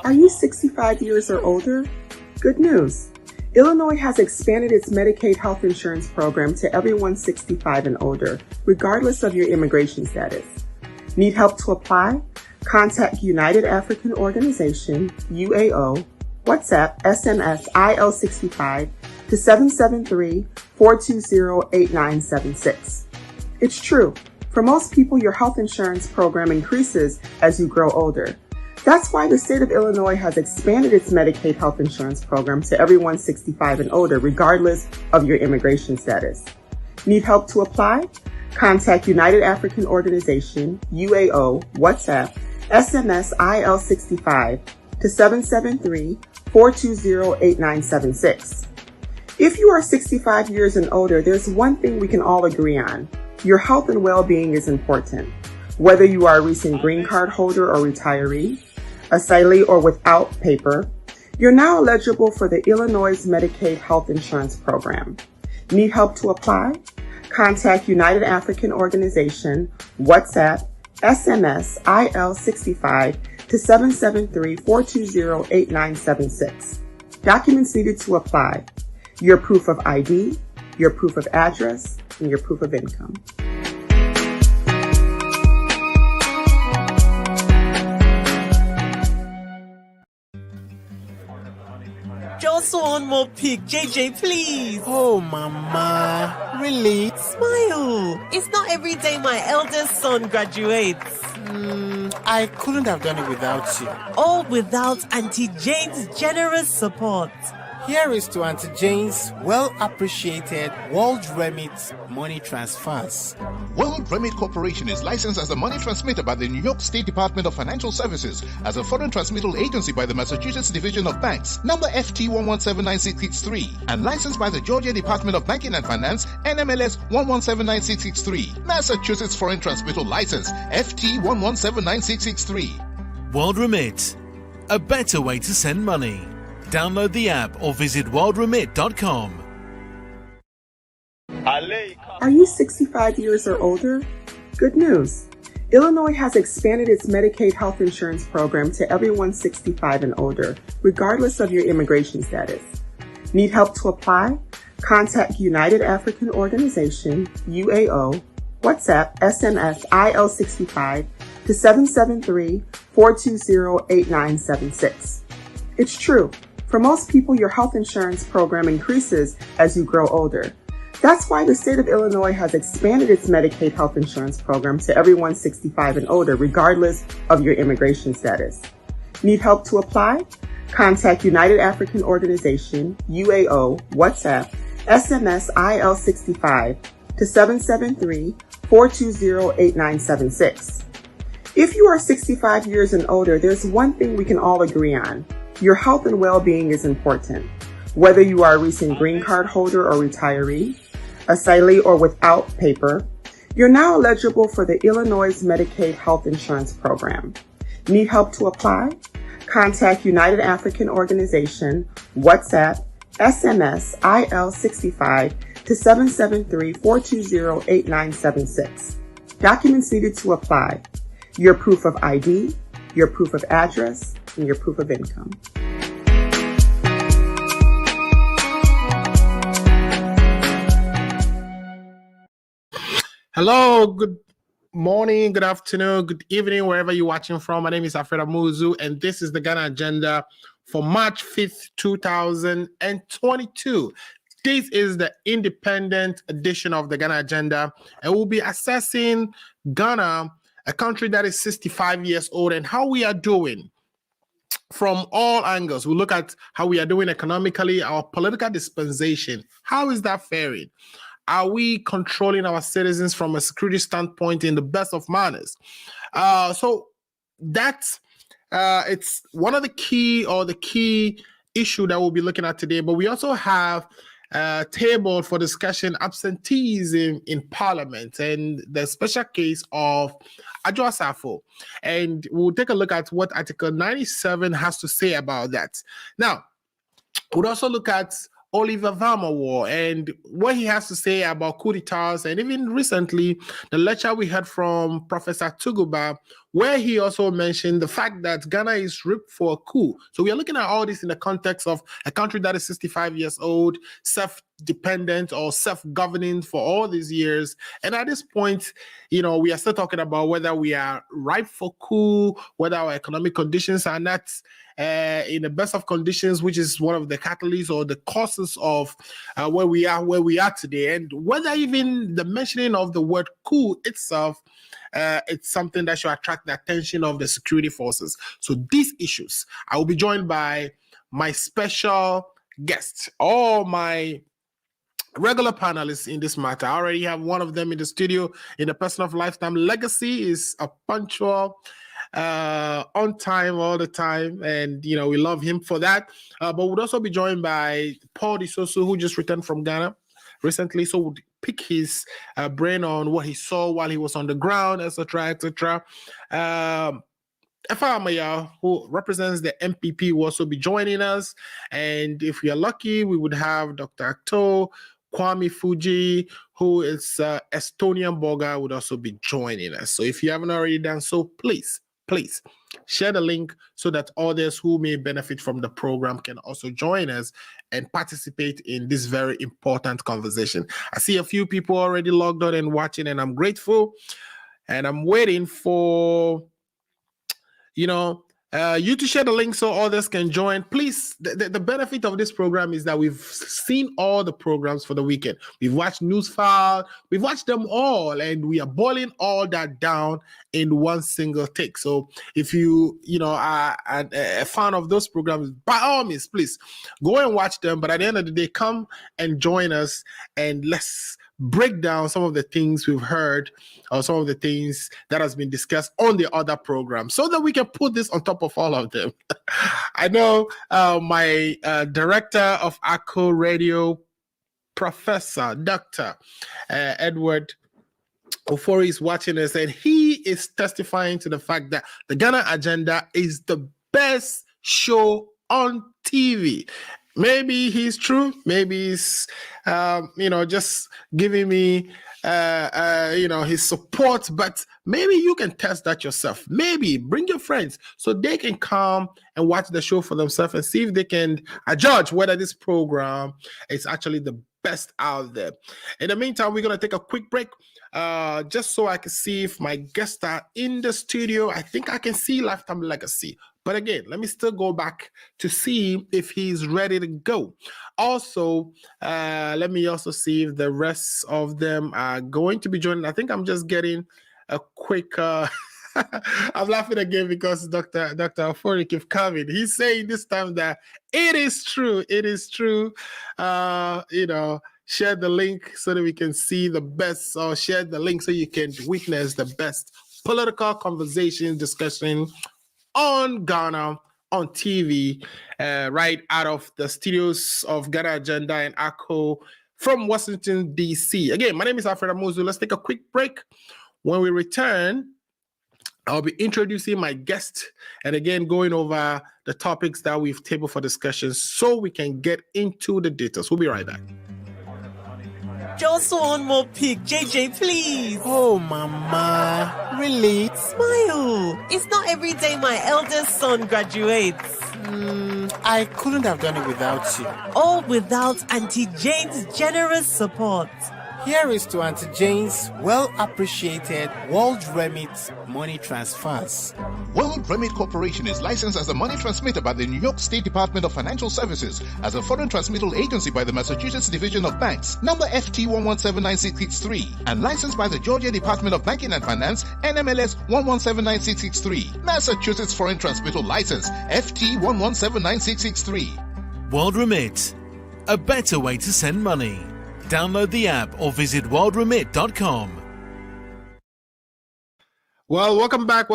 Are you 65 years or older? Good news. Illinois has expanded its Medicaid health insurance program to everyone 65 and older, regardless of your immigration status. Need help to apply? Contact United African Organization, UAO, WhatsApp, SMS, IL65 to 773-420-8976. It's true. For most people, your health insurance program increases as you grow older. That's why the state of Illinois has expanded its Medicaid health insurance program to everyone 65 and older, regardless of your immigration status. Need help to apply? Contact United African Organization, UAO, WhatsApp, SMS, IL65 to 773-420-8976. If you are 65 years and older, there's one thing we can all agree on. Your health and well-being is important. Whether you are a recent green card holder or retiree, asylee or without paper, you're now eligible for the Illinois Medicaid health insurance program. Need help to apply? Contact United African Organization, WhatsApp, SMS, IL65 to 773-420-8976. Documents needed to apply: your proof of ID, your proof of address, and your proof of income. Just one more pic, JJ, please. Oh, Mama, really? Smile. It's not every day my eldest son graduates. I couldn't have done it without you. All without Auntie Jane's generous support. Here is to Auntie Jane's well-appreciated World Remit money transfers. World Remit Corporation is licensed as a money transmitter by the New York State Department of Financial Services, as a foreign transmittal agency by the Massachusetts Division of Banks, number FT 1179663, and licensed by the Georgia Department of Banking and Finance, NMLS 1179663, Massachusetts Foreign Transmittal License, FT 1179663. World Remit, a better way to send money. Download the app or visit worldremit.com. Are you 65 years or older? Good news. Illinois has expanded its Medicaid health insurance program to everyone 65 and older, regardless of your immigration status. Need help to apply? Contact United African Organization, UAO, WhatsApp, SMS, IL65 to 773-420-8976. It's true. For most people, your health insurance program increases as you grow older. That's why the state of Illinois has expanded its Medicaid health insurance program to everyone 65 and older, regardless of your immigration status. Need help to apply? Contact United African Organization, UAO, WhatsApp, SMS, IL65 to 773-420-8976. If you are 65 years and older, there's one thing we can all agree on. Your health and well-being is important. Whether you are a recent green card holder or retiree, asylee or without paper, you're now eligible for the Illinois Medicaid health insurance program. Need help to apply? Contact United African Organization, WhatsApp, SMS, IL65 to 773-420-8976. Documents needed to apply: your proof of ID, your proof of address, and your proof of income. Hello, good morning, good afternoon, good evening, wherever you're watching from. My name is Alfred Amuzu, and this is the Ghana Agenda for March 5th, 2022. This is the independent edition of the Ghana Agenda, and we'll be assessing Ghana, a country that is 65 years old, and how we are doing from all angles. We look at how we are doing economically, our political dispensation. How is that faring? Are we controlling our citizens from a security standpoint in the best of manners? So that's it's one of the key issue that we'll be looking at today. But we also have a table for discussion absenteeism in Parliament and the special case of Adjo Asafo. And we'll take a look at what Article 97 has to say about that. Now, we'll also look at Oliver Verma and what he has to say about coup d'etats, and even recently, the lecture we heard from Professor Tuguba, where he also mentioned the fact that Ghana is ripe for a coup. So we are looking at all this in the context of a country that is 65 years old, self-dependent or self-governing for all these years. And at this point, we are still talking about whether we are ripe for coup, whether our economic conditions are not in the best of conditions, which is one of the catalysts or the causes of where we are today, and whether even the mentioning of the word coup itself, it's something that should attract the attention of the security forces. So these issues, I will be joined by my special guests, all my regular panelists in this matter. I already have one of them in the studio in the person of Lifetime Legacy. Is a punctual, on time all the time, and we love him for that. But we'll also be joined by Paul Disoso, who just returned from Ghana recently, so we'll pick his brain on what he saw while he was on the ground, etc., etc. Efa Amaya, who represents the MPP, will also be joining us, and if we are lucky, we would have Dr. Akto Kwame Fuji, who is Estonian blogger, would also be joining us. So if you haven't already done so, please share the link so that others who may benefit from the program can also join us and participate in this very important conversation. I see a few people already logged on and watching, and I'm grateful. And I'm waiting for you to share the link so others can join. Please, the benefit of this program is that we've seen all the programs for the weekend. We've watched Newsfile, we've watched them all, and we are boiling all that down in one single take. So if you are a fan of those programs, by all means, please go and watch them. But at the end of the day, come and join us, and let's break down some of the things we've heard or some of the things that has been discussed on the other programs so that we can put this on top of all of them. I know my director of ACO Radio, Professor Dr. Edward Ofori, is watching us, and he is testifying to the fact that the Ghana Agenda is the best show on TV. Maybe he's true. Maybe he's, just giving me, his support. But maybe you can test that yourself. Maybe bring your friends so they can come and watch the show for themselves and see if they can judge whether this program is actually the best out there. In the meantime, we're going to take a quick break just so I can see if my guests are in the studio. I think I can see Lifetime Legacy. But again, let me still go back to see if he's ready to go. Also, let me also see if the rest of them are going to be joining. I think I'm just getting a quick... I'm laughing again because Dr. Ofori keeps coming. He's saying this time that it is true. It is true. Share the link so that we can see the best, or share the link so you can witness the best political conversation, discussion on Ghana, on TV, right out of the studios of Ghana Agenda and ACO from Washington, D.C. Again, my name is Alfred Amuzu. Let's take a quick break. When we return, I'll be introducing my guest and again going over the topics that we've tabled for discussion so we can get into the details. We'll be right back. Just one more pic, JJ, please. Oh, Mama, really? Smile. It's not every day my eldest son graduates. I couldn't have done it without you. All without Auntie Jane's generous support. Here is to Auntie Jane's well-appreciated World Remit money transfers. World Remit Corporation is licensed as a money transmitter by the New York State Department of Financial Services, as a foreign transmittal agency by the Massachusetts Division of Banks, number FT 1179663, and licensed by the Georgia Department of Banking and Finance, NMLS 1179663, Massachusetts Foreign Transmittal License, FT 1179663. World Remit, a better way to send money. Download the app or visit worldremit.com. Well, welcome back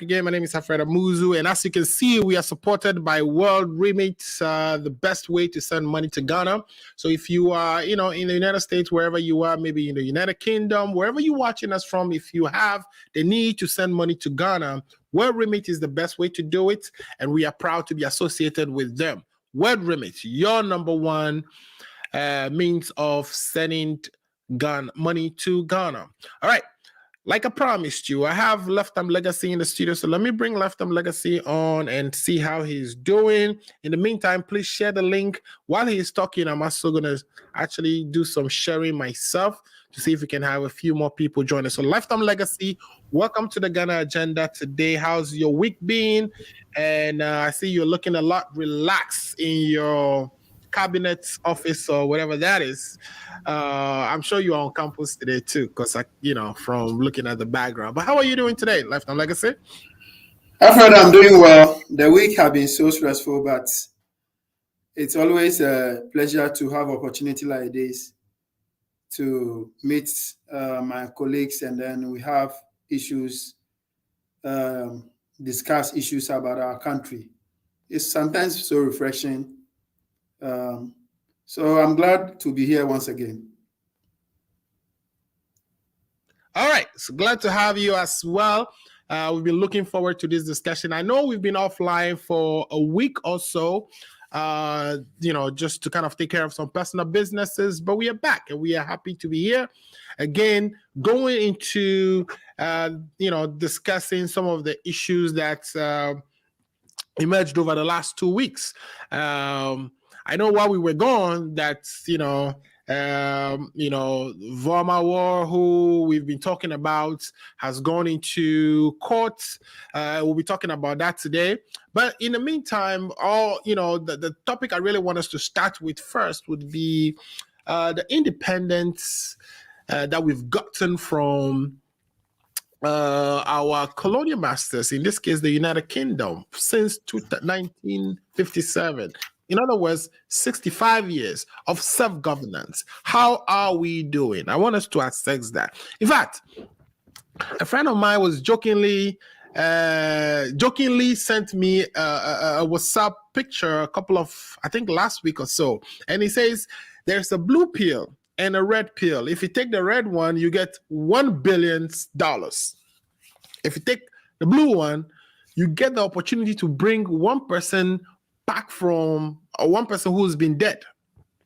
again. My name is Alfred Amuzu, and as you can see, we are supported by World Remit, the best way to send money to Ghana. So if you are, in the United States, wherever you are, maybe in the United Kingdom, wherever you're watching us from, if you have the need to send money to Ghana, World Remit is the best way to do it, and we are proud to be associated with them. World Remit, your number one means of sending money to Ghana. All right. like I promised you, I have Lifetime Legacy in the studio. So let me bring Lifetime Legacy on and see how he's doing. In the meantime, please share the link. While he's talking, I'm also going to actually do some sharing myself to see if we can have a few more people join us. So Lifetime Legacy, welcome to the Ghana Agenda today. How's your week been? And I see you're looking a lot relaxed in your cabinet office or whatever that is. I'm sure you're on campus today too, because from looking at the background. But how are you doing today, Lifetime Legacy? Alfred, I'm doing well. The week has been so stressful, but it's always a pleasure to have opportunity like this to meet my colleagues, and then we have issues, discuss issues about our country. It's sometimes so refreshing. So I'm glad to be here once again. All right, so glad to have you as well. We've been looking forward to this discussion. I know we've been offline for a week or so, just to kind of take care of some personal businesses, but we are back and we are happy to be here again, going into, discussing some of the issues that emerged over the last 2 weeks. I know while we were gone that, Vorma War, who we've been talking about, has gone into court. We'll be talking about that today. But in the meantime, the topic I really want us to start with first would be the independence that we've gotten from our colonial masters, in this case, the United Kingdom, since 1957. In other words, 65 years of self-governance. How are we doing? I want us to assess that. In fact, a friend of mine was jokingly sent me a WhatsApp picture a couple of, I think last week or so. And he says, there's a blue pill and a red pill. If you take the red one, you get $1 billion. If you take the blue one, you get the opportunity to bring one person back from, or one person who's been dead.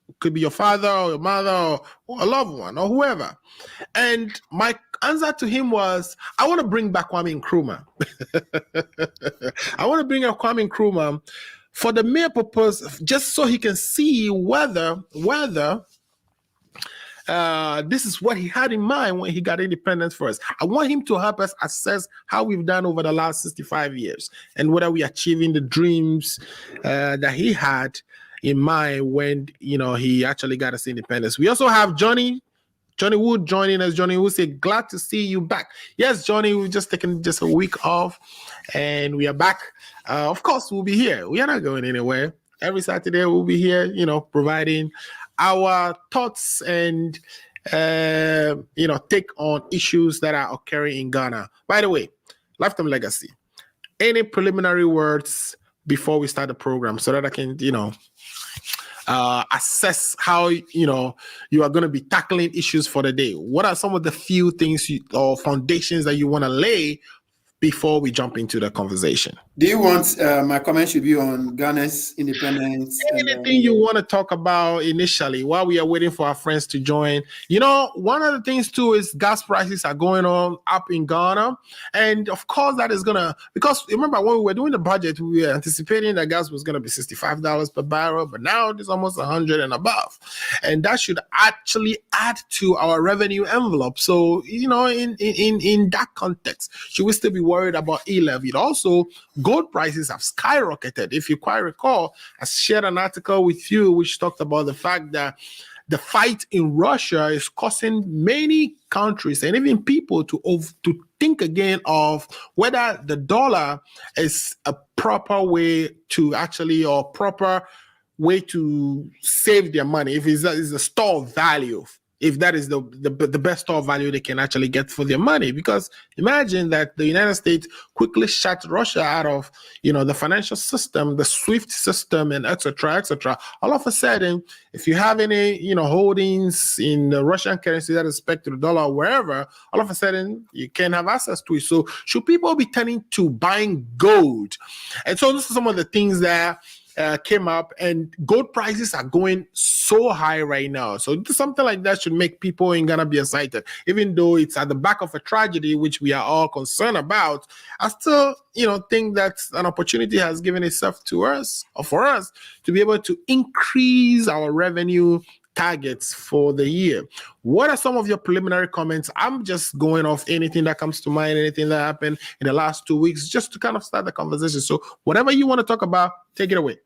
It could be your father or your mother or a loved one or whoever. And my answer to him was, I want to bring back Kwame Nkrumah. I want to bring up Kwame Nkrumah for the mere purpose, just so he can see whether this is what he had in mind when he got independence for us. I want him to help us assess how we've done over the last 65 years and whether we're achieving the dreams that he had in mind when, he actually got us independence. We also have Johnny Wood joining us. Johnny Wood said, glad to see you back. Yes, Johnny, we've just taken just a week off and we are back. Of course, we'll be here. We are not going anywhere. Every Saturday, we'll be here, providing our thoughts and, take on issues that are occurring in Ghana. By the way, Lifetime Legacy, any preliminary words before we start the program so that I can, assess how, you are going to be tackling issues for the day? What are some of the few things or foundations that you want to lay before we jump into the conversation? Do you want my comment should be on Ghana's independence? Anything you want to talk about initially while we are waiting for our friends to join? One of the things too is gas prices are going on up in Ghana. And of course that is because remember when we were doing the budget, we were anticipating that gas was going to be $65 per barrel, but now it's almost 100 and above. And that should actually add to our revenue envelope. So, in that context, should we still be worried about e-levy? Also, gold prices have skyrocketed. If you quite recall, I shared an article with you which talked about the fact that the fight in Russia is causing many countries and even people to think again of whether the dollar is a proper way to proper way to save their money, if it's a store of value, if that is the best store value they can actually get for their money. Because imagine that the United States quickly shut Russia out of, the financial system, the SWIFT system, and et cetera. All of a sudden, if you have any, holdings in the Russian currency that is pegged to the dollar or wherever, all of a sudden you can't have access to it. So should people be turning to buying gold? And so this is some of the things that came up, and gold prices are going so high right now. So something like that should make people in Ghana be excited, even though it's at the back of a tragedy, which we are all concerned about. I still, think that an opportunity has given itself to us, or for us, to be able to increase our revenue targets for the year. What are some of your preliminary comments? I'm just going off anything that comes to mind, anything that happened in the last 2 weeks, just to kind of start the conversation. So whatever you want to talk about, take it away.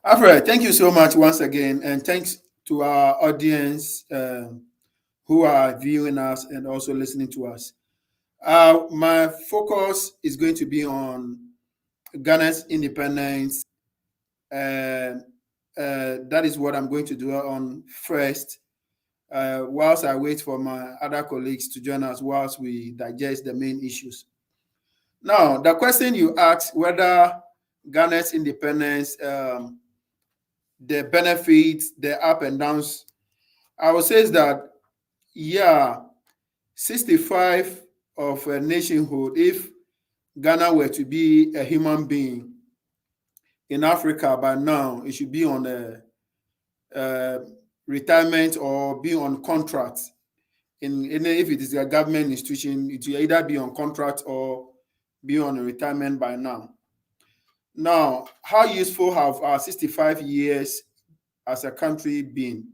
Alfred, thank you so much once again, and thanks to our audience who are viewing us and also listening to us. My focus is going to be on Ghana's independence. That is what I'm going to do on first, whilst I wait for my other colleagues to join us whilst we digest the main issues. Now, the question you asked, whether Ghana's independence, the benefits, the up and downs, I would say is that, 65 of a nationhood, if Ghana were to be a human being in Africa by now, it should be on a retirement or be on contract. If it is a government institution, it will either be on contract or be on a retirement by now. Now, how useful have our 65 years as a country been?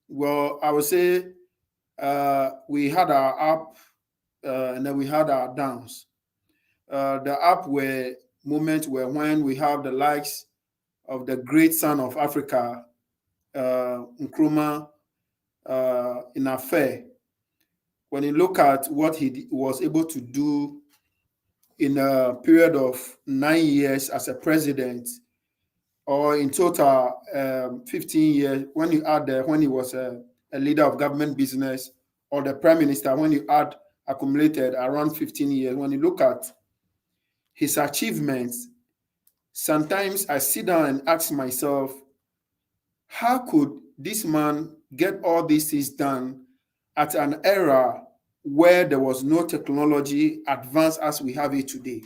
Well, I would say we had our up and then we had our downs. The up were moments where when we have the likes of the great son of Africa, Nkrumah, in affair. When you look at what he was able to do in a period of 9 years as a president, or in total 15 years, when you add when he was a leader of government business, or the prime minister, when you add accumulated around 15 years, when you look at his achievements, sometimes I sit down and ask myself, how could this man get all these things done at an era where there was no technology advanced as we have it today?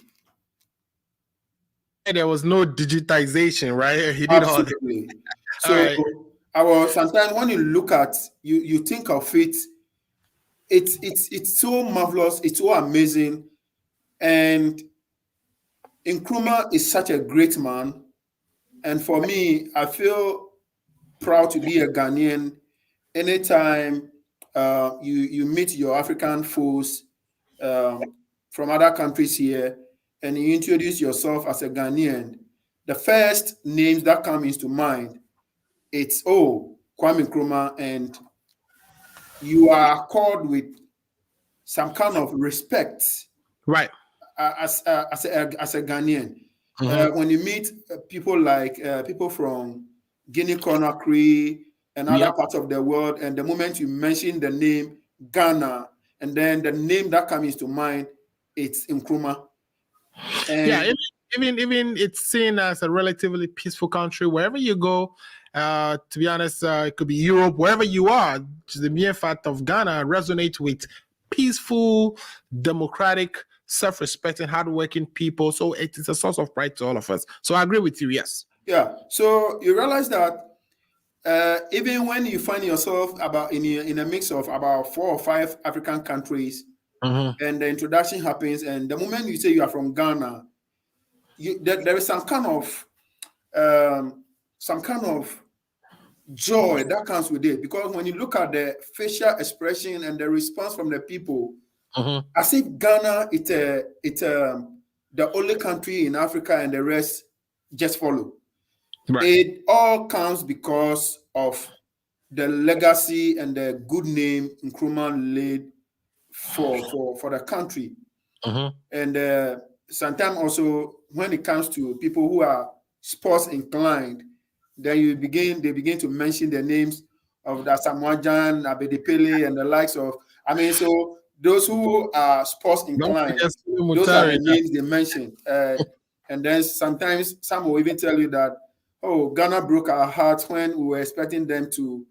And there was no digitization, right? He did Absolutely. all that. So sometimes when you look at you think of it, it's so marvelous, it's so amazing. And Nkrumah is such a great man. And for me, I feel proud to be a Ghanaian. Anytime you meet your African foes from other countries here, and you introduce yourself as a Ghanaian, the first names that come into mind, it's Kwame Nkrumah, and you are called with some kind of respect, right? As a Ghanaian. When you meet people like people from Guinea Conakry and other parts of the world, and the moment you mention the name Ghana, and then the name that comes to mind, it's Nkrumah. And even it's seen as a relatively peaceful country. Wherever you go, to be honest, it could be Europe, wherever you are, just the mere fact of Ghana resonates with peaceful, democratic, self-respecting, hardworking people. So it is a source of pride to all of us. So I agree with you, yes. Yeah. So you realize that even when you find yourself in a mix of about 4 or 5 African countries, and the introduction happens, and the moment you say you are from Ghana, there is some kind of joy that comes with it, because when you look at the facial expression and the response from the people, as if Ghana it's the only country in Africa and the rest just follow. Right. It all comes because of the legacy and the good name Nkrumah laid for the country. And sometimes also when it comes to people who are sports inclined, then they begin to mention the names of the Samoajan, Abedipele, and the likes of. I mean, so those who are sports inclined, those are the names they mention. And then sometimes some will even tell you that, Ghana broke our hearts when we were expecting them to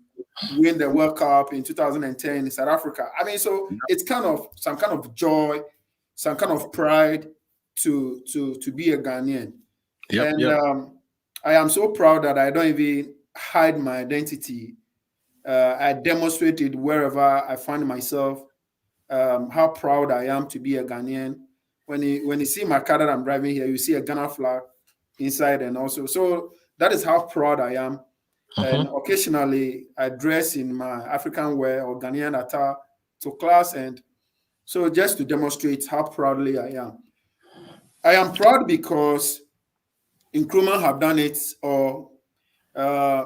win the World Cup in 2010 in South Africa. I mean, so it's kind of some kind of joy, some kind of pride to be a Ghanaian. I am so proud that I don't even hide my identity. I demonstrate it wherever I find myself. How proud I am to be a Ghanaian. When you see my car that I'm driving here, you see a Ghana flag inside, and also so that is how proud I am. And occasionally I dress in my African wear or Ghanaian attire to class, and so just to demonstrate how proudly I am. I am proud because Nkrumah have done it, or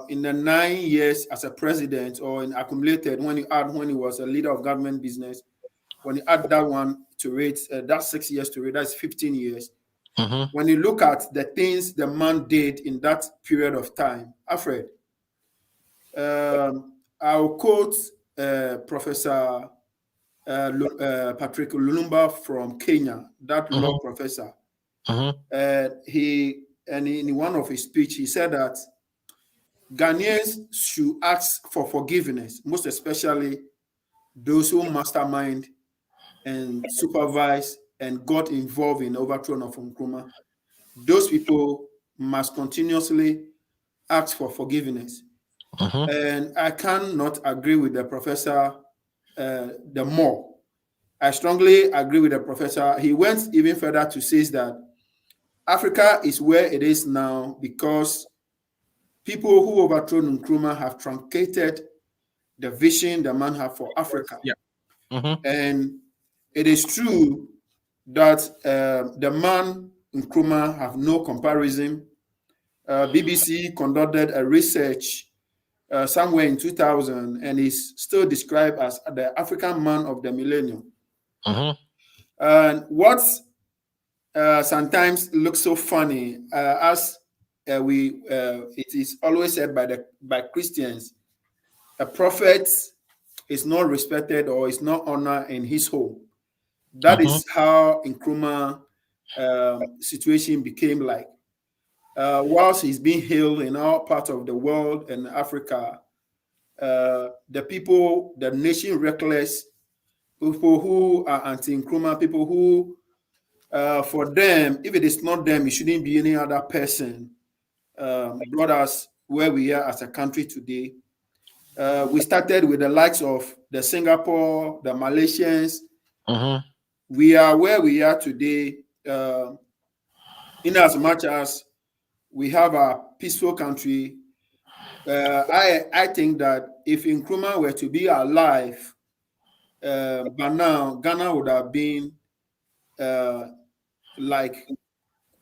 in the 9 years as a president, or in accumulated when you add when he was a leader of government business, when you add that one to it, that's 6 years to it, that's 15 years. When you look at the things the man did in that period of time, Alfred, I'll quote Professor Patrick Lumumba from Kenya, that law professor. In one of his speech, he said that Ghanaians should ask for forgiveness, most especially those who mastermind and supervise and got involved in the overthrow of Nkrumah. Those people must continuously ask for forgiveness. And I cannot agree with the professor the more. I strongly agree with the professor. He went even further to say that Africa is where it is now because people who overthrown Nkrumah have truncated the vision the man had for Africa. And it is true that the man Nkrumah have no comparison. BBC conducted a research somewhere in 2000 and is still described as the African man of the millennium. And what sometimes looks so funny, as it is always said by Christians, a prophet is not respected or is not honored in his home. That is how Nkrumah situation became like. Whilst he's being hailed in all parts of the world and Africa, the people, the nation reckless, people who are anti-Nkrumah, people who, for them, if it is not them, it shouldn't be any other person, brought us where we are as a country today. We started with the likes of the Singapore, the Malaysians. We are where we are today, in as much as we have a peaceful country. I think that if Nkrumah were to be alive, by now Ghana would have been like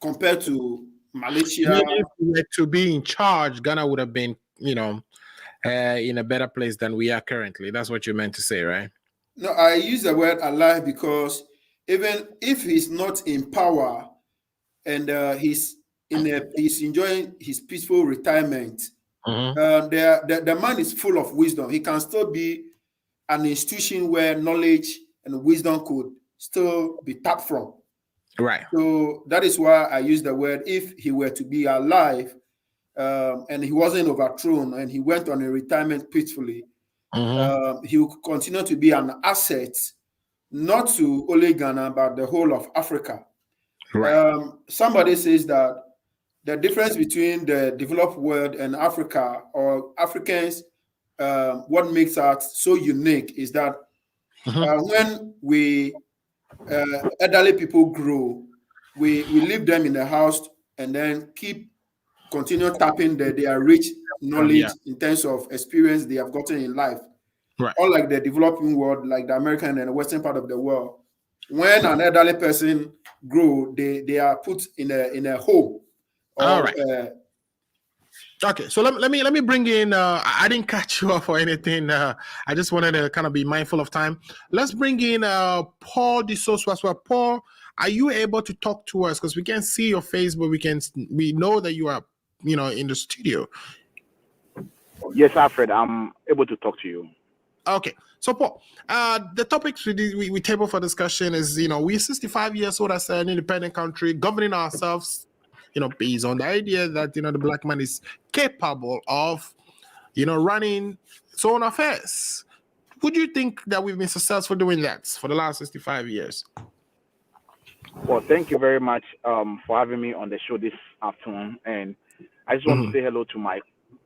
compared to Malaysia. If we were to be in charge, Ghana would have been, in a better place than we are currently. That's what you meant to say, right? No, I use the word alive because even if he's not in power and he's enjoying his peaceful retirement, the man is full of wisdom. He can still be an institution where knowledge and wisdom could still be tapped from. Right. So that is why I use the word if he were to be alive and he wasn't overthrown and he went on a retirement peacefully, he will continue to be an asset, not to only Ghana, but the whole of Africa. Right. Somebody says that the difference between the developed world and Africa or Africans, what makes us so unique is that when we elderly people grow, we leave them in the house and then continue tapping their rich knowledge in terms of experience they have gotten in life. Right. Unlike the developing world, like the American and the Western part of the world, when an elderly person grow, they are put in a home. All right. Okay, so let me bring in. I didn't catch you up or anything. I just wanted to kind of be mindful of time. Let's bring in Paul DeSoso as well. Paul, are you able to talk to us? Because we can see your face, but we know that you are, in the studio. Yes, Alfred, I'm able to talk to you. Okay, so Paul, the topics we table for discussion is, we're 65 years old as an independent country, governing ourselves, based on the idea that, the black man is capable of, running his own affairs. Would you think that we've been successful doing that for the last 65 years? Well, thank you very much for having me on the show this afternoon. And I just want to say hello to my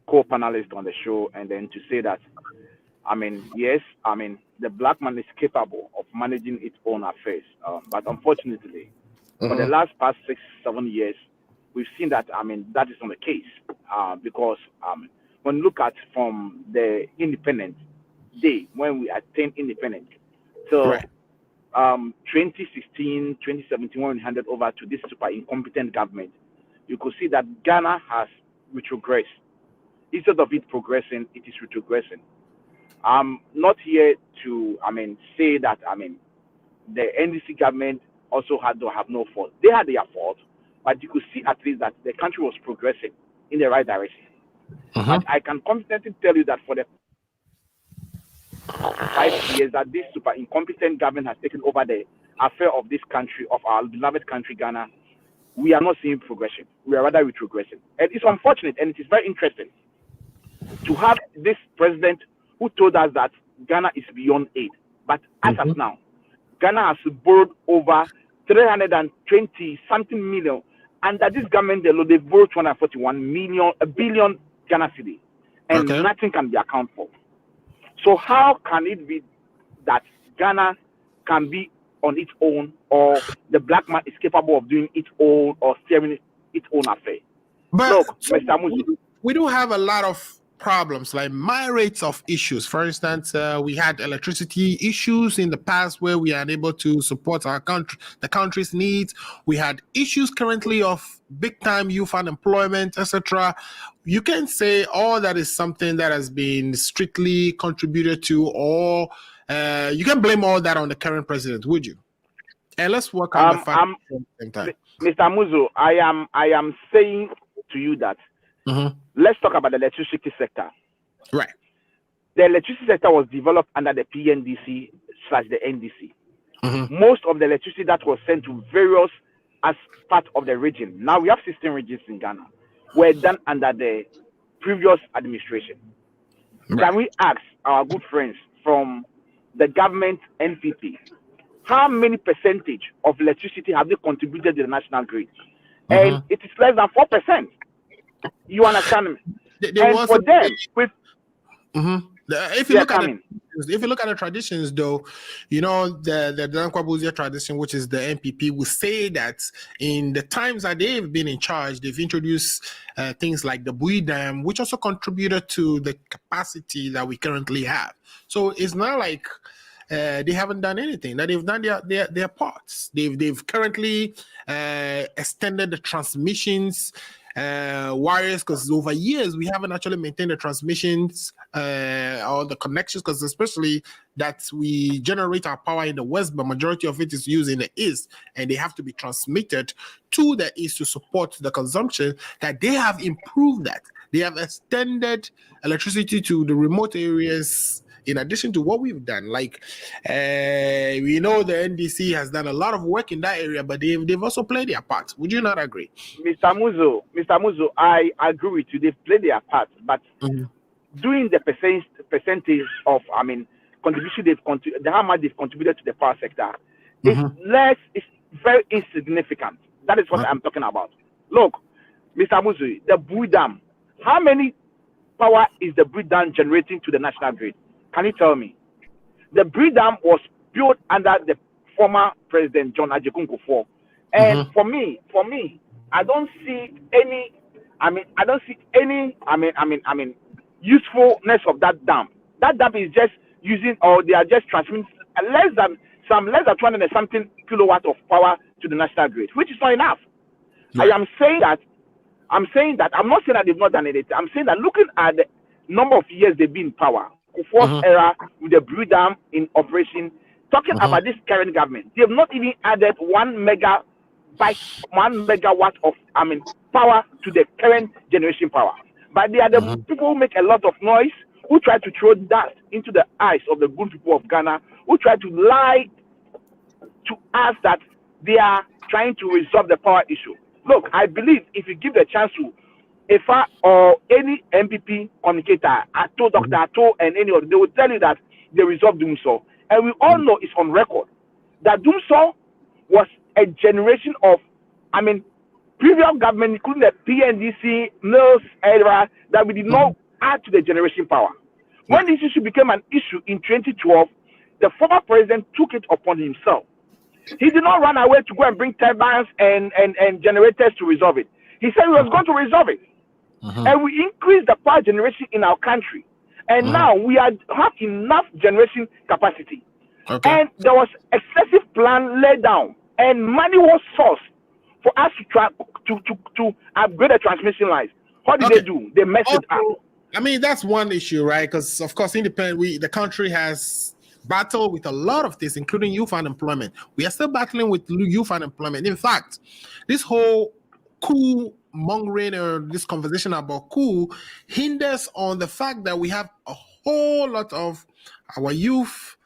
co-panelists on the show, and then to say that, yes, the black man is capable of managing its own affairs. But unfortunately, for the last past 6, 7 years, we've seen that, that is not the case. Because when you look at from the independence day, when we attained independence, till Right. 2016, 2017, when we handed over to this super incompetent government, you could see that Ghana has retrogressed. Instead of it progressing, it is retrogressing. I'm not here to, say that, the NDC government also had to have no fault. They had their fault, but you could see at least that the country was progressing in the right direction. But I can confidently tell you that for the 5 years that this super incompetent government has taken over the affair of this country, of our beloved country, Ghana, we are not seeing progression. We are rather retrogressing. And it's unfortunate, and it is very interesting to have this president who told us that Ghana is beyond aid. But as of now, Ghana has borrowed over 320 something million. Under this government, they borrowed 241 billion Ghana cedi, and nothing can be accounted for. So how can it be that Ghana can be on its own, or the black man is capable of doing its own or steering its own affair? But look, Mr. Muzi, we do have a lot of problems, like myriads of issues. For instance, we had electricity issues in the past where we are unable to support our country, the country's needs. We had issues currently of big time youth unemployment, etc. You can say all that is something that has been strictly contributed to, or you can blame all that on the current president, would you? And let's work on the fact at the same time. Mr. Muzo, I am saying to you that let's talk about the electricity sector. Right. The electricity sector was developed under the PNDC/the NDC. Most of the electricity that was sent to various as part of the region, now we have 16 regions in Ghana, were done under the previous administration. Right. Can we ask our good friends from the government NPP, how many percentage of electricity have they contributed to the national grid? And it is less than 4%. You understand me? And for them, with if you look at the traditions, though, you know, the Dankwa tradition, which is the NPP, will say that in the times that they've been in charge, they've introduced things like the Bui Dam, which also contributed to the capacity that we currently have. So it's not like they haven't done anything. That they've done their parts. They've currently extended the transmissions wires, because over years we haven't actually maintained the transmissions or the connections, because especially that we generate our power in the west, but majority of it is used in the east, and they have to be transmitted to the east to support the consumption. That they have improved that. They have extended electricity to the remote areas. In addition to what we've done, like we know the NDC has done a lot of work in that area, but they've also played their part. Would you not agree? Mr. Muzo, I agree with you. They've played their part, but doing the percentage of, contribution how much they've contributed to the power sector, it's very insignificant. That is what I'm talking about. Look, Mr. Muzo, the Bui Dam, how many power is the Bui Dam generating to the national grid? Can you tell me? The Bui Dam was built under the former president John Ajekun Kufuor, and for me, I don't see any. Usefulness of that dam. That dam is just using, or they are just transmitting less than 200 and something kilowatt of power to the national grid, which is not enough. Right. I'm saying that I'm not saying that they've not done anything. I'm saying that looking at the number of years they've been in power, Kufuor's era with the Bui Dam in operation, talking about this current government, they have not even added 1 megawatt of power to the current generation power. But they are the people who make a lot of noise, who try to throw dust into the eyes of the good people of Ghana, who try to lie to us that they are trying to resolve the power issue. Look, I believe if you give the chance to IFA or any MPP communicator, Ato, Dr. Ato, and any of them, they will tell you that they resolved Dumso. And we all know it's on record that Dumso was a generation of, previous government, including the PNDC, Mills era, that we did not add to the generation power. When this issue became an issue in 2012, the former president took it upon himself. He did not run away to go and bring turbines and generators to resolve it. He said he was going to resolve it. And we increased the power generation in our country. And now we have enough generation capacity. And there was excessive plan laid down, and money was sourced for us to try to upgrade the transmission lines. What did they do? They messed it up. I mean, that's one issue, right? Because of course, the country has battled with a lot of things, including youth unemployment. We are still battling with youth unemployment. In fact, this whole coup mongering or this conversation about coup hinders on the fact that we have a whole lot of our youth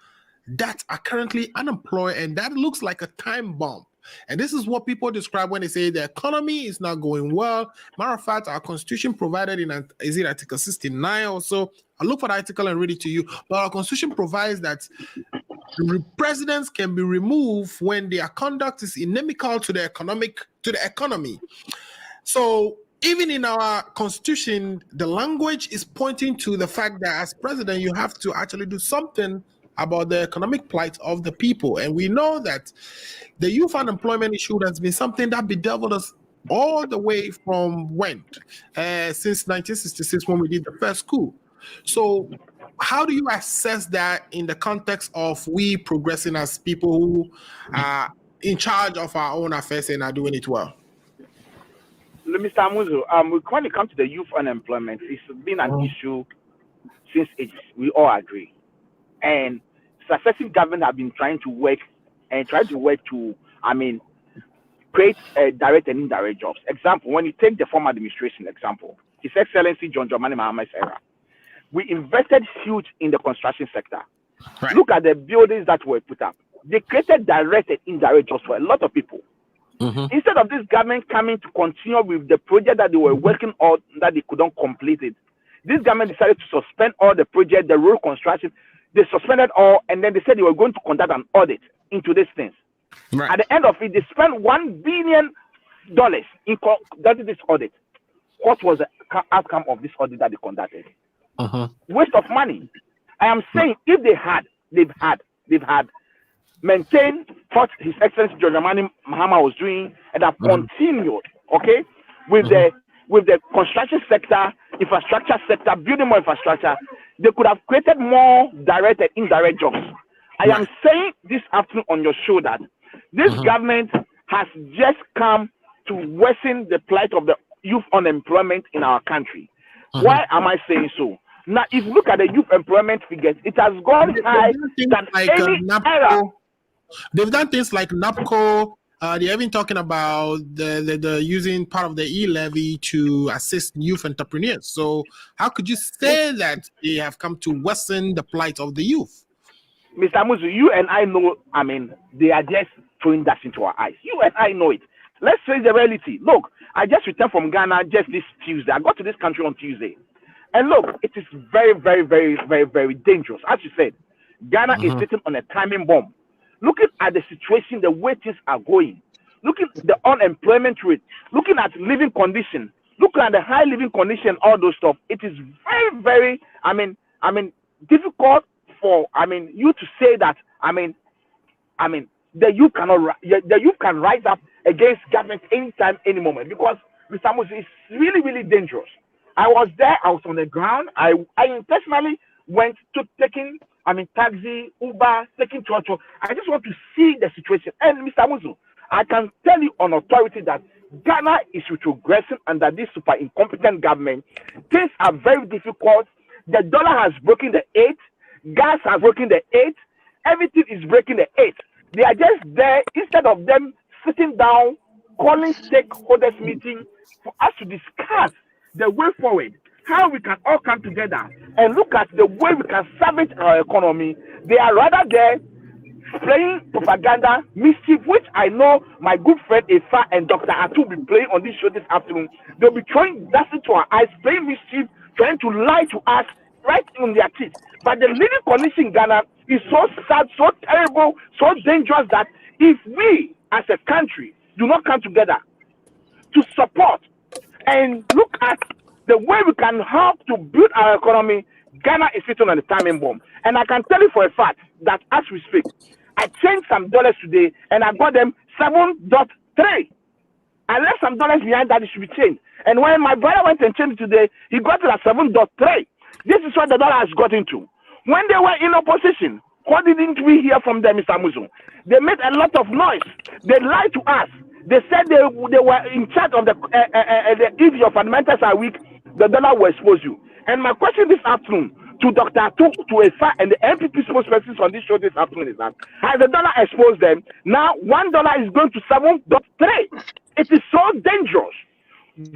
that are currently unemployed, and that looks like a time bomb. And this is what people describe when they say the economy is not going well. Matter of fact, our constitution provided in Article 69 or so. I'll look for the article and read it to you. But our constitution provides that presidents can be removed when their conduct is inimical to the economy. So even in our constitution, the language is pointing to the fact that as president, you have to actually do something about the economic plight of the people. And we know that the youth unemployment issue has been something that bedeviled us all the way from since 1966 when we did the first coup. So how do you assess that in the context of we progressing as people who are in charge of our own affairs and are doing it well? Mr. Amuzu, when it comes to the youth unemployment, it's been an issue since ages. We all agree. And successive government have been trying to work to, create direct and indirect jobs. Example, when you take the former administration example, His Excellency John Dramani Mahama's era, we invested huge in the construction sector. Right. Look at the buildings that were put up. They created direct and indirect jobs for a lot of people. Instead of this government coming to continue with the project that they were working on that they couldn't complete it, this government decided to suspend all the project, the road construction. They suspended all, and then they said they were going to conduct an audit into these things. Right. At the end of it, they spent $1 billion in conducting this audit. What was the outcome of this audit that they conducted? Waste of money. I am saying if they've had maintained what His Excellency John Dramani Mahama was doing and have continued, with the construction sector, infrastructure sector, building more infrastructure, they could have created more direct and indirect jobs. I am saying this afternoon on your show that this government has just come to worsen the plight of the youth unemployment in our country. Why am I saying so? Now, if you look at the youth employment figures, it has gone high than any era. They've done things like NAPCO. They're even talking about the using part of the e-levy to assist youth entrepreneurs. So how could you say that they have come to worsen the plight of the youth? Mr. Amuzu, you and I know, they are just throwing that into our eyes. You and I know it. Let's face the reality. Look, I just returned from Ghana just this Tuesday. I got to this country on Tuesday. And look, it is very, very, very, very, very dangerous. As you said, Ghana is sitting on a timing bomb. Looking at the situation, the way things are going, looking at the unemployment rate, looking at living condition, looking at the high living condition, all those stuff, it is very, very, difficult for, you to say that, the youth can rise up against government anytime, any moment, because Mr. Moses, it's really, really dangerous. I was there, I was on the ground. I personally went to taking taxi, Uber, taking trotro. I just want to see the situation. And Mr. Muzu, I can tell you on authority that Ghana is retrogressing under this super incompetent government. Things are very difficult. The dollar has broken the 8. Gas has broken the 8. Everything is breaking the 8. They are just there instead of them sitting down, calling stakeholders meeting for us to discuss the way forward, how we can all come together and look at the way we can salvage our economy. They are rather there playing propaganda, mischief, which I know my good friend Ifa and Dr. Atu will be playing on this show this afternoon. They'll be throwing dust into our eyes, playing mischief, trying to lie to us right in their teeth. But the living condition in Ghana is so sad, so terrible, so dangerous that if we as a country do not come together to support and look at the way we can help to build our economy, Ghana is sitting on the timing bomb. And I can tell you for a fact that as we speak, I changed some dollars today and I got them 7.3. I left some dollars behind that it should be changed. And when my brother went and changed it today, he got it at 7.3. This is what the dollar has got into. When they were in opposition, what didn't we hear from them, Mr. Muzo? They made a lot of noise. They lied to us. They said they were in charge of if your fundamentals are weak, the dollar will expose you. And my question this afternoon to Dr. Atu, to Efa, and the MPP spokespersons on this show this afternoon is that has the dollar exposed them? Now $1 is going to 7.3. It is so dangerous.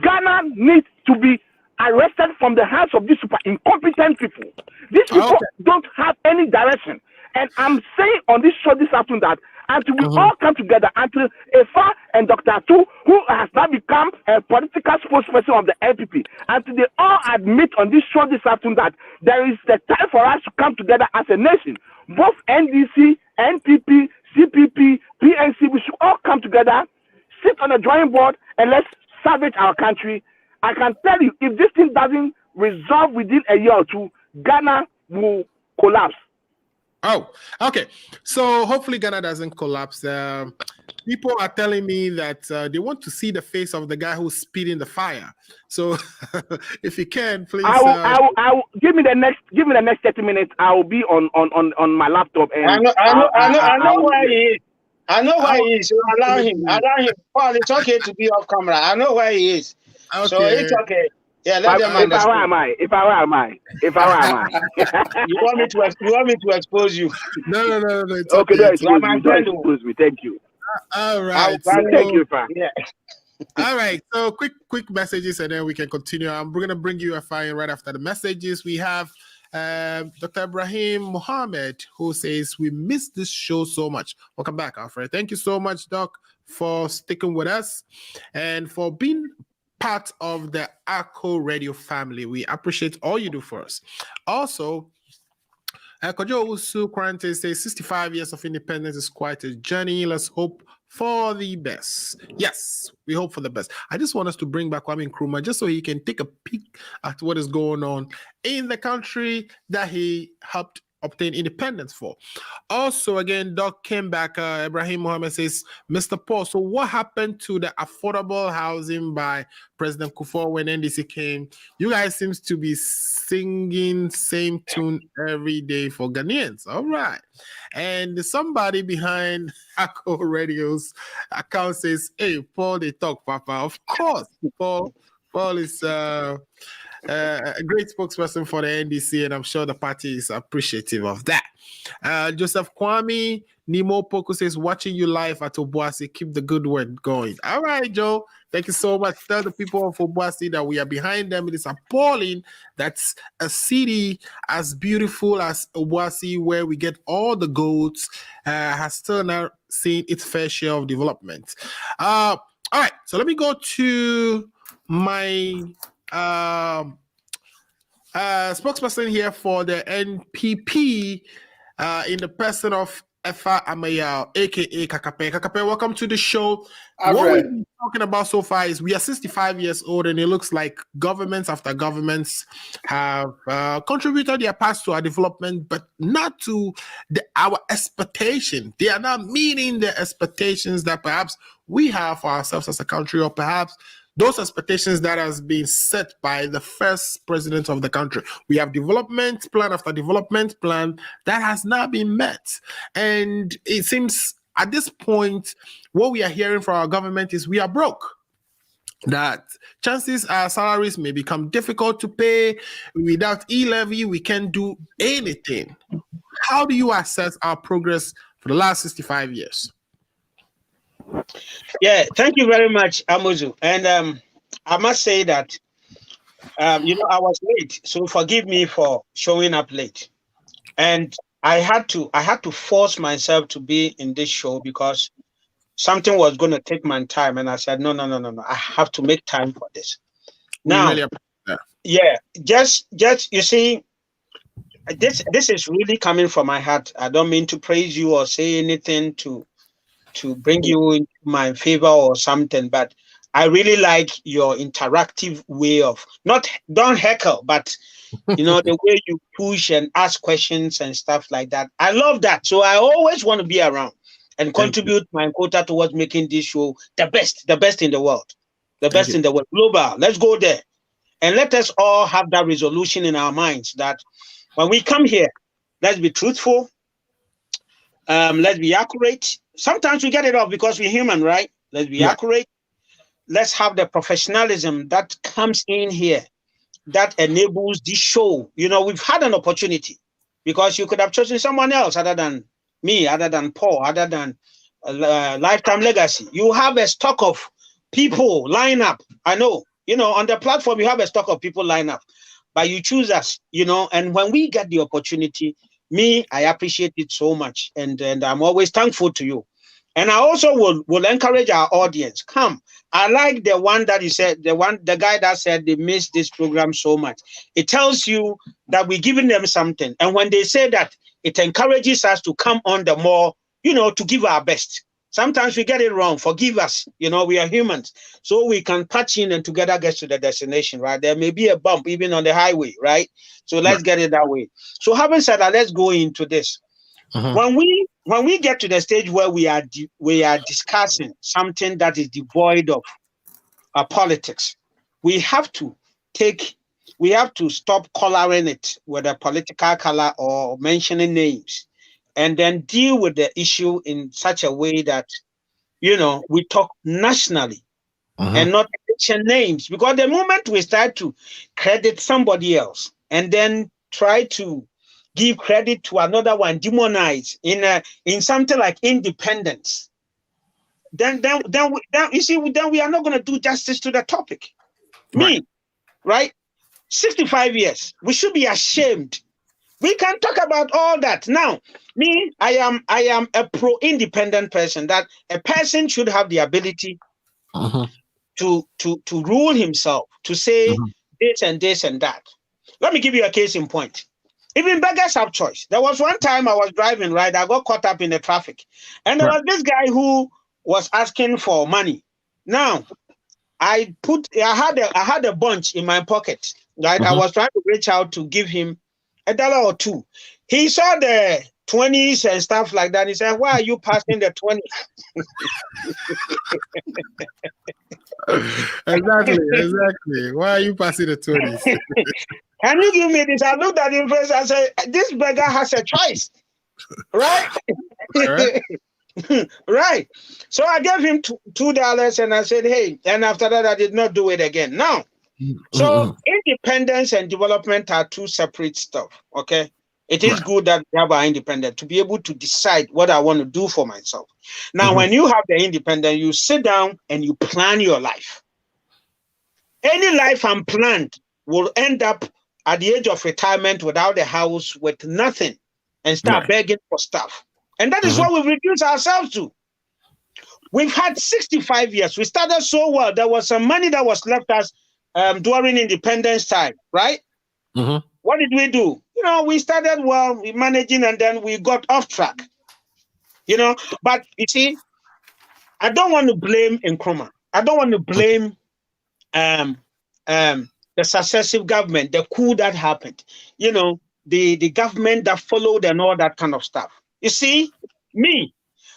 Ghana needs to be arrested from the hands of these super incompetent people. These people don't have any direction. And I'm saying on this show this afternoon that until we all come together, until Efa and Dr. Atu, who has now become a political spokesperson of the NPP, until they all admit on this show this afternoon that there is the time for us to come together as a nation. Both NDC, NPP, CPP, PNC, we should all come together, sit on a drawing board, and let's salvage our country. I can tell you, if this thing doesn't resolve within a year or two, Ghana will collapse. Oh, okay. So hopefully Ghana doesn't collapse. People are telling me that they want to see the face of the guy who's speeding the fire. So if you can, please. I will give me the next 30 minutes. I will be on my laptop. And I know where he is. I know where he is. So allow him. Paul, it's okay to be off camera. I know where he is. Okay. So it's okay. Yeah, let them understand. If I were, am I? You want me to expose you? No. It's okay, don't expose me. Thank you. All right. Thank you, Fa. Yeah. All right. So quick messages, and then we can continue. We're gonna bring you a file right after the messages. We have Dr. Ibrahim Mohammed, who says we missed this show so much. Welcome back, Alfred. Thank you so much, Doc, for sticking with us and for being part of the ACO Radio family. We appreciate all you do for us. Also, Kojo Usu Quarantine says 65 years of independence is quite a journey. Let's hope for the best. Yes, we hope for the best. I just want us to bring back Kwame Nkrumah just so he can take a peek at what is going on in the country that he helped obtain independence for. Also, again, Doc came back. Ibrahim Mohammed says, Mr. Paul, so what happened to the affordable housing by President Kufuor when NDC came? You guys seems to be singing same tune every day for Ghanaians. All right. And somebody behind ACO Radio's account says, hey, Paul, they talk, Papa. Of course, Paul is a great spokesperson for the NDC, and I'm sure the party is appreciative of that. Joseph Kwame Nemo Poku says, watching you live at Obuasi, keep the good work going. All right, Joe. Thank you so much. Tell the people of Obuasi that we are behind them. It is appalling that a city as beautiful as Obuasi, where we get all the goats, has still not seen its fair share of development. All right, so let me go to my spokesperson here for the NPP in the person of Efa Amayal, aka Kakape. Kakape, welcome to the show. What we've been talking about so far is we are 65 years old, and it looks like governments after governments have contributed their parts to our development, but not to our expectation. They are not meeting the expectations that perhaps we have for ourselves as a country, or perhaps those expectations that has been set by the first president of the country. We have development plan after development plan that has not been met. And it seems at this point, what we are hearing from our government is we are broke. That chances our salaries may become difficult to pay. Without e-levy, we can't do anything. How do you assess our progress for the last 65 years? Yeah, thank you very much, Amozu. And I must say that, I was late, so forgive me for showing up late. And I had to force myself to be in this show because something was going to take my time. And I said, no, I have to make time for this. Now, just you see, this is really coming from my heart. I don't mean to praise you or say anything to to bring you into my favor or something, but I really like your interactive way of don't heckle, but the way you push and ask questions and stuff like that. I love that. So I always want to be around and contribute my quota towards making this show the best in the world, in the world, global. Let's go there. And let us all have that resolution in our minds that when we come here, let's be truthful, let's be accurate. Sometimes we get it off because we're human, right? Let's be accurate. Let's have the professionalism that comes in here that enables this show. We've had an opportunity because you could have chosen someone else other than me, other than Paul, other than Lifetime Legacy. You have a stock of people line up. I know, on the platform, you have a stock of people line up, but you choose us, and when we get the opportunity, I appreciate it so much. And I'm always thankful to you. And I also will encourage our audience. Come. I like the one that you said, the guy that said they missed this program so much. It tells you that we're giving them something. And when they say that, it encourages us to come on the more, to give our best. Sometimes we get it wrong. Forgive us. We are humans. So we can patch in and together get to the destination, right? There may be a bump even on the highway, right? So let's get it that way. So having said that, let's go into this. When we get to the stage where we are discussing something that is devoid of politics, we have to stop coloring it with a political color or mentioning names, and then deal with the issue in such a way that we talk nationally and not mention names. Because the moment we start to credit somebody else and then try to give credit to another one, demonize in something like independence, then we are not going to do justice to the topic. Right? 65 years, we should be ashamed. We can talk about all that. Now, I am a pro-independent person, that a person should have the ability to rule himself, to say this and this and that. Let me give you a case in point. Even beggars have choice. There was one time I was driving, right? I got caught up in the traffic. And there was this guy who was asking for money. Now, I had a bunch in my pocket, right? I was trying to reach out to give him $1 or $2. He saw the 20s and stuff like that. He said, "Why are you passing the 20?" Exactly. Why are you passing the 20s? Can you give me this? I looked at him first. I said, this beggar has a choice, right? Right. So I gave him $2 and I said, hey, and after that, I did not do it again. Now, so independence and development are two separate stuff, okay? It is good that we have our independence to be able to decide what I want to do for myself. Now, when you have the independence, you sit down and you plan your life. Any life unplanned will end up at the age of retirement without a house, with nothing, and start begging for stuff. And that is what we've reduced ourselves to. We've had 65 years. We started so well. There was some money that was left us during independence time, right? What did we do? We started well, we managing, and then we got off track. But you see, I don't want to blame Nkrumah. I don't want to blame the successive government, the coup that happened, the government that followed and all that kind of stuff. You see,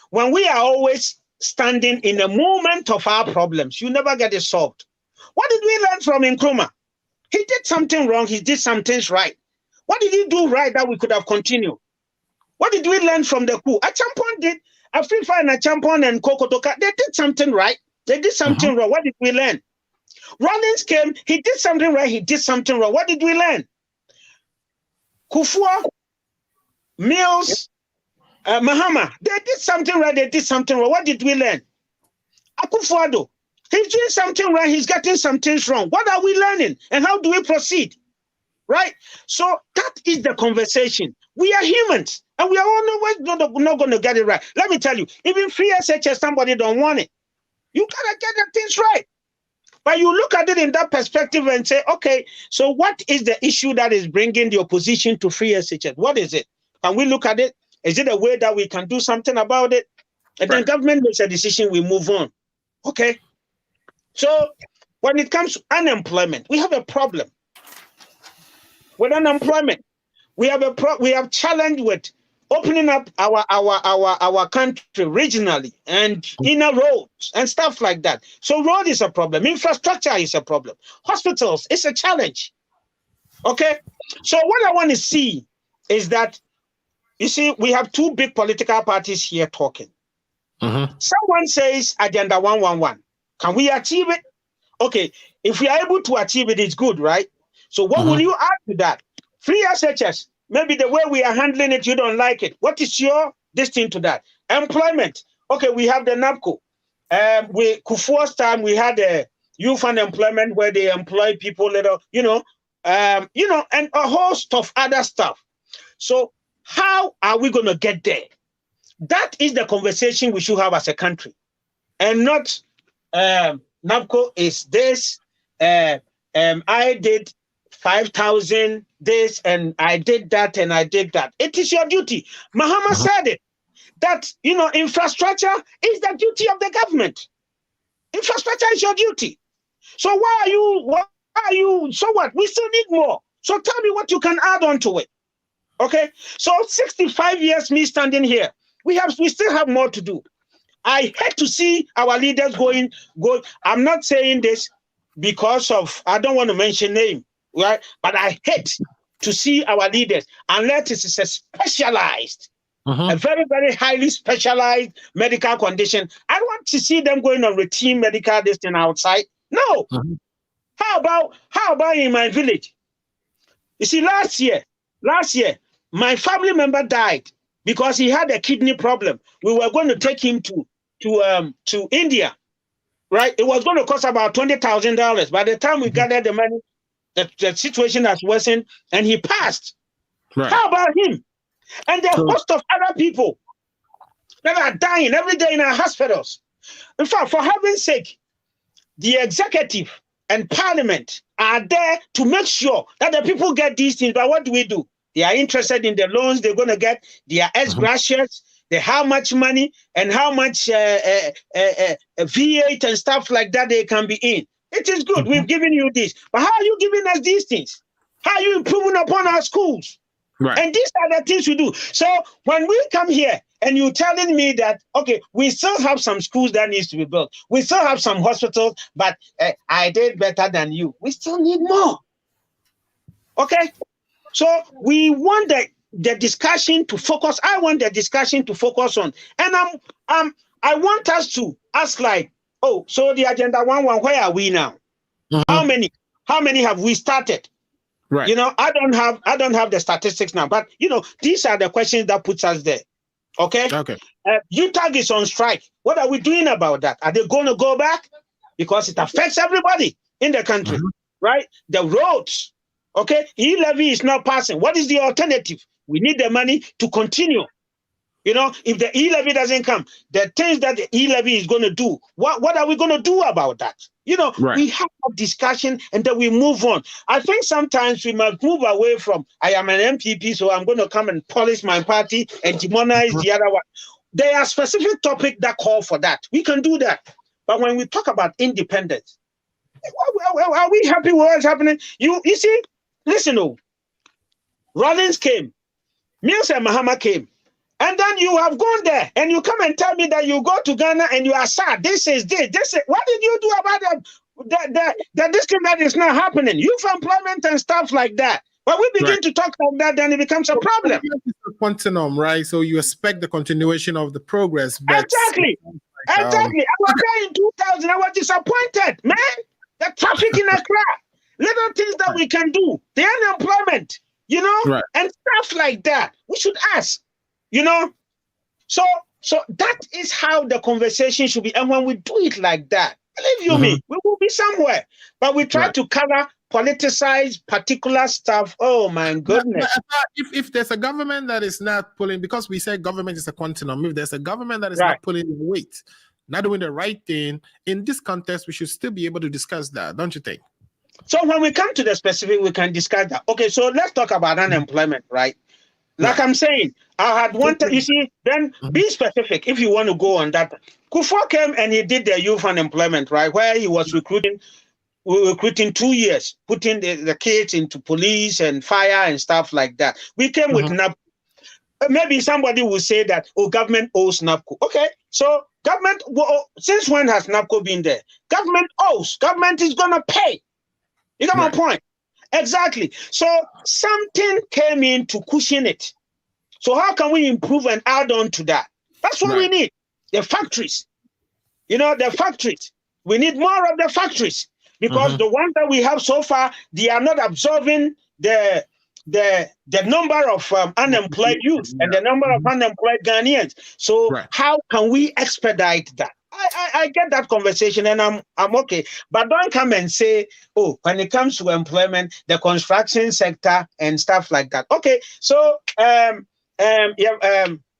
when we are always standing in a moment of our problems, you never get it solved. What did we learn from Nkrumah? He did something wrong, he did some things right. What did he do right that we could have continued? What did we learn from the coup? Achampon did, Afrifa and Achampon and Kokotoka, they did something right, they did something wrong. What did we learn? Rawlings came, he did something right, he did something wrong. What did we learn? Kufua, Mills, Mahama, they did something right, they did something wrong. What did we learn? Akufo-Addo, he's doing something right, he's getting some things wrong. What are we learning? And how do we proceed? Right? So that is the conversation. We are humans, and we are always not going to get it right. Let me tell you, even free SHS, somebody don't want it. You got to get the things right. But you look at it in that perspective and say, okay, so what is the issue that is bringing the opposition to free SHS? What is it? Can we look at it? Is it a way that we can do something about it? And then government makes a decision, we move on. Okay. So when it comes to unemployment, we have a problem. With unemployment, we have challenge with opening up our country regionally and inner roads and stuff like that. So road is a problem. Infrastructure is a problem. Hospitals is a challenge. Okay. So what I want to see is that, you see, we have two big political parties here talking. Someone says Agenda 111. Can we achieve it? Okay. If we are able to achieve it, it's good, right? So what will you add to that? Free SHS. Maybe the way we are handling it, you don't like it. What is your distinct to that? Employment. Okay, we have the NAPCO. Kufuor's time, we had a youth unemployment where they employ people little, and a host of other stuff. So how are we going to get there? That is the conversation we should have as a country, and not NAPCO is this. I did 5,000 this and I did that and I did that. It is your duty. Mahama said it, that, infrastructure is the duty of the government. Infrastructure is your duty. So why are you, so what? We still need more. So tell me what you can add on to it. Okay. So 65 years, me standing here, we still have more to do. I hate to see our leaders go. I'm not saying this because of, I don't want to mention name. Right? But I hate to see our leaders, unless it is a specialized, a very, very highly specialized medical condition. I want to see them going on routine medical testing outside. No. How about in my village? You see, last year, my family member died because he had a kidney problem. We were going to take him to India, right? It was going to cost about $20,000. By the time we gathered the money, the situation has worsened and he passed. Right. How about him? And the host of other people that are dying every day in our hospitals. In fact, for heaven's sake, the executive and parliament are there to make sure that the people get these things. But what do? They are interested in the loans they're going to get. They are ex-gracious. They how much money and how much V8 and stuff like that they can be in. It is good. We've given you this. But how are you giving us these things? How are you improving upon our schools? Right. And these are the things we do. So when we come here and you're telling me that, okay, we still have some schools that needs to be built. We still have some hospitals, but I did better than you. We still need more. Okay? So we want the discussion to focus. I want the discussion to focus on. And I want us to ask like, oh, so the Agenda 111, where are we now? How many have we started? Right. I don't have the statistics now, but these are the questions that puts us there. Okay. UTAG is on strike. What are we doing about that? Are they going to go back? Because it affects everybody in the country, right? The roads. Okay. E-levy is not passing. What is the alternative? We need the money to continue. If the e-levy doesn't come, the things that the e-levy is going to do, what are we going to do about that? We have a discussion and then we move on. I think sometimes we must move away from, I am an MPP, so I'm going to come and polish my party and demonize the other one. There are specific topics that call for that. We can do that. But when we talk about independence, are we happy with what's happening? You see, listen, Rollins came, Mills and Mahama came. And then you have gone there and you come and tell me that you go to Ghana and you are sad. This is. What did you do about this thing that is not happening? Youth employment and stuff like that. When we begin to talk like that, then it becomes a problem. It's a continuum, right? So you expect the continuation of the progress. But exactly. I was there in 2000. I was disappointed, man. The traffic in Accra. Little things that we can do. The unemployment, and stuff like that. We should ask. So that is how the conversation should be. And when we do it like that, believe you me, we will be somewhere. But we try to color, politicize particular stuff. Oh my goodness. If there's a government that is not pulling, because we say government is a continuum, if there's a government that is not pulling weight, not doing the right thing, in this context, we should still be able to discuss that, don't you think? So when we come to the specific, we can discuss that. Okay, so let's talk about unemployment, right? Like I'm saying, I had wanted, you see, then be specific if you want to go on that. Kufuor came and he did the youth unemployment, right, where he was recruiting 2 years, putting the kids into police and fire and stuff like that. We came with NAPCO. Maybe somebody will say that, oh, government owes NAPCO. Okay, so government, since when has NAPCO been there? Government owes. Government is going to pay. You got my point? Exactly. So something came in to cushion it. So how can we improve and add on to that? That's what we need. The factories. You know, the factories. We need more of the factories because the ones that we have so far, they are not absorbing the number of unemployed youth and the number of unemployed Ghanaians. So how can we expedite that? I get that conversation and I'm okay. But don't come and say, oh, when it comes to employment, the construction sector and stuff like that. Okay, so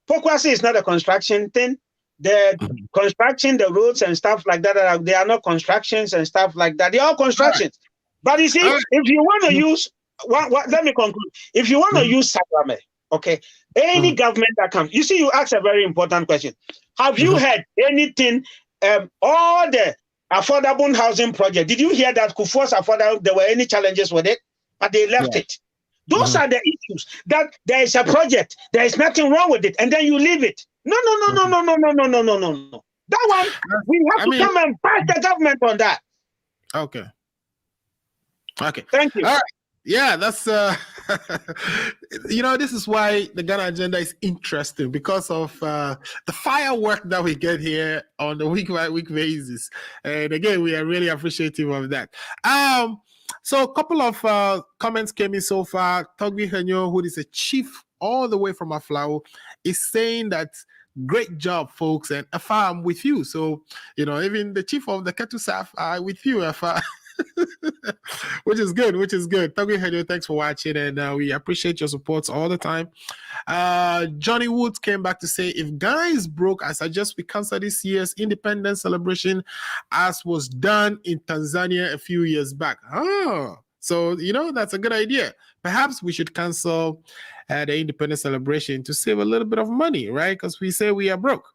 Pokwasi is not a construction thing. The construction, the roads and stuff like that, they are not constructions and stuff like that. They are constructions. But you see, if you want to use let me conclude. If you want to use Sagrame, okay, any government that comes, you see, you asked a very important question. Have you heard anything? All the affordable housing project. Did you hear that Kufuor's affordable? There were any challenges with it, but they left it. Those are the issues. That there is a project, there is nothing wrong with it, and then you leave it. No. That one we have to come and fight the government on that. Okay. Thank you. All right. Yeah, that's this is why the Ghana agenda is interesting because of the firework that we get here on the week-by-week basis. And again, we are really appreciative of that. So a couple of comments came in so far. Togbi Henyo, who is a chief all the way from Aflao, is saying that great job, folks, and Afa, I'm with you. So, even the chief of the Ketu staff are with you, Afa. which is good. Togbi Henyo, thanks for watching, and we appreciate your support all the time. Johnny Woods came back to say, if Ghana is broke, I suggest we cancel this year's independence celebration as was done in Tanzania a few years back. So, that's a good idea. Perhaps we should cancel the independence celebration to save a little bit of money, right? Because we say we are broke.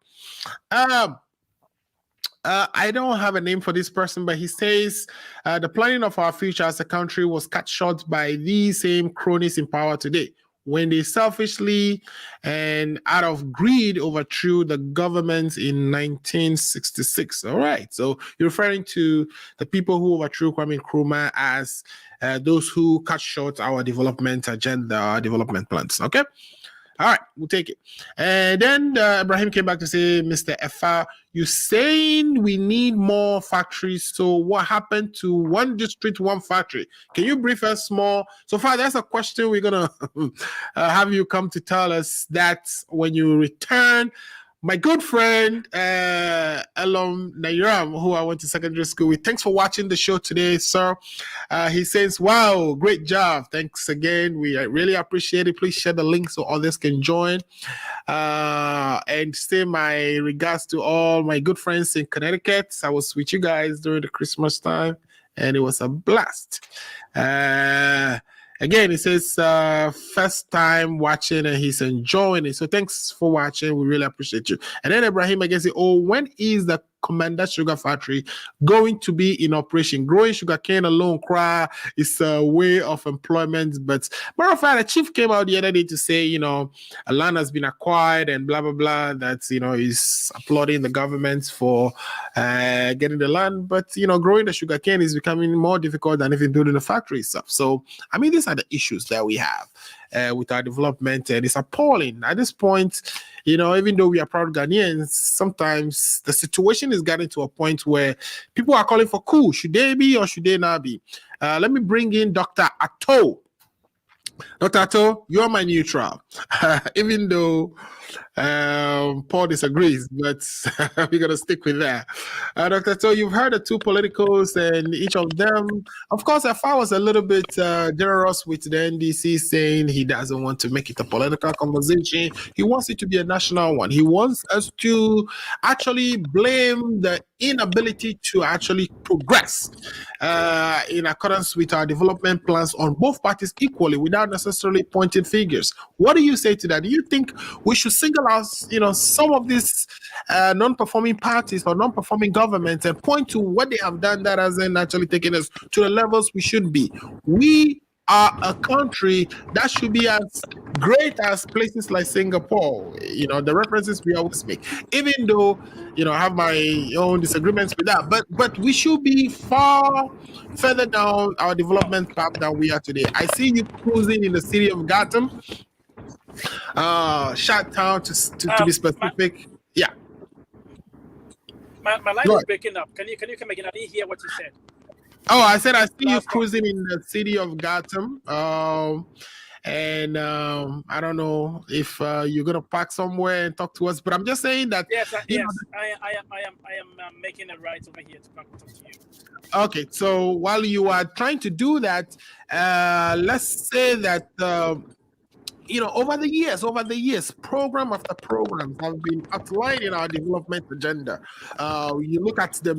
I don't have a name for this person, but he says the planning of our future as a country was cut short by these same cronies in power today when they selfishly and out of greed overthrew the government in 1966. All right. So you're referring to the people who overthrew Kwame Nkrumah as those who cut short our development agenda, our development plans. Okay. All right, we'll take it. And then Ibrahim came back to say, Mr. Efa, you're saying we need more factories. So what happened to one district, one factory? Can you brief us more? So far, that's a question we're going to have you come to tell us that when you return. My good friend, Elom Nairam, who I went to secondary school with, thanks for watching the show today, sir. He says, wow, great job. Thanks again. We really appreciate it. Please share the link so others can join. And say my regards to all my good friends in Connecticut. I was with you guys during the Christmas time, and it was a blast. Again, he says first time watching and he's enjoying it. So thanks for watching. We really appreciate you. And then Ibrahim again says, when is the Commander Sugar Factory going to be in operation? Growing sugarcane alone is a way of employment. But matter of fact, the chief came out the other day to say, a land has been acquired and blah, blah, blah. That, he's applauding the government for getting the land. But, growing the sugarcane is becoming more difficult than even building the factory stuff. So, these are the issues that we have with our development. And it's appalling. At this point, even though we are proud Ghanaians, sometimes the situation is getting to a point where people are calling for coup. Should they be or should they not be? Let me bring in Dr. Atto. Dr. Atto, you are my neutral. Even though Paul disagrees, but we're going to stick with that. Dr. So you've heard the two politicals, and each of them, of course, FA was a little bit generous with the NDC, saying he doesn't want to make it a political conversation. He wants it to be a national one. He wants us to actually blame the inability to actually progress in accordance with our development plans on both parties equally without necessarily pointing figures. What do you say to that? Do you think we should single out, some of these non-performing parties or non-performing governments and point to what they have done that hasn't actually taken us to the levels we should be? We are a country that should be as great as places like Singapore. The references we always make, even though I have my own disagreements with that, but we should be far further down our development path than we are today. I see you cruising in the city of Gotham, Shot Town to be specific. My line is breaking up. Can you come again? I didn't hear what you said. Oh, I said I see you cruising in the city of Gotham. And I don't know if you're gonna park somewhere and talk to us, but I'm just saying that. Yes, I am making a right over here to talk to you. Okay, so while you are trying to do that, let's say that over the years, program after program have been outlined in our development agenda. You look at the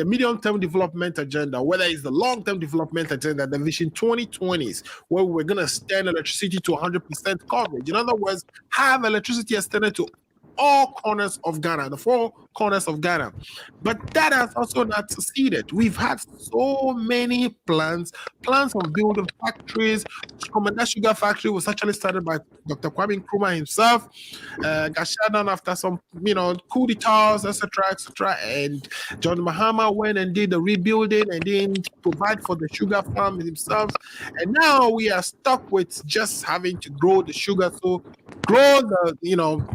medium-term development agenda, whether it's the long-term development agenda, the Vision 2020s, where we're going to extend electricity to 100% coverage. In other words, have electricity extended to all corners of Ghana, the four corners of Ghana. But that has also not succeeded. We've had so many plans of building factories. Commander Sugar Factory was actually started by Dr. Kwame Nkrumah himself. Got shut down after some, coup d'etats, etc., and John Mahama went and did the rebuilding and didn't provide for the sugar farm himself. And now we are stuck with just having to grow the sugar. So grow the sugar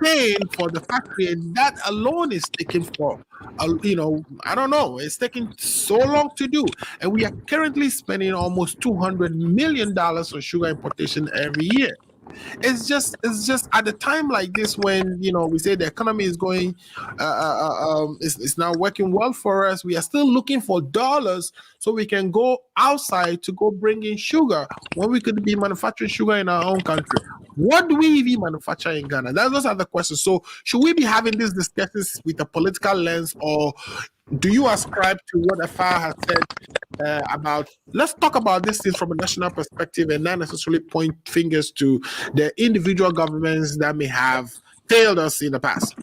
cane for the factory, and that alone is taking for I don't know, it's taking so long to do, and we are currently spending almost $200 million on sugar importation every year. It's just at a time like this when we say the economy is going it's now working well for us. We are still looking for dollars so we can go outside to go bring in sugar when we could be manufacturing sugar in our own country. What do we even manufacture in Ghana? Those are the questions. So should we be having these discussions with a political lens, or do you ascribe to what FR has said about, let's talk about this thing from a national perspective and not necessarily point fingers to the individual governments that may have failed us in the past?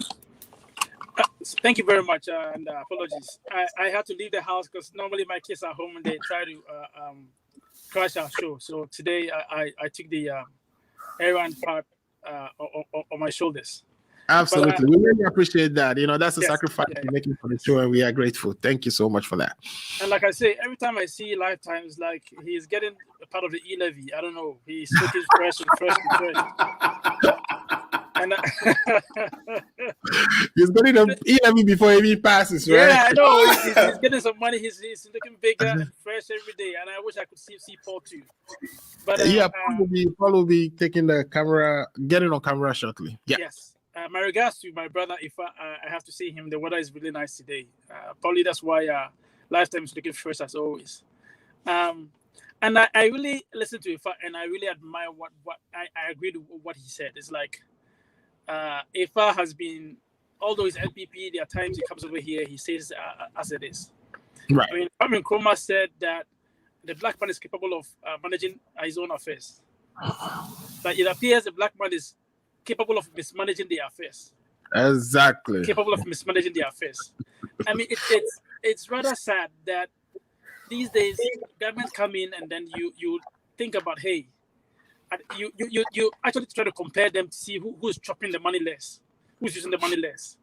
Thank you very much, and apologies. I had to leave the house because normally my kids are home and they try to crash our show. So today I took the errand part on my shoulders. Absolutely. We really appreciate that. That's a sacrifice you're making for the show, and we are grateful. Thank you so much for that. And like I say, every time I see Lifetimes, like he's getting a part of the e-levy. I don't know. He's looking fresh. And he's getting the e-levy before he passes, right? Yeah, I know. He's getting some money. He's looking bigger and fresh every day. And I wish I could see Paul too. But Paul will be taking the camera, getting on camera shortly. Yeah. Yes. My regards to my brother. If I have to see him, the weather is really nice today. Probably that's why Lifetime is looking fresh as always. And I really listen to Ifa, and I really admire what I agree with what he said. It's like Ifa has been, although he's NPP, there are times he comes over here, he says as it is. Right. I mean, Kwame Nkrumah said that the black man is capable of managing his own affairs. But it appears the black man is capable of mismanaging their affairs. Exactly. Capable of mismanaging their affairs. I mean, it's rather sad that these days governments come in and then you think about, hey, you actually try to compare them to see who's chopping the money less, who's using the money less.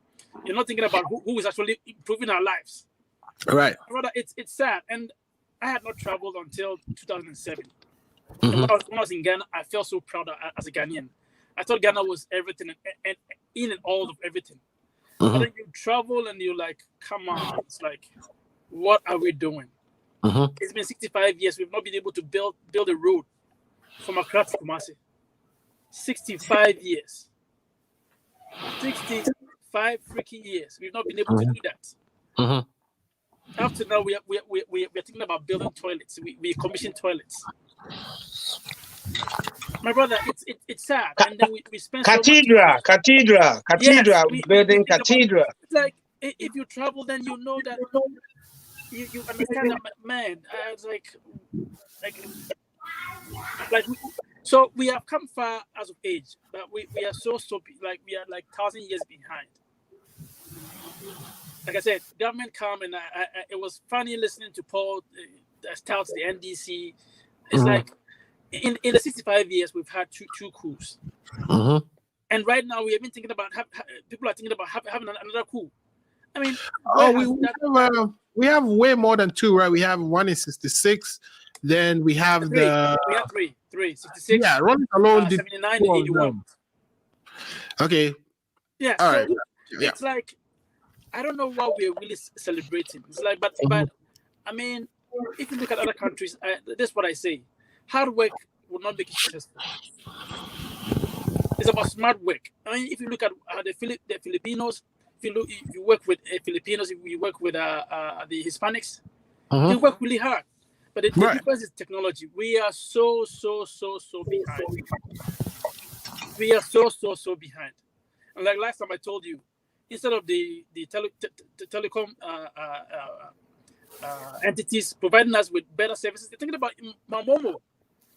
You're not thinking about who is actually improving our lives. Right. Rather, it's sad. And I had not traveled until 2007. Mm-hmm. When I was in Ghana, I felt so proud as a Ghanaian. I thought Ghana was everything and in and all of everything. Mm-hmm. But then you travel and you're like, come on. It's like, what are we doing? Mm-hmm. It's been 65 years. We've not been able to build a road from Accra to Kumasi. 65 years. 65 freaking years. We've not been able to do that. Up to now, we're thinking about building toilets. We commission toilets. My brother, it's sad. And then we spend cathedral, building cathedral. It's like, if you travel, then you know that you understand that, man. It's like so we have come far as of age, but we are so like we are like 1,000 years behind. Like I said, government come and it was funny listening to Paul tout the NDC. It's like in the 65 years we've had two coups, and right now we have been thinking about people are thinking about having another coup. I mean, we have way more than two, right? We have one in 66. Then we have we have three, 66. Yeah, Ronald alone did 79 and 81. Okay. Yeah. All so right. Yeah. It's like, I don't know what we're really celebrating. It's like, but I mean, if you look at other countries, this is what I say: hard work will not make it successful. It's about smart work. I mean, if you look at the Filipinos, if you work with Filipinos, if you work with the Hispanics, they work really hard. But the difference is technology. We are so behind. We are so behind. And like last time I told you, instead of the telecom entities providing us with better services, they're thinking about Mamomo.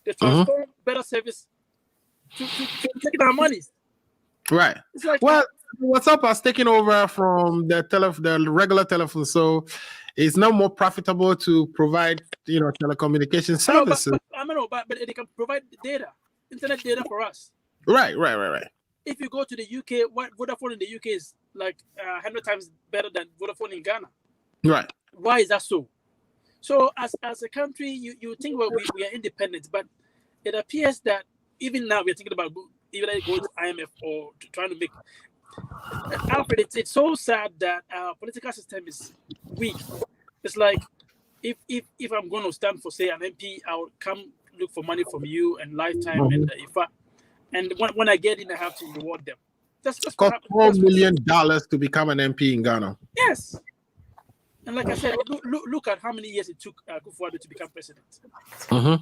They transform better service to take our money. Right. It's like, well, WhatsApp has taken over from the regular telephone, so it's now more profitable to provide, telecommunication services. But they can provide data, internet data for us. Right. If you go to the UK, what Vodafone in the UK is like 100 times better than Vodafone in Ghana. Right. Why is that so? So as a country, you think we are independent, but it appears that even now we're thinking about either going to IMF or trying to make. Alfred, it's so sad that our political system is weak. It's like if I'm going to stand for, say, an MP, I'll come look for money from you and Lifetime and when I get in, I have to reward them. That's cost $4 million to become an MP in Ghana. Yes. And like I said, look at how many years it took Akufo-Addo to become president. In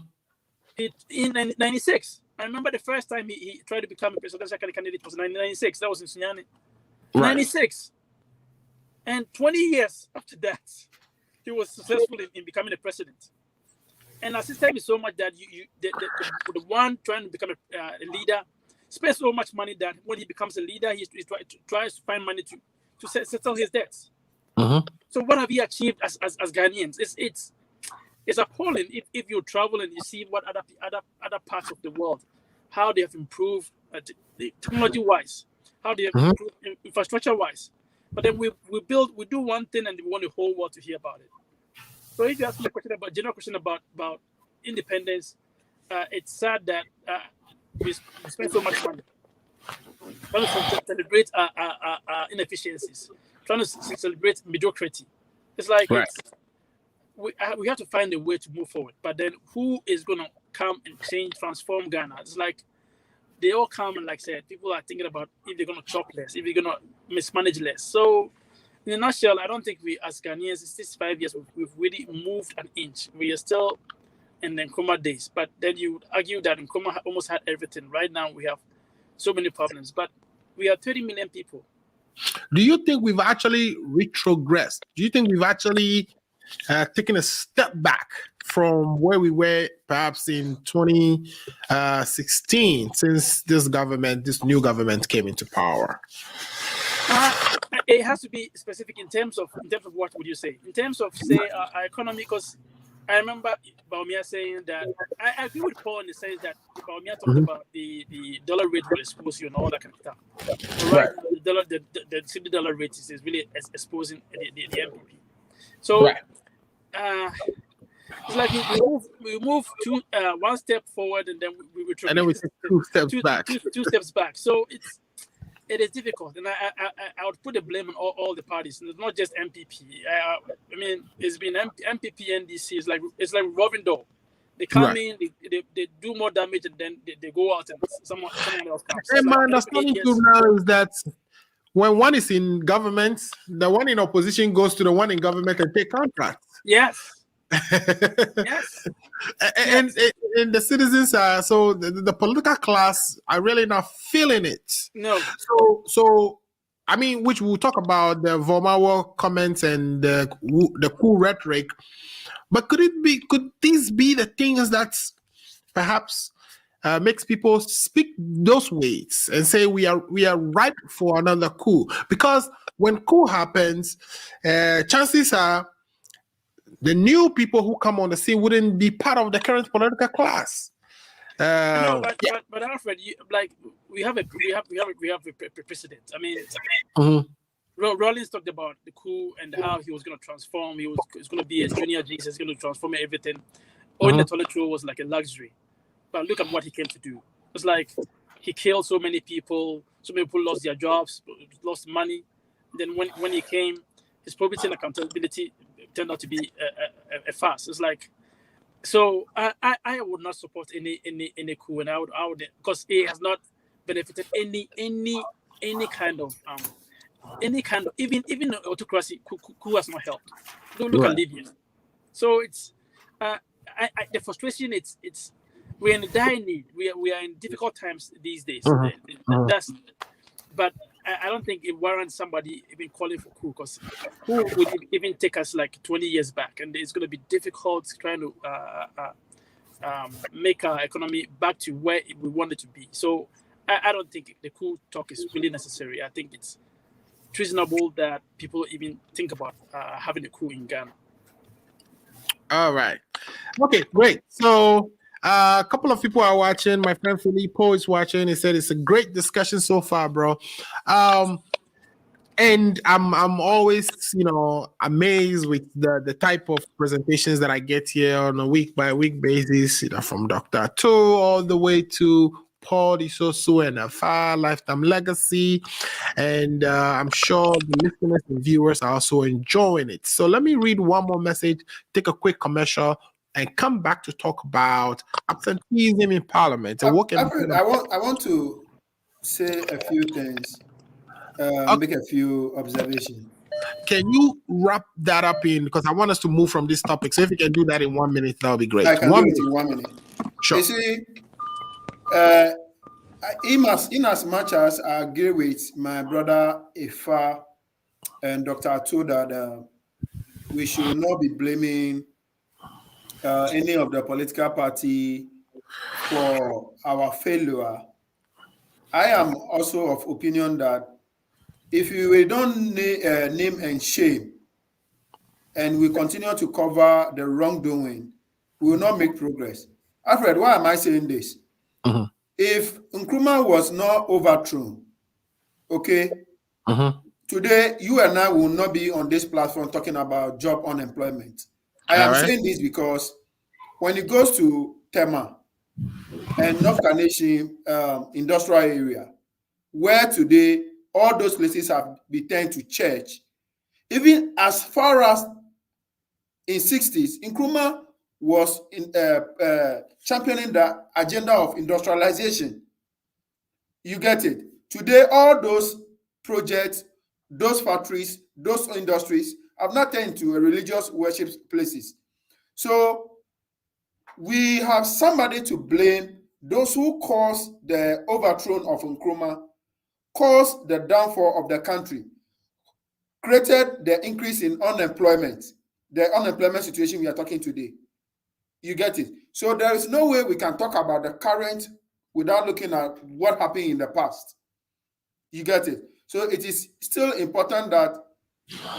1996. I remember the first time he tried to become a presidential candidate was in 1996. That was in Sunyani. 96. And 20 years after that, he was successful in becoming a president. And our system is so much that the one trying to become a leader spends so much money that when he becomes a leader, he tries to find money to settle his debts. So what have we achieved as Ghanaians? It's appalling if you travel and you see what other parts of the world, how they have improved technology-wise, how they have improved infrastructure-wise. But then we do one thing and we want the whole world to hear about it. So if you ask me a general question about independence, it's sad that we spend so much money trying to celebrate our inefficiencies, trying to celebrate mediocrity. It's like we have to find a way to move forward. But then who is going to come and transform Ghana? It's like they all come and, like I said, people are thinking about if they're going to chop less, if they're going to mismanage less. So in a nutshell, I don't think we as Ghanaians, in 65 years, we've really moved an inch. We are still in the Nkrumah days. But then you would argue that Nkrumah almost had everything. Right now, we have so many problems. But we are 30 million people. Do you think we've actually retrogressed? Do you think we've actually taken a step back from where we were perhaps in 2016 since this new government came into power? It has to be specific in terms of what would you say? In terms of, say, our economy, because I remember Baumia saying that, I agree with Paul in the sense that Baumia talked about the dollar rate will expose you and all that kind of stuff. Right. The city dollar rate is really exposing the MPP. So it's like we move one step forward and then we retract. And then we take two steps back. Two steps back. So it is difficult, and I would put the blame on all the parties, and it's not just MPP. I mean, it's been MPP, NDC. It's like revolving door. They come in, they do more damage, and then they go out, and someone else comes. And my Like, understanding too now is that when one is in government, the one in opposition goes to the one in government and take contracts. Yes. Yes. And the citizens are so the political class are really not feeling it. No. So I mean, which we'll talk about the Vomawa comments and the cool rhetoric. But could these be the things that perhaps makes people speak those ways and say we are ripe for another coup? Because when coup happens, chances are the new people who come on the scene wouldn't be part of the current political class. No, but Alfred, we have a precedent. I mean, Rollins talked about the coup and how he was going to transform. He was going to be a junior Jesus, going to transform everything. Owning the toilet roll was like a luxury. But look at what he came to do. It's like he killed so many people. So many people lost their jobs, lost money. Then when he came, his probity and accountability turned out to be a farce. It's like, so I would not support any coup, and I would because it has not benefited any kind of even autocracy. Coup has not helped. Look at Libya. So it's the frustration. It's we're in a dire need. We are in difficult times these days. But I don't think it warrants somebody even calling for coup, because coup would even take us like 20 years back, and it's going to be difficult trying to make our economy back to where we want it to be. So I don't think the coup talk is really necessary. I think it's reasonable that people even think about having a coup in Ghana. All right. Okay, great. So a couple of people are watching. My friend Filippo is watching. He said it's a great discussion so far, bro. And I'm always, amazed with the type of presentations that I get here on a week by week basis, from Dr. To all the way to Paul Isoso and Afar Lifetime Legacy. And I'm sure the listeners and viewers are also enjoying it. So let me read one more message, take a quick commercial, and come back to talk about absenteeism in Parliament. And I want to say a few things, make a few observations. Can you wrap that up because I want us to move from this topic. So if you can do that in 1 minute, that would be great. I can do it in 1 minute. Sure. You see, in as much as I agree with my brother Ifa and Dr. Ato that we should not be blaming any of the political party for our failure, I am also of opinion that if we don't name and shame and we continue to cover the wrongdoing, we will not make progress. Alfred, why am I saying this? If Nkrumah was not overthrown, okay, today you and I will not be on this platform talking about job unemployment. I am saying this because when it goes to Tema and North Carnation industrial area, where today all those places have been turned to church, even as far as in 60s, Nkrumah was championing the agenda of industrialization. You get it? Today, all those projects, those factories, those industries have not turned into religious worship places. So we have somebody to blame. Those who caused the overthrow of Nkrumah, caused the downfall of the country, created the increase in unemployment, the unemployment situation we are talking today. You get it? So there is no way we can talk about the current without looking at what happened in the past. You get it? So it is still important that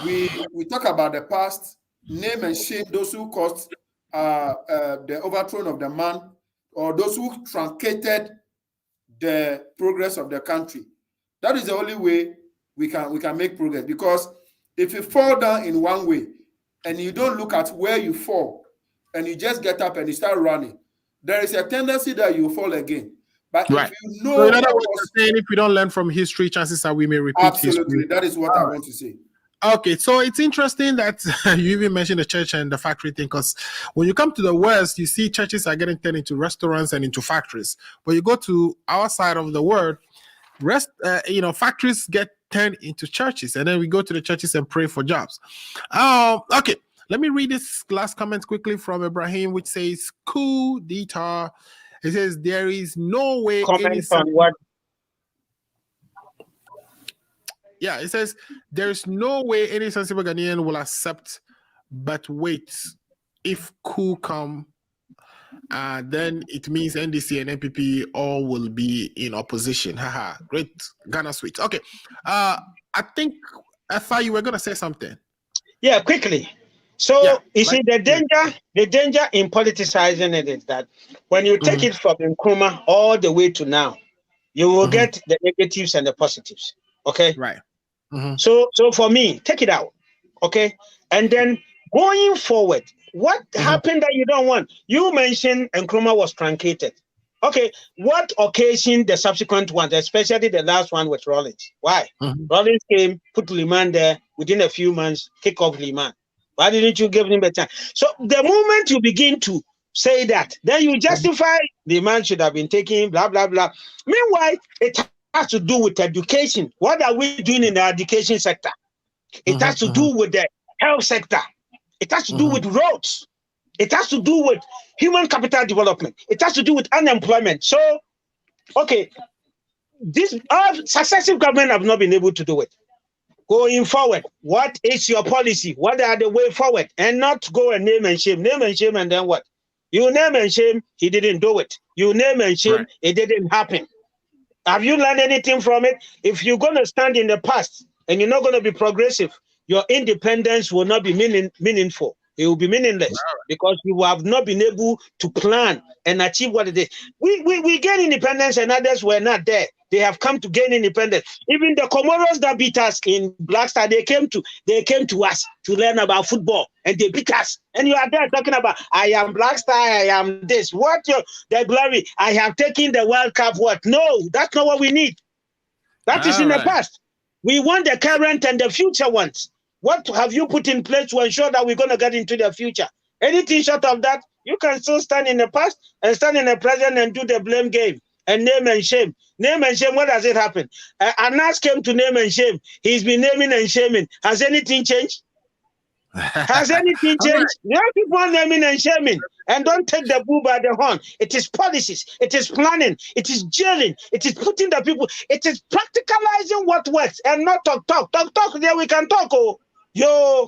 we talk about the past, name and shame those who caused the overthrow of the man, or those who truncated the progress of the country. That is the only way we can make progress. Because if you fall down in one way and you don't look at where you fall, and you just get up and you start running, there is a tendency that you fall again. But if you know, so in other words, saying if we don't learn from history, chances are we may repeat history. Absolutely, that is what I want to say. Okay, so it's interesting that you even mentioned the church and the factory thing, because when you come to the West, you see churches are getting turned into restaurants and into factories. But you go to our side of the world, factories get turned into churches, and then we go to the churches and pray for jobs. Okay, let me read this last comment quickly from Ibrahim, which says, "Cool detour." It says, "There is no way Comment on what? Yeah, it says there's no way any sensible Ghanaian will accept, but wait, if coup come, then it means NDC and NPP all will be in opposition." Haha, great, Ghana sweet. Okay, I think I thought you were gonna say something. Yeah, quickly. So you see the danger in politicizing it is that when you take it from Nkrumah all the way to now, you will get the negatives and the positives. Okay, right. So for me, take it out, okay? And then going forward, what happened that you don't want? You mentioned Nkrumah was truncated. Okay, what occasioned the subsequent ones, especially the last one with Rollins? Why? Rollins came, put Liman there, within a few months, kick off Liman. Why didn't you give him a time? So the moment you begin to say that, then you justify Liman should have been taken, blah, blah, blah. Meanwhile, it has to do with education. What are we doing in the education sector? It has to do with the health sector. It has to do with roads. It has to do with human capital development. It has to do with unemployment. So, okay, this successive government have not been able to do it. Going forward, what is your policy? What are the way forward? And not go and name and shame. Name and shame, and then what? You name and shame, he didn't do it. You name and shame, it didn't happen. Have you learned anything from it? If you're going to stand in the past and you're not going to be progressive, your independence will not be meaningful. It will be meaningless because you have not been able to plan and achieve what it is. We gain independence and others were not there. They have come to gain independence. Even the Comoros that beat us in Black Star, they came to us to learn about football and they beat us. And you are there talking about, I am Black Star, I am this. What the glory? I have taken the World Cup. What? No, that's not what we need. That is in the past. We want the current and the future ones. What have you put in place to ensure that we're going to get into the future? Anything short of that, you can still stand in the past and stand in the present and do the blame game and name and shame. Name and shame, what does it happen? Anas came to name and shame. He's been naming and shaming. Has anything changed? Has anything changed? You have people naming and shaming. And don't take the bull by the horn. It is policies. It is planning. It is jailing. It is putting the people. It is practicalizing what works and not talk. There we can talk. Oh, yo.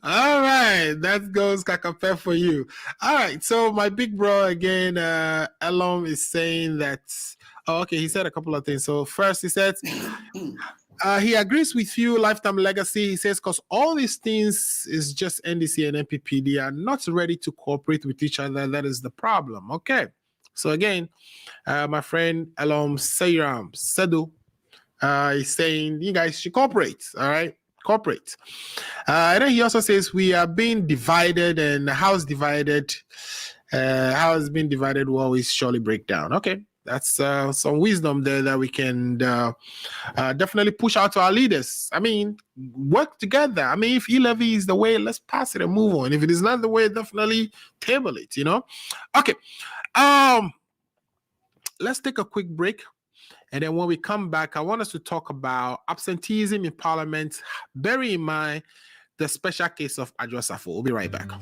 All right, that goes Kakape for you. All right, so my big bro again, Elom is saying that. Oh, okay, he said a couple of things. So first, he said he agrees with you, lifetime legacy. He says because all these things is just NDC and NPP. They are not ready to cooperate with each other. That is the problem. Okay, so again, my friend Elom Seyram Sedu. He's saying you guys should cooperate, all right? Cooperate. And then he also says we are being divided, and the house divided. How it's been divided will always surely break down. Okay, that's some wisdom there that we can definitely push out to our leaders. I mean, work together. I mean, if e-levy is the way, let's pass it and move on. If it is not the way, definitely table it, you know? Okay, let's take a quick break. And then when we come back, I want us to talk about absenteeism in Parliament. Bear in mind the special case of Adjo Safo. We'll be right back.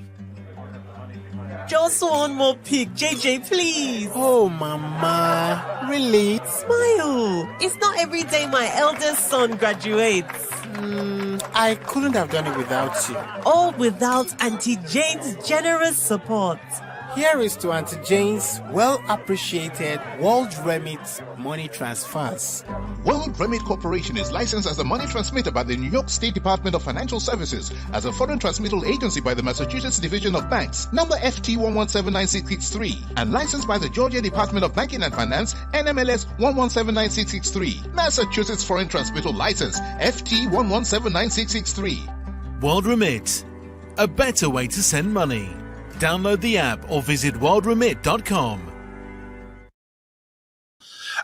Just one more pic, JJ, please. Oh, Mama. Really? Smile. It's not every day my eldest son graduates. I couldn't have done it without you. All without Auntie Jane's generous support. Here is to Auntie Jane's well-appreciated World Remit money transfers. World Remit Corporation is licensed as a money transmitter by the New York State Department of Financial Services as a foreign transmittal agency by the Massachusetts Division of Banks, number FT1179663, and licensed by the Georgia Department of Banking and Finance, NMLS 1179663, Massachusetts Foreign Transmittal License, FT1179663. World Remit, a better way to send money. Download the app or visit worldremit.com.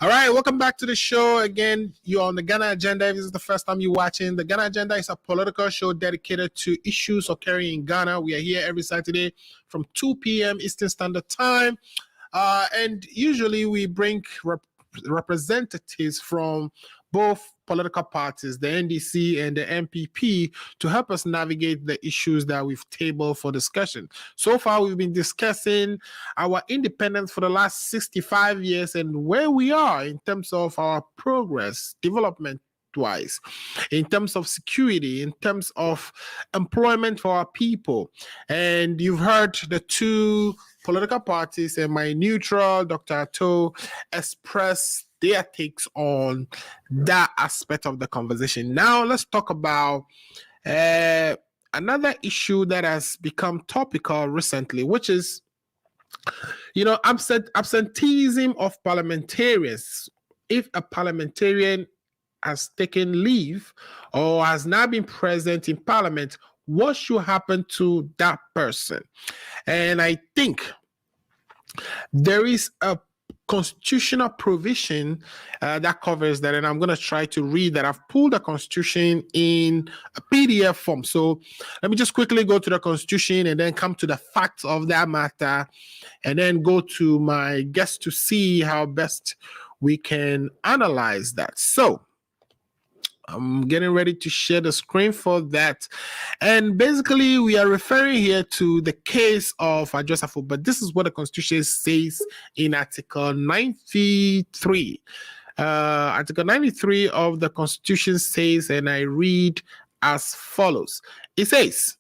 All right, welcome back to the show. Again, you're on the Ghana Agenda. If this is the first time you're watching, the Ghana Agenda is a political show dedicated to issues occurring in Ghana. We are here every Saturday from 2 p.m. Eastern Standard Time. And usually we bring representatives from both political parties, the NDC and the MPP, to help us navigate the issues that we've tabled for discussion. So far, we've been discussing our independence for the last 65 years and where we are in terms of our progress, development wise, in terms of security, in terms of employment for our people. And you've heard the two political parties and my neutral, Dr. Atto, express their takes on that aspect of the conversation. Now, let's talk about another issue that has become topical recently, which is, absenteeism of parliamentarians. If a parliamentarian has taken leave or has not been present in parliament, what should happen to that person? And I think there is a constitutional provision that covers that, and I'm going to try to read that. I've pulled the constitution in a PDF form. So let me just quickly go to the constitution and then come to the facts of that matter, and then go to my guest to see how best we can analyze that. So I'm getting ready to share the screen for that. And basically, we are referring here to the case of Adjosafo, but this is what the Constitution says in Article 93. Article 93 of the Constitution says, and I read as follows. It says,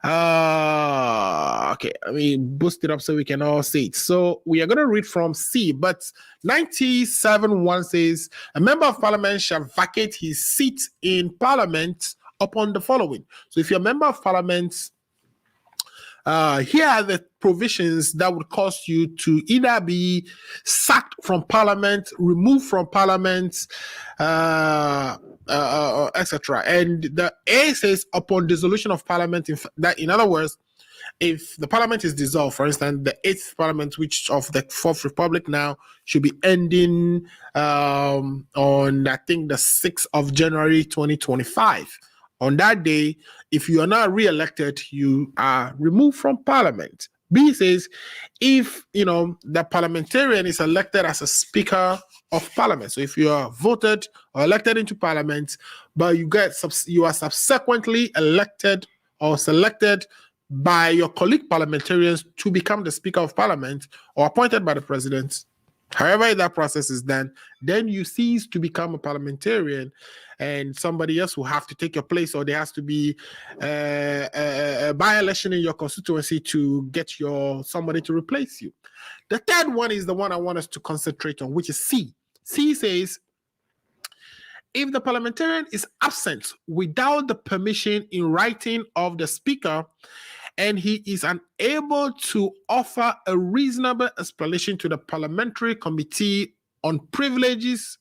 okay, let me boost it up so we can all see it. So we are going to read from C, but 97.1 says, a member of parliament shall vacate his seat in parliament upon the following. So if you're a member of parliament, here are the provisions that would cause you to either be sacked from parliament, removed from parliament, etc. And the A says upon dissolution of parliament. In other words, if the parliament is dissolved, for instance, the 8th parliament, which of the 4th Republic now, should be ending on, I think, the 6th of January 2025. On that day, if you are not re-elected, you are removed from parliament. B says, if the parliamentarian is elected as a speaker of parliament, so if you are voted or elected into parliament, but you are subsequently elected or selected by your colleague parliamentarians to become the speaker of parliament or appointed by the president, however that process is done, then you cease to become a parliamentarian, and somebody else will have to take your place, or there has to be a by-election in your constituency to get somebody to replace you. The third one is the one I want us to concentrate on, which is C. C says, if the parliamentarian is absent without the permission in writing of the speaker, and he is unable to offer a reasonable explanation to the Parliamentary Committee on Privileges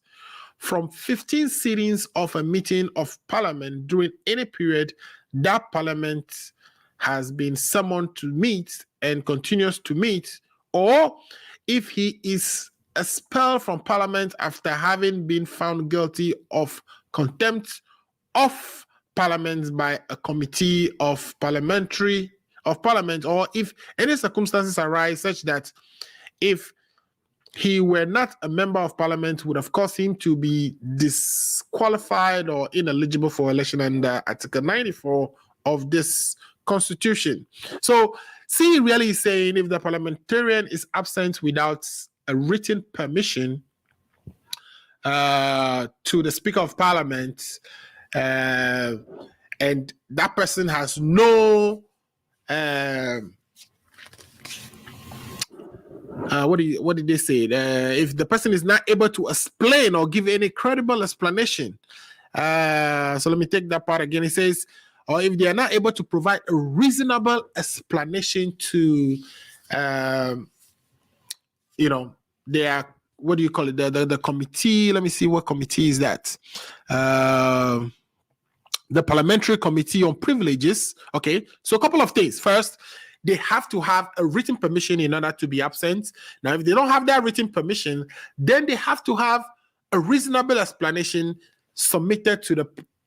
from 15 sittings of a meeting of Parliament during any period that Parliament has been summoned to meet and continues to meet, or if he is expelled from Parliament after having been found guilty of contempt of Parliament by a committee of Parliament, or if any circumstances arise such that if he were not a member of parliament would have caused him to be disqualified or ineligible for election under Article 94 of this constitution. So C really is saying if the parliamentarian is absent without a written permission to the Speaker of Parliament, and that person has no what did they say? If the person is not able to explain or give any credible explanation, so let me take that part again. It says, or if they are not able to provide a reasonable explanation to, their, what do you call it? The committee. Let me see, what committee is that? The Parliamentary Committee on Privileges. Okay, so a couple of things. First, they have to have a written permission in order to be absent. Now, if they don't have that written permission, then they have to have a reasonable explanation submitted to the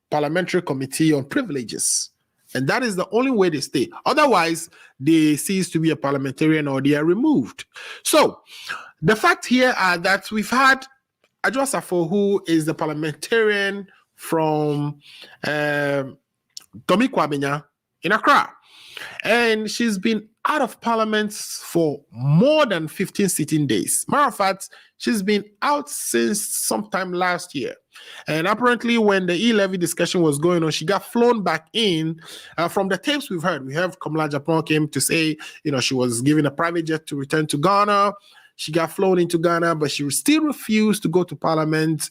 Parliamentary Committee on Privileges. And that is the only way they stay. Otherwise, they cease to be a parliamentarian or they are removed. So, the fact here are that we've had Adwoa Safo, who is the parliamentarian from Tomi Kwabenya in Accra. And she's been out of parliament for more than 15 sitting days. Matter of fact, she's been out since sometime last year. And apparently, when the e-levy discussion was going on, she got flown back in. From the tapes we've heard, we have Kamala Japan came to say, she was given a private jet to return to Ghana. She got flown into Ghana, but she still refused to go to parliament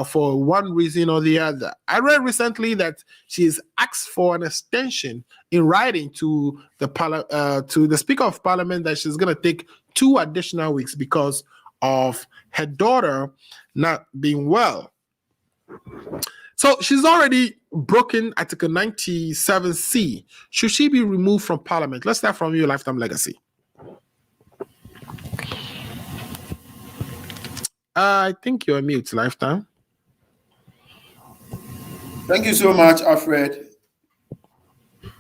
for one reason or the other. I read recently that she has asked for an extension in writing to the Speaker of Parliament that she's going to take 2 additional weeks because of her daughter not being well. So she's already broken Article 97C. Should she be removed from parliament? Let's start from you, Lifetime Legacy. I think you're mute, Lifetime. Thank you so much, Alfred.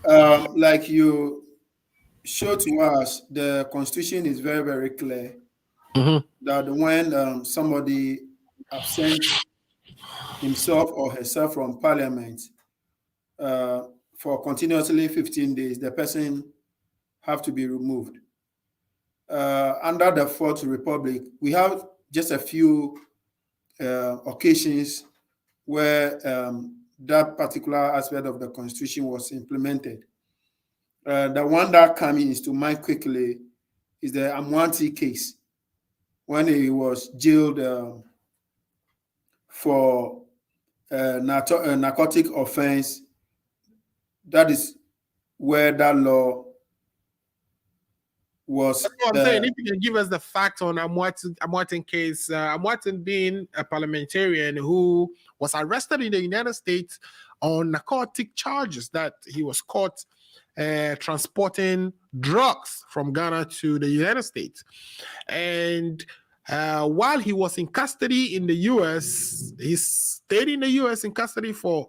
Like you showed to us, the Constitution is very, very clear that when somebody absents himself or herself from Parliament for continuously 15 days, the person have to be removed. Under the Fourth Republic, we have just a few occasions where that particular aspect of the Constitution was implemented. The one that comes to mind quickly is the Amwanti case, when he was jailed for narcotic offense. That is where that law was. That's what I'm saying. If you can give us the facts on Amwanti case, Amwanti being a parliamentarian who was arrested in the United States on narcotic charges that he was caught transporting drugs from Ghana to the United States. And while he was in custody in the U.S., he stayed in the U.S. in custody for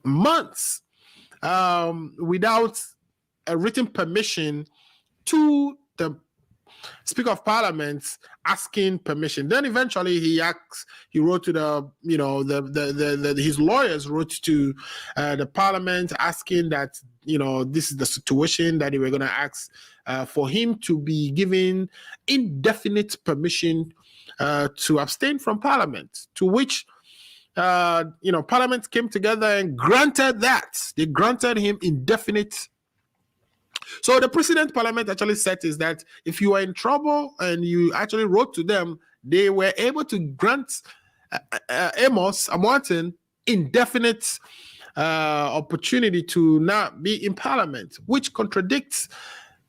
months without a written permission to the Speaker of Parliament asking permission. Then eventually he wrote to his lawyers wrote to the Parliament asking that, this is the situation, that they were going to ask for him to be given indefinite permission to abstain from Parliament, to which Parliament came together and granted that. They granted him indefinite. So the President Parliament actually said is that if you are in trouble and you actually wrote to them, they were able to grant Amos Amwanti indefinite opportunity to not be in Parliament, which contradicts,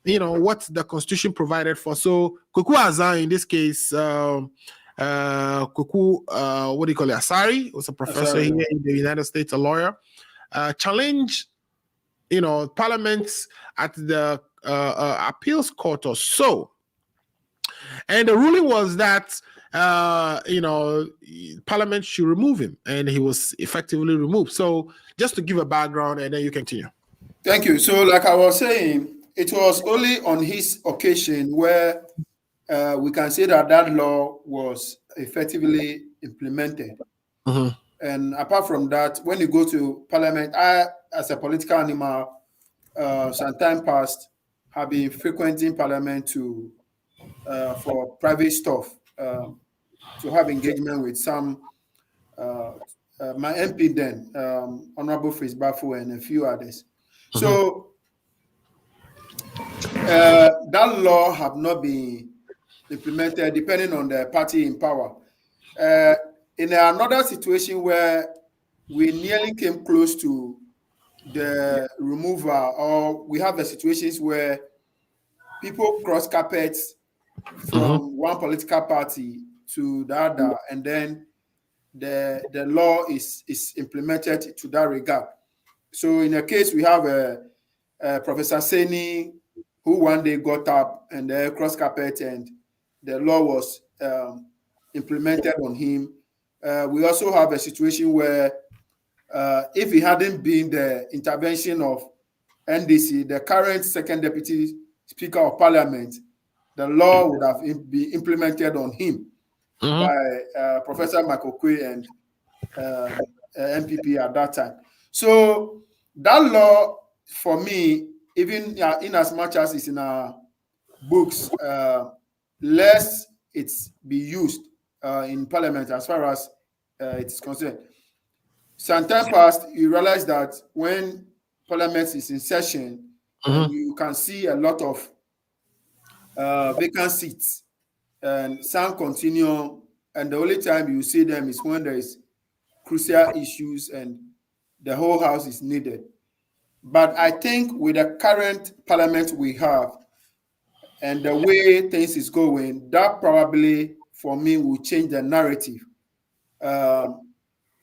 what the Constitution provided for. So Kuku Azan, in this case, Kuku, Asari, was a professor here in the United States, a lawyer, challenged Parliament at the appeals court or so. And the ruling was that, Parliament should remove him, and he was effectively removed. So just to give a background, and then you continue. Thank you. So like I was saying, it was only on his occasion where we can say that law was effectively implemented. And apart from that, when you go to Parliament, I, as a political animal, some time past, have been frequenting Parliament for private stuff, to have engagement with some, my MP then, Honorable Fritz Bafo, and a few others. So that law have not been implemented depending on the party in power. In another situation where we nearly came close to the removal, or we have the situations where people cross carpets from one political party to the other, and then the law is implemented to that regard. So in a case, we have Professor Seni who one day got up and cross carpet and the law was implemented on him. We also have a situation where if it hadn't been the intervention of NDC, the current second deputy speaker of parliament, the law would have been implemented on him by Professor Michael Quay and MPP at that time. So that law, for me, even in as much as it's in our books, less it's be used in parliament as far as it's concerned. Some time past, you realize that when parliament is in session, you can see a lot of vacant seats, and some continue, and the only time you see them is when there is crucial issues and the whole house is needed. But I think with the current parliament we have and the way things is going, that probably for me will change the narrative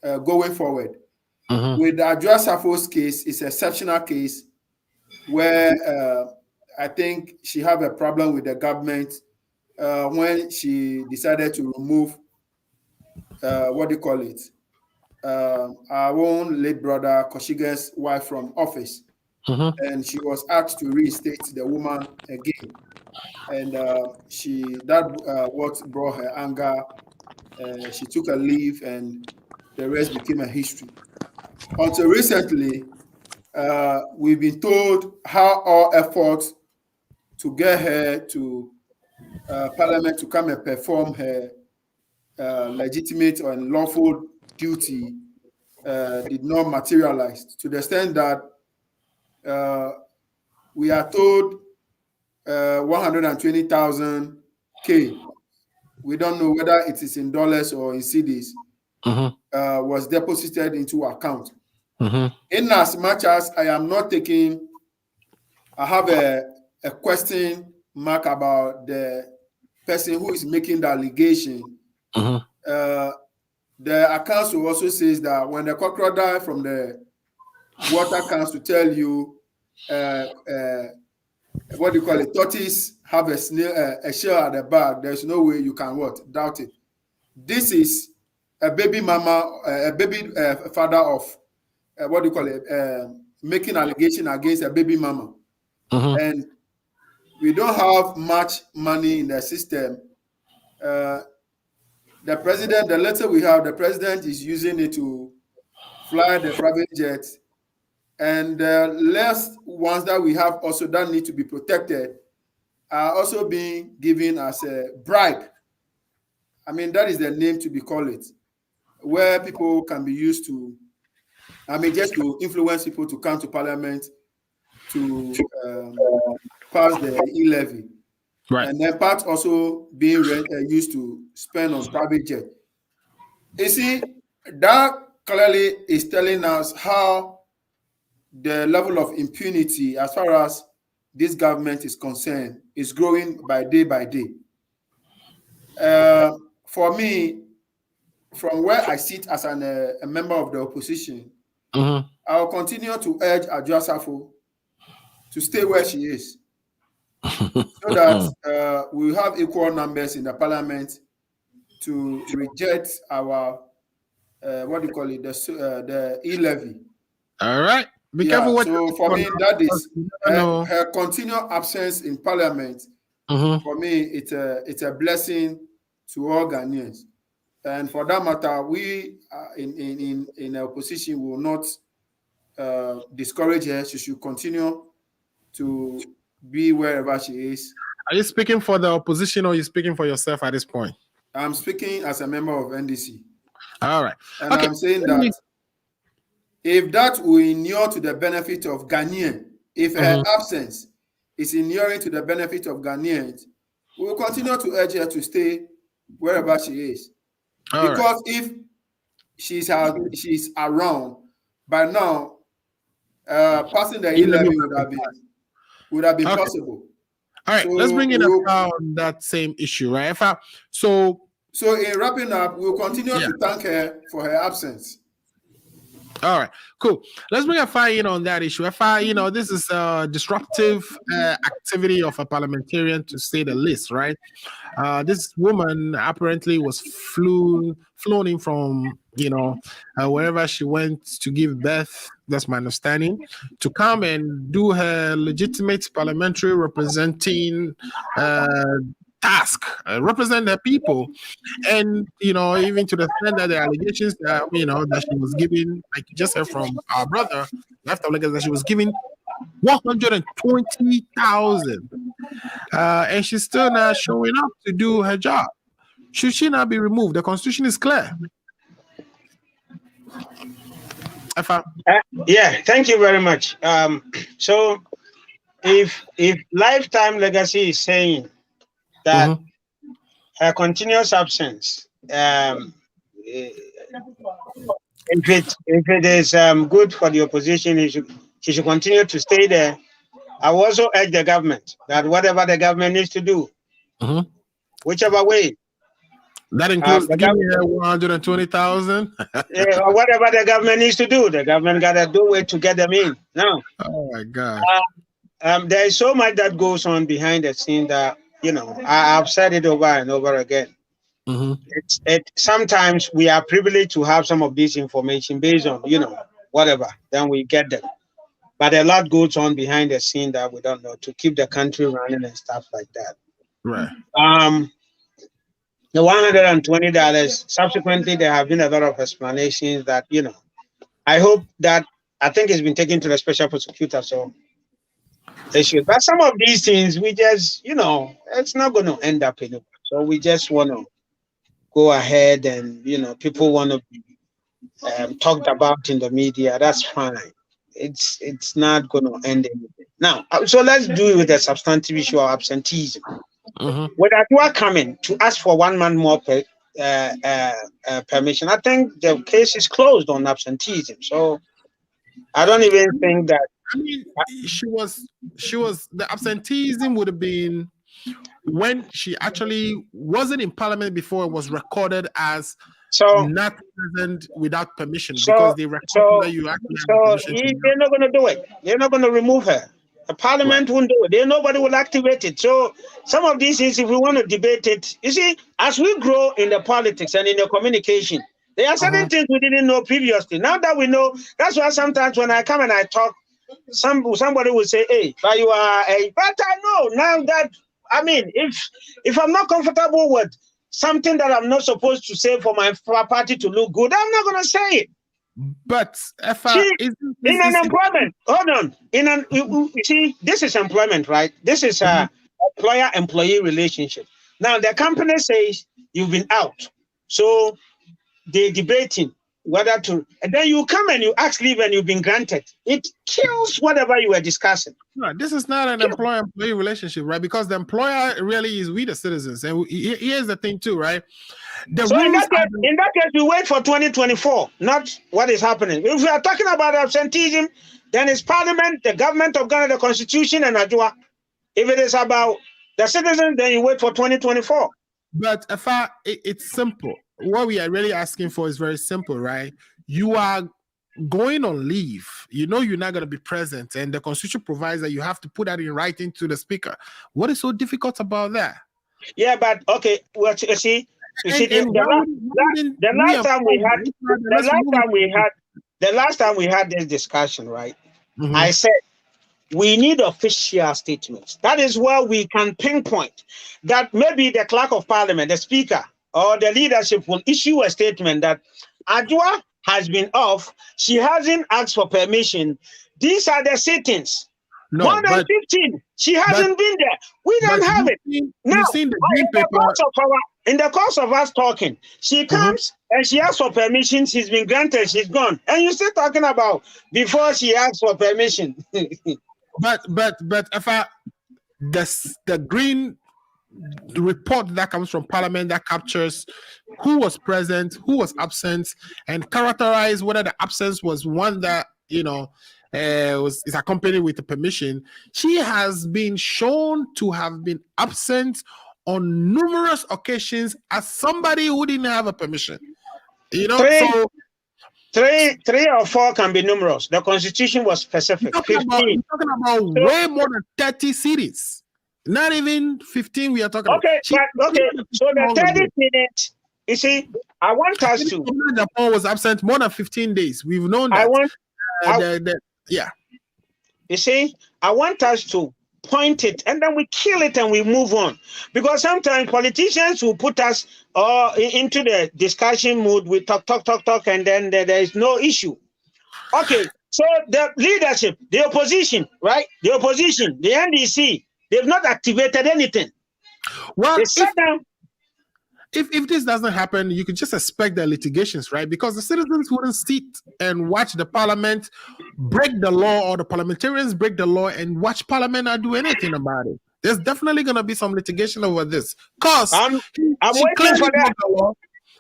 going forward. With Adjoa Safo's case, it's an exceptional case where I think she have a problem with the government when she decided to remove our own late brother Koshige's wife from office, and she was asked to reinstate the woman again, and what brought her anger. She took a leave, and the rest became a history. Until recently, we've been told how our efforts to get her to Parliament to come and perform her legitimate and lawful duty did not materialize, to the extent that we are told 120,000 K. We don't know whether it is in dollars or in cedis. Was deposited into account. In as much as I am not taking, I have a question mark about the person who is making the allegation. The accounts also says that when the crocodile from the water comes to tell you what do you call it, tortoise have a shell at the back, there's no way you can doubt it. This is a baby mama, a baby father of making allegation against a baby mama, and we don't have much money in the system. The president, the letter we have, the president is using it to fly the private jet, and the last ones that we have also that need to be protected are also being given as a bribe. I mean, that is the name to be called it, where people can be used to, just to influence people to come to parliament to pass the e-levy. Right. And then part also being used to spend on private jet. You see, that clearly is telling us how the level of impunity as far as this government is concerned is growing by day by day. For me, from where I sit as a member of the opposition, I will continue to urge Adjoa Safo to stay where she is, so that we have equal numbers in the parliament to reject our the e-levy. All right. Be careful what. So for me, that is her continual absence in parliament. For me, it's a blessing to all Ghanaians, and for that matter, we in the opposition will not discourage her. She should continue to be wherever she is. Are you speaking for the opposition or are you speaking for yourself at this point? I'm speaking as a member of NDC. All right. And I'm saying that if that will inure to the benefit of Ghanaians, if her absence is inuring to the benefit of Ghanaians, we will continue to urge her to stay wherever she is. Because if she's around, by now, passing the e-levy would have been possible. All right, so let's bring it up on that same issue, right? So in wrapping up, we'll continue to thank her for her absence. All right, cool. Let's bring FI in on that issue. FI, this is a disruptive activity of a parliamentarian, to say the least, right? This woman apparently was flown in from, wherever she went to give birth. That's my understanding, to come and do her legitimate parliamentary representing task, represent the people. And even to the extent that the allegations that that she was giving, like you just heard from our brother, left of legacy, that she was giving 120,000, and she's still not showing up to do her job. Should she not be removed? The constitution is clear. Yeah, thank you very much. So if Lifetime Legacy is saying that her continuous absence, if it is good for the opposition, she should continue to stay there. I will also urge the government that whatever the government needs to do, whichever way. That includes giving her 120,000. Whatever the government needs to do, the government got to do it to get them in. Now, oh my God, there is so much that goes on behind the scene that I've said it over and over again. Sometimes we are privileged to have some of this information based on whatever, then we get them. But a lot goes on behind the scene that we don't know to keep the country running and stuff like that. Right. The $120. Subsequently, there have been a lot of explanations that I hope that I think it's been taken to the special prosecutor, so they should. But some of these things, we just it's not going to end up anywhere. So we just want to go ahead and people want to be talked about in the media. That's fine. It's not going to end anything. Now, so let's do it with the substantive issue of absenteeism. With Adwa coming to ask for 1 month more permission, I think the case is closed on absenteeism. So I don't even think that. I mean, she was the absenteeism would have been when she actually wasn't in parliament before it was recorded as not present without permission, because they recorded that you actually have permission. They're not going to do it. They're not going to remove her. The parliament won't do it. Nobody will activate it. So some of these things, if we want to debate it, you see, as we grow in the politics and in the communication, there are certain things we didn't know previously. Now that we know, that's why sometimes when I come and I talk, somebody will say, "Hey, but you are a." But I know now that, I mean, if I'm not comfortable with something that I'm not supposed to say for my party to look good, I'm not going to say it. But in unemployment, hold on. You see, this is employment, right? This is a employer-employee relationship. Now the company says you've been out, so they're debating whether to, and then you come and you ask leave and you've been granted. It kills whatever you were discussing. No, this is not an employer-employee relationship, right? Because the employer really is we the citizens, and here's the thing too, right? In that case, we wait for 2024, not what is happening. If we are talking about absenteeism, then it's Parliament, the government of Ghana, the Constitution, and Adwa. If it is about the citizens, then you wait for 2024. But it's simple. What we are really asking for is very simple, right? You are going on leave. You're not going to be present, and the Constitution provides that you have to put that in writing to the Speaker. What is so difficult about that? Yeah, but okay, well, you see, the last time we had this discussion, right? I said we need official statements. That is where we can pinpoint that maybe the clerk of parliament, the speaker, or the leadership will issue a statement that Adwa has been off. She hasn't asked for permission. These are the sittings. No, more than 15. She hasn't been there. We don't have it. Now, in the course of us talking, she comes and she asks for permission. She's been granted. She's gone. And you're still talking about before she asks for permission. but if the green report that comes from Parliament that captures who was present, who was absent, and characterize whether the absence was one that is accompanied with the permission. She has been shown to have been absent on numerous occasions as somebody who didn't have a permission. Three or four can be numerous. The constitution was specific. You're talking about way more than 30 cities. Not even 15 we are talking about. Okay. So the 30 minutes, you see, I want us to. Japan was absent more than 15 days. We've known that. Yeah. You see, I want us to point it and then we kill it and we move on. Because sometimes politicians will put us into the discussion mood. We talk, and then there is no issue. Okay, so the leadership, the opposition, right? The opposition, the NDC, they've not activated anything. Well, if this doesn't happen, you could just expect the litigations, right? Because the citizens wouldn't sit and watch the parliament break the law, or the parliamentarians break the law and watch parliament not do anything about it. There's definitely going to be some litigation over this. Because I'm waiting for that.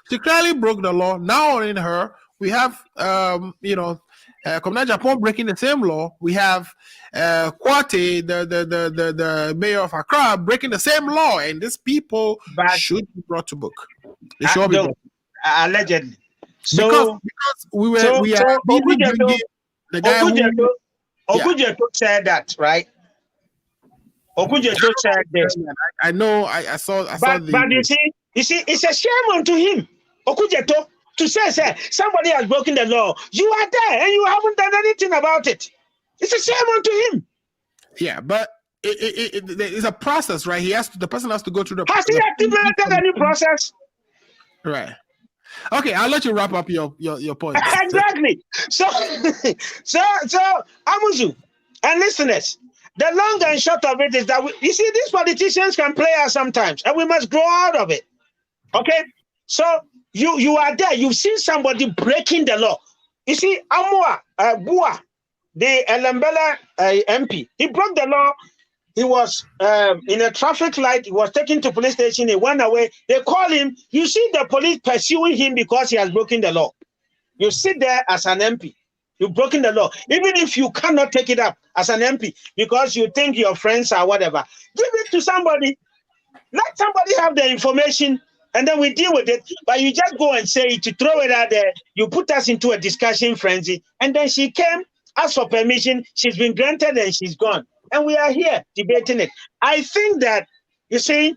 She clearly broke the law. Now in her, we have, Communal Japan breaking the same law. We have Kwate, the mayor of Accra, breaking the same law, and these people should be brought to book. They should be allegedly. So because we are the guy Okujeto said that, right? Okujeto said this. I know. I saw. But you see, it's a shame unto him, Okujeto, to say somebody has broken the law. You are there and you haven't done anything about it. It's a shame unto him. Yeah, but it's a process, right? The person has to go through the process. Has he activated any process? Right. Okay, I'll let you wrap up your point. Exactly. So Amuzu and listeners, the long and short of it is that you see, these politicians can play us sometimes, and we must grow out of it. Okay, so you are there. You've seen somebody breaking the law. You see, Amua Bua, the Elambela MP, he broke the law. He was in a traffic light. He was taken to police station. He went away. They call him. You see the police pursuing him because he has broken the law. You sit there as an MP. You've broken the law. Even if you cannot take it up as an MP because you think your friends are whatever, give it to somebody. Let somebody have the information and then we deal with it. But you just go and say it, you throw it out there. You put us into a discussion frenzy. And then she came, asked for permission. She's been granted and she's gone. And we are here debating it. I think that, you see,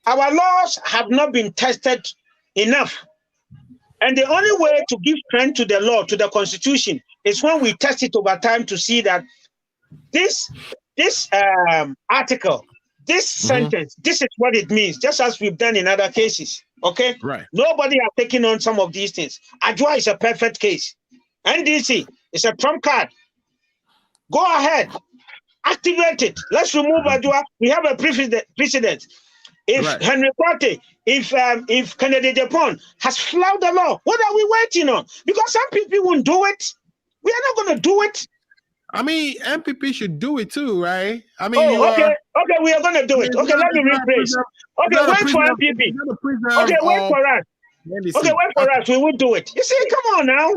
our laws have not been tested enough. And the only way to give strength to the law, to the constitution, is when we test it over time to see that this article, this sentence, this is what it means, just as we've done in other cases. Okay? Right. Nobody has taken on some of these things. Adwa is a perfect case. NDC is a trump card. Go ahead. Activate it. Let's remove Adwa. We have a precedent. If Henry Kwate, if Kennedy Japan has flouted the law, what are we waiting on? Because some people won't do it. We are not going to do it. I mean, MPP should do it too, right? I mean, okay, we are going to do it. Okay, let me rephrase. Okay, wait for MPP. Okay, wait for us. Okay, wait for us. We will do it. You see, come on now.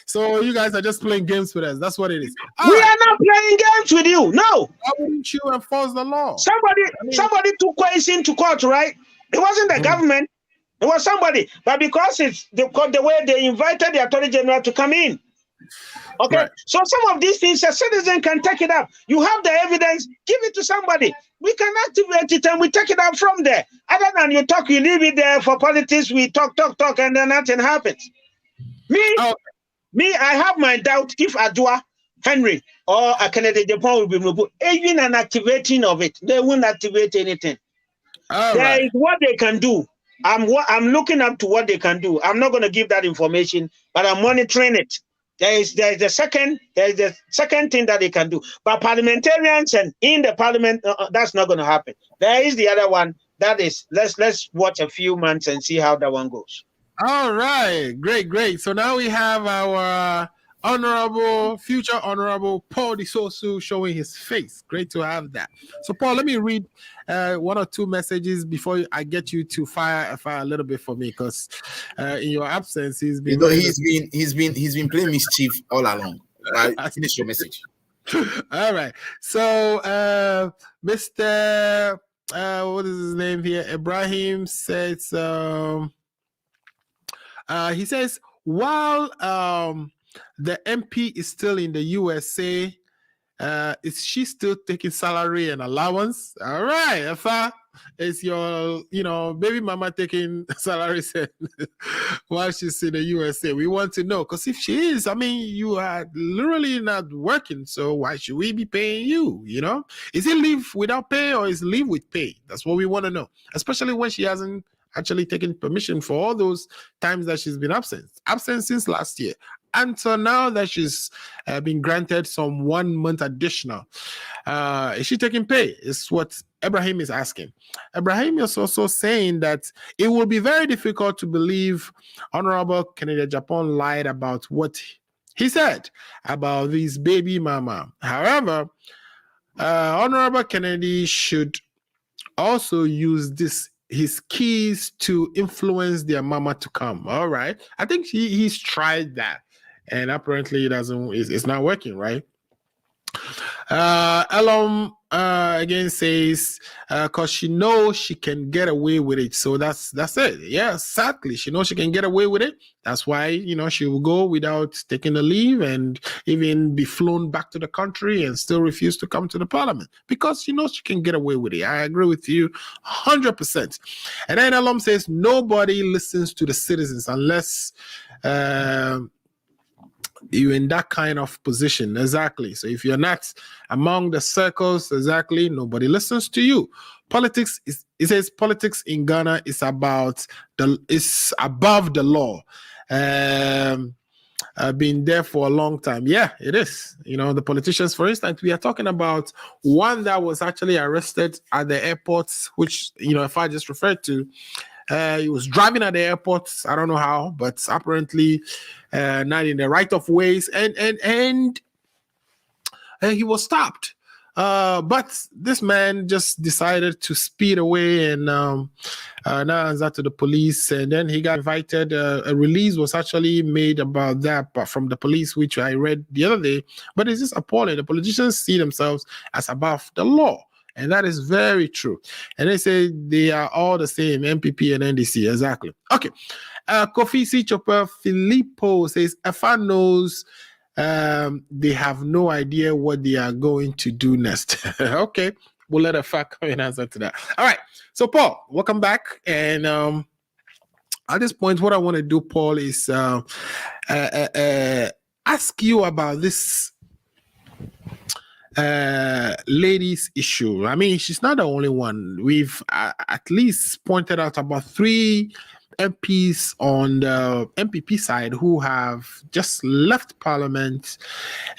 So you guys are just playing games with us. That's what it is. We are not playing games with you. No. Why wouldn't you enforce the law? Somebody took Kwesi into court, right? It wasn't the government. It was somebody. But because it's the way they invited the Attorney General to come in. Okay, so some of these things a citizen can take it up. You have the evidence, give it to somebody. We can activate it and we take it up from there. Other than you talk, you leave it there for politics. We talk, and then nothing happens. Me, I have my doubt if Adwa, Henry, or a Kennedy Japan will be removed. Even an activating of it, they won't activate anything. There is what they can do. I'm looking up to what they can do. I'm not going to give that information, but I'm monitoring it. There is the second thing that they can do. But parliamentarians and in the parliament, that's not going to happen. There is the other one. That is, let's watch a few months and see how that one goes. All right, great. So now we have our future honorable Paul Disosu showing his face. Great to have that. So Paul, let me read one or two messages before I get you to fire a little bit for me, because in your absence he's been he's been playing mischief all along. Right? Finish your message. All right. So Mr. What is his name here? Ibrahim says he says, while the MP is still in the USA, is she still taking salary and allowance? All right, Afa, is your baby mama taking salaries while she's in the USA? We want to know, because if she is, I mean, you are literally not working, so why should we be paying you? Is it leave without pay or is leave with pay? That's what we want to know, especially when she hasn't actually taken permission for all those times that she's been absent since last year. Until now that she's been granted some 1 month additional. Is she taking pay? Is what Ibrahim is asking. Ibrahim is also saying that it will be very difficult to believe Honorable Kennedy Japan lied about what he said about this baby mama. However, Honorable Kennedy should also use his keys to influence their mama to come. All right. I think he's tried that. And apparently it's not working, right? Elom again says, because she knows she can get away with it. So that's it. Yeah, exactly. She knows she can get away with it. That's why, she will go without taking a leave and even be flown back to the country and still refuse to come to the parliament because she knows she can get away with it. I agree with you 100%. And then Elom says, nobody listens to the citizens unless you're in that kind of position. Exactly. So if you're not among the circles, exactly, nobody listens to you. Politics it says politics in Ghana is above the law. I've been there for a long time. Yeah, it is. The politicians, for instance, we are talking about one that was actually arrested at the airport, which, if I just referred to, he was driving at the airport. I don't know how, but apparently not in the right of ways, and he was stopped. But this man just decided to speed away and answer to the police, and then he got invited. A release was actually made about that from the police, which I read the other day. But it's just appalling. The politicians see themselves as above the law. And that is very true. And they say they are all the same, MPP and NDC. Exactly. Okay. Kofi C. Chopper Filippo says, Afa knows they have no idea what they are going to do next. Okay. We'll let Afa come and answer to that. All right. So, Paul, welcome back. And at this point, what I want to do, Paul, is ask you about this ladies issue. I mean, she's not the only one. We've at least pointed out about 3 MPs on the MPP side who have just left parliament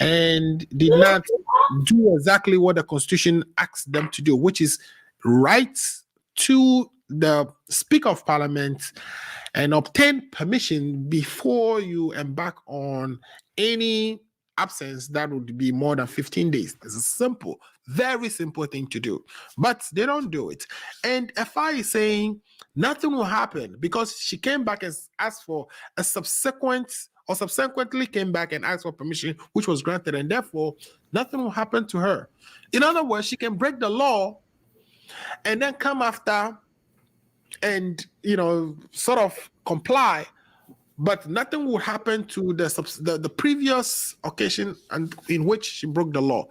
and did not do exactly what the constitution asks them to do, which is write to the Speaker of Parliament and obtain permission before you embark on any absence that would be more than 15 days. It's a simple, very simple thing to do, but they don't do it. And FI is saying nothing will happen because she came back and asked for a subsequently came back and asked for permission, which was granted, and therefore nothing will happen to her. In other words, she can break the law and then come after and sort of comply, but nothing will happen to the previous occasion and in which she broke the law.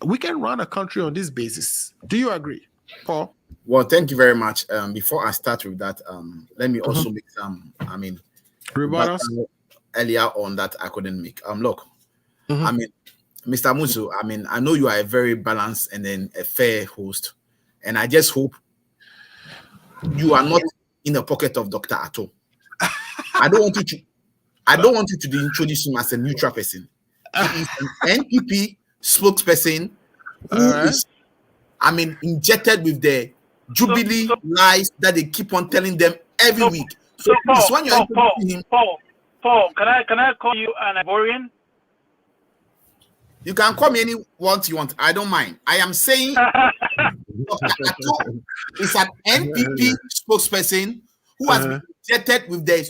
We can run a country on this basis. Do you agree, Paul? Well, thank you very much. Before I start with that, let me also make some, rebuttals earlier on that I couldn't make. Look, Mr. Musu, I know you are a very balanced and then a fair host, and I just hope you are not in the pocket of Dr. Ato. I don't want you to introduce him as a neutral person. He is an NPP spokesperson who is, injected with the Jubilee lies that they keep on telling them every week. So please, when you're introducing him, Paul, can I call you an Ivorian? You can call me anyone you want. I don't mind. I am saying Dr. Ato is an NPP spokesperson who has been injected with the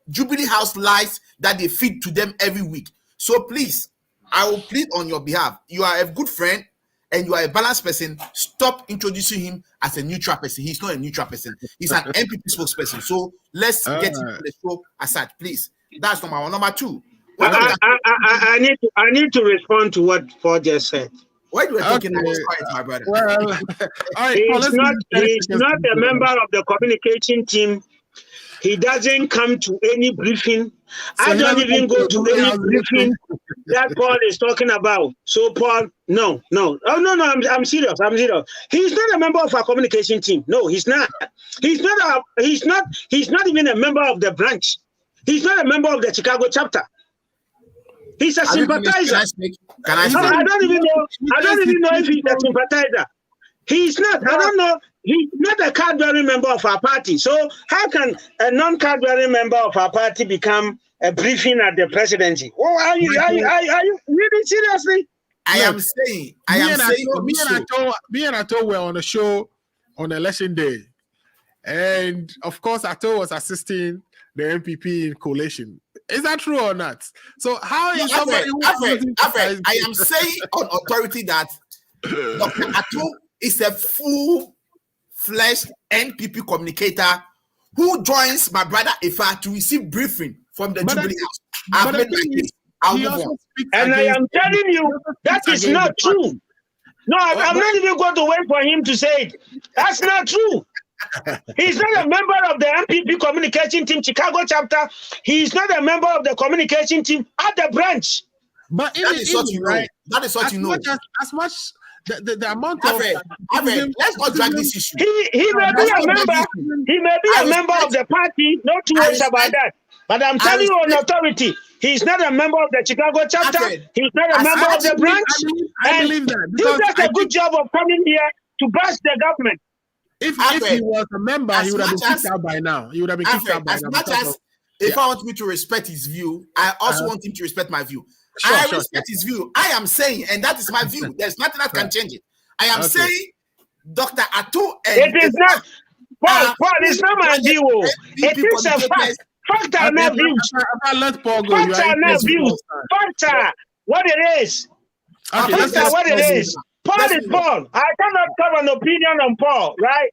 Jubilee House lies that they feed to them every week. So please, I will plead on your behalf. You are a good friend and you are a balanced person. Stop introducing him as a neutral person. He's not a neutral person. He's an NPP spokesperson. So let's get into the show aside, please. That's number one. Number two. I need to respond to what Paul just said. Why you were talking, I was quiet, my brother. Well, all right, he's not a member of the communication team. He doesn't come to any briefing. So I don't even go to any briefing that Paul is talking about. So Paul, no. Oh no, I'm serious. He's not a member of our communication team. No, he's not. He's not even a member of the branch. He's not a member of the Chicago chapter. He's a sympathizer. I don't even know if he's a sympathizer. He's not. I don't know. He's not a card-bearing member of our party. So how can a non-card-bearing member of our party become a briefing at the presidency? Oh, are you really seriously? I am saying. Me and Ato were on a show on election day, and of course Ato was assisting the MPP in collation. Is that true or not? So how is somebody I am saying on authority that Dr. Ato is a full-fledged NPP communicator who joins my brother Ifa to receive briefing from the Jubilee House. I've made my case. I'll move on. And I am telling you, that is not true. No, I'm not even going to wait for him to say it. That's not true. He's not a member of the MPP communication team, Chicago chapter. He's not a member of the communication team at the branch. But that is what you know. Right? That is what you know. As much the amount of let's not drag this issue. He may be a member. He may be a member of the party. No two ways about that. But I'm telling you on authority, he's not a member of the Chicago chapter. He's not a member of the branch. I believe that. He does a good job of coming here to bash the government. If he was a member, he would have been kicked out by now. He would have been kicked out by now. As much as if I want me to respect his view, I also want him to respect my view. I respect his view. I am saying, and that is my view. There's nothing that can change it. I am saying, Dr. Ato. It is not. Paul, it's not my view. It is a fact. Facts are not views. Facts are not views. Facts are what it is. Facts are what it is. Paul is Paul. I cannot have an opinion on Paul, right?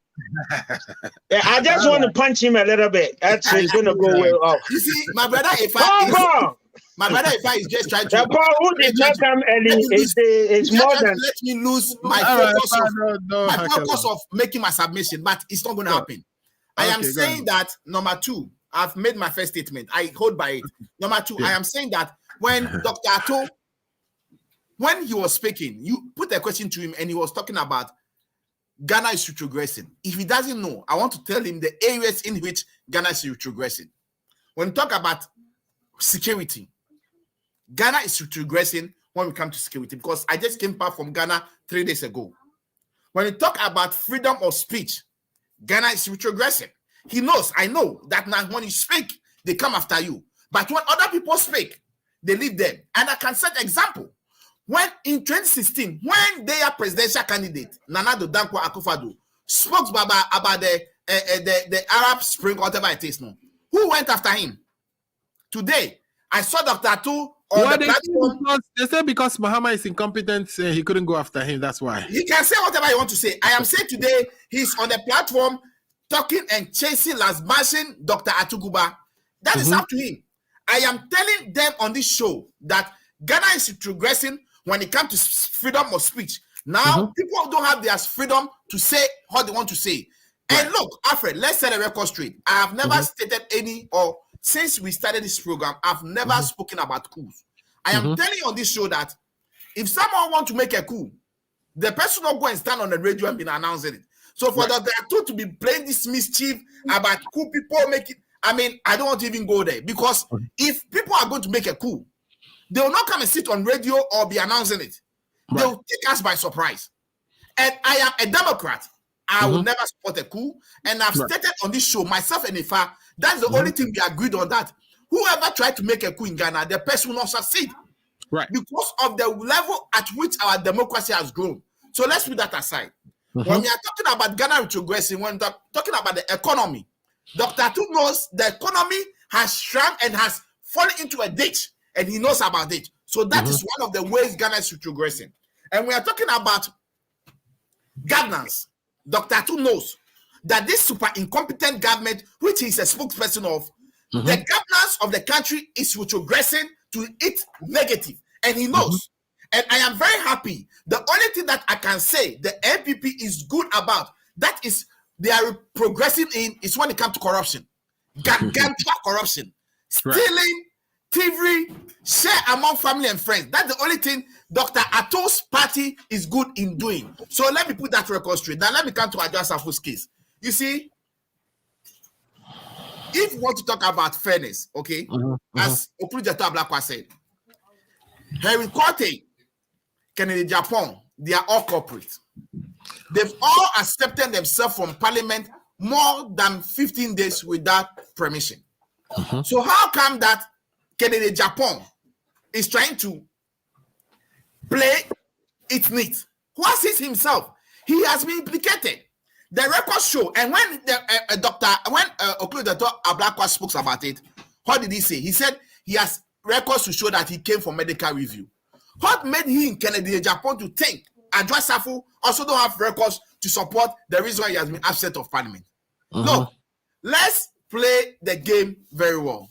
I just want to punch him a little bit. That's going to go well off. You see, my brother, if I is just trying to. The Paul who did not come early is more than. Let me lose my focus of making my submission, but it's not going to happen. I am saying that number two, I've made my first statement. I hold by it. Number two, I am saying that when Dr. Ato, when he was speaking, you put a question to him and he was talking about Ghana is retrogressing. If he doesn't know, I want to tell him the areas in which Ghana is retrogressing. When we talk about security, Ghana is retrogressing when we come to security because I just came back from Ghana 3 days ago. When we talk about freedom of speech, Ghana is retrogressing. He knows, I know that now when you speak, they come after you. But when other people speak, they leave them. And I can set example. When in 2016, when their presidential candidate, Nana Addo Dankwa Akufo-Addo, spoke about the Arab Spring, whatever it is now, who went after him? Today, I saw Dr. Ato on the platform. They say because Muhammad is incompetent, he couldn't go after him. That's why. He can say whatever he wants to say. I am saying today, he's on the platform talking and chasing, bashing Dr. Atuguba. That is up to him. I am telling them on this show that Ghana is progressing when it comes to freedom of speech. Now, people don't have their freedom to say what they want to say. And look, Alfred, let's set a record straight. I have never stated any, or since we started this program, I've never spoken about coups. I am telling you on this show that if someone wants to make a coup, the person will go and stand on the radio and be announcing it. So for Dr. Ato to be playing this mischief about coup people make it, I mean, I don't want to even go there because if people are going to make a coup, they will not come and sit on radio or be announcing it. They will take us by surprise. And I am a Democrat. I will never support a coup. And I've stated on this show, myself and Ifa, that's the only thing we agreed on, that whoever tried to make a coup in Ghana, the person will not succeed. Right. Because of the level at which our democracy has grown. So let's put that aside. When we are talking about Ghana retrogressing, when we're talking about the economy, Dr. Ato knows the economy has shrunk and has fallen into a ditch, and he knows about it. So that is one of the ways Ghana is retrogressing. And we are talking about governance. Dr. Ato knows that this super incompetent government, which he is a spokesperson of, The governance of the country is retrogressing to its negative, and he knows. And I am very happy. The only thing that I can say the NPP is good about, that is they are progressing in, is when it comes to corruption. Gargantuan corruption. Stealing, thievery, share among family and friends. That's the only thing Dr. Ato's party is good in doing. So let me put that record straight. Now let me come to Adjoa Safo's case. You see, if you want to talk about fairness, okay, as Okrujeto Ablakwa said, Henry Korte, Kennedy Japan, they are all corporate. They've all accepted themselves from parliament more than 15 days without permission. So how come that Kennedy Japan is trying to play it neat? What's it himself? He has been implicated. The records show, and when Okrujeto Ablakwa spoke about it, what did he say? He said he has records to show that he came for medical review. What made him, Kennedy Japan, to think Adjoa Safo also don't have records to support the reason why he has been absent of parliament? No, let's play the game very well.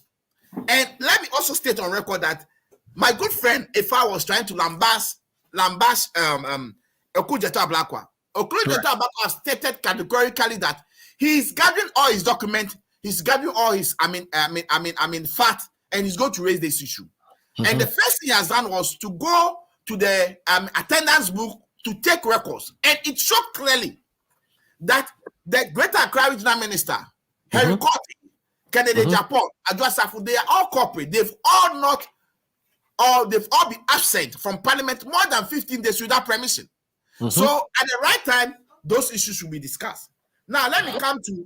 And let me also state on record that my good friend, if I was trying to lambaste Okrujeto Ablakwa, Okrujeto Ablakwa has stated categorically that he is gathering all his documents, he's gathering all his fact, and he's going to raise this issue. And the first thing he has done was to go to the attendance book to take records, and it showed clearly that the Greater Accra Regional Minister, Henry Korte, Kennedy Japan, Adjoa Safo, they are all corporate. They've all been absent from parliament more than 15 days without permission. So at the right time, those issues should be discussed. Now let me come to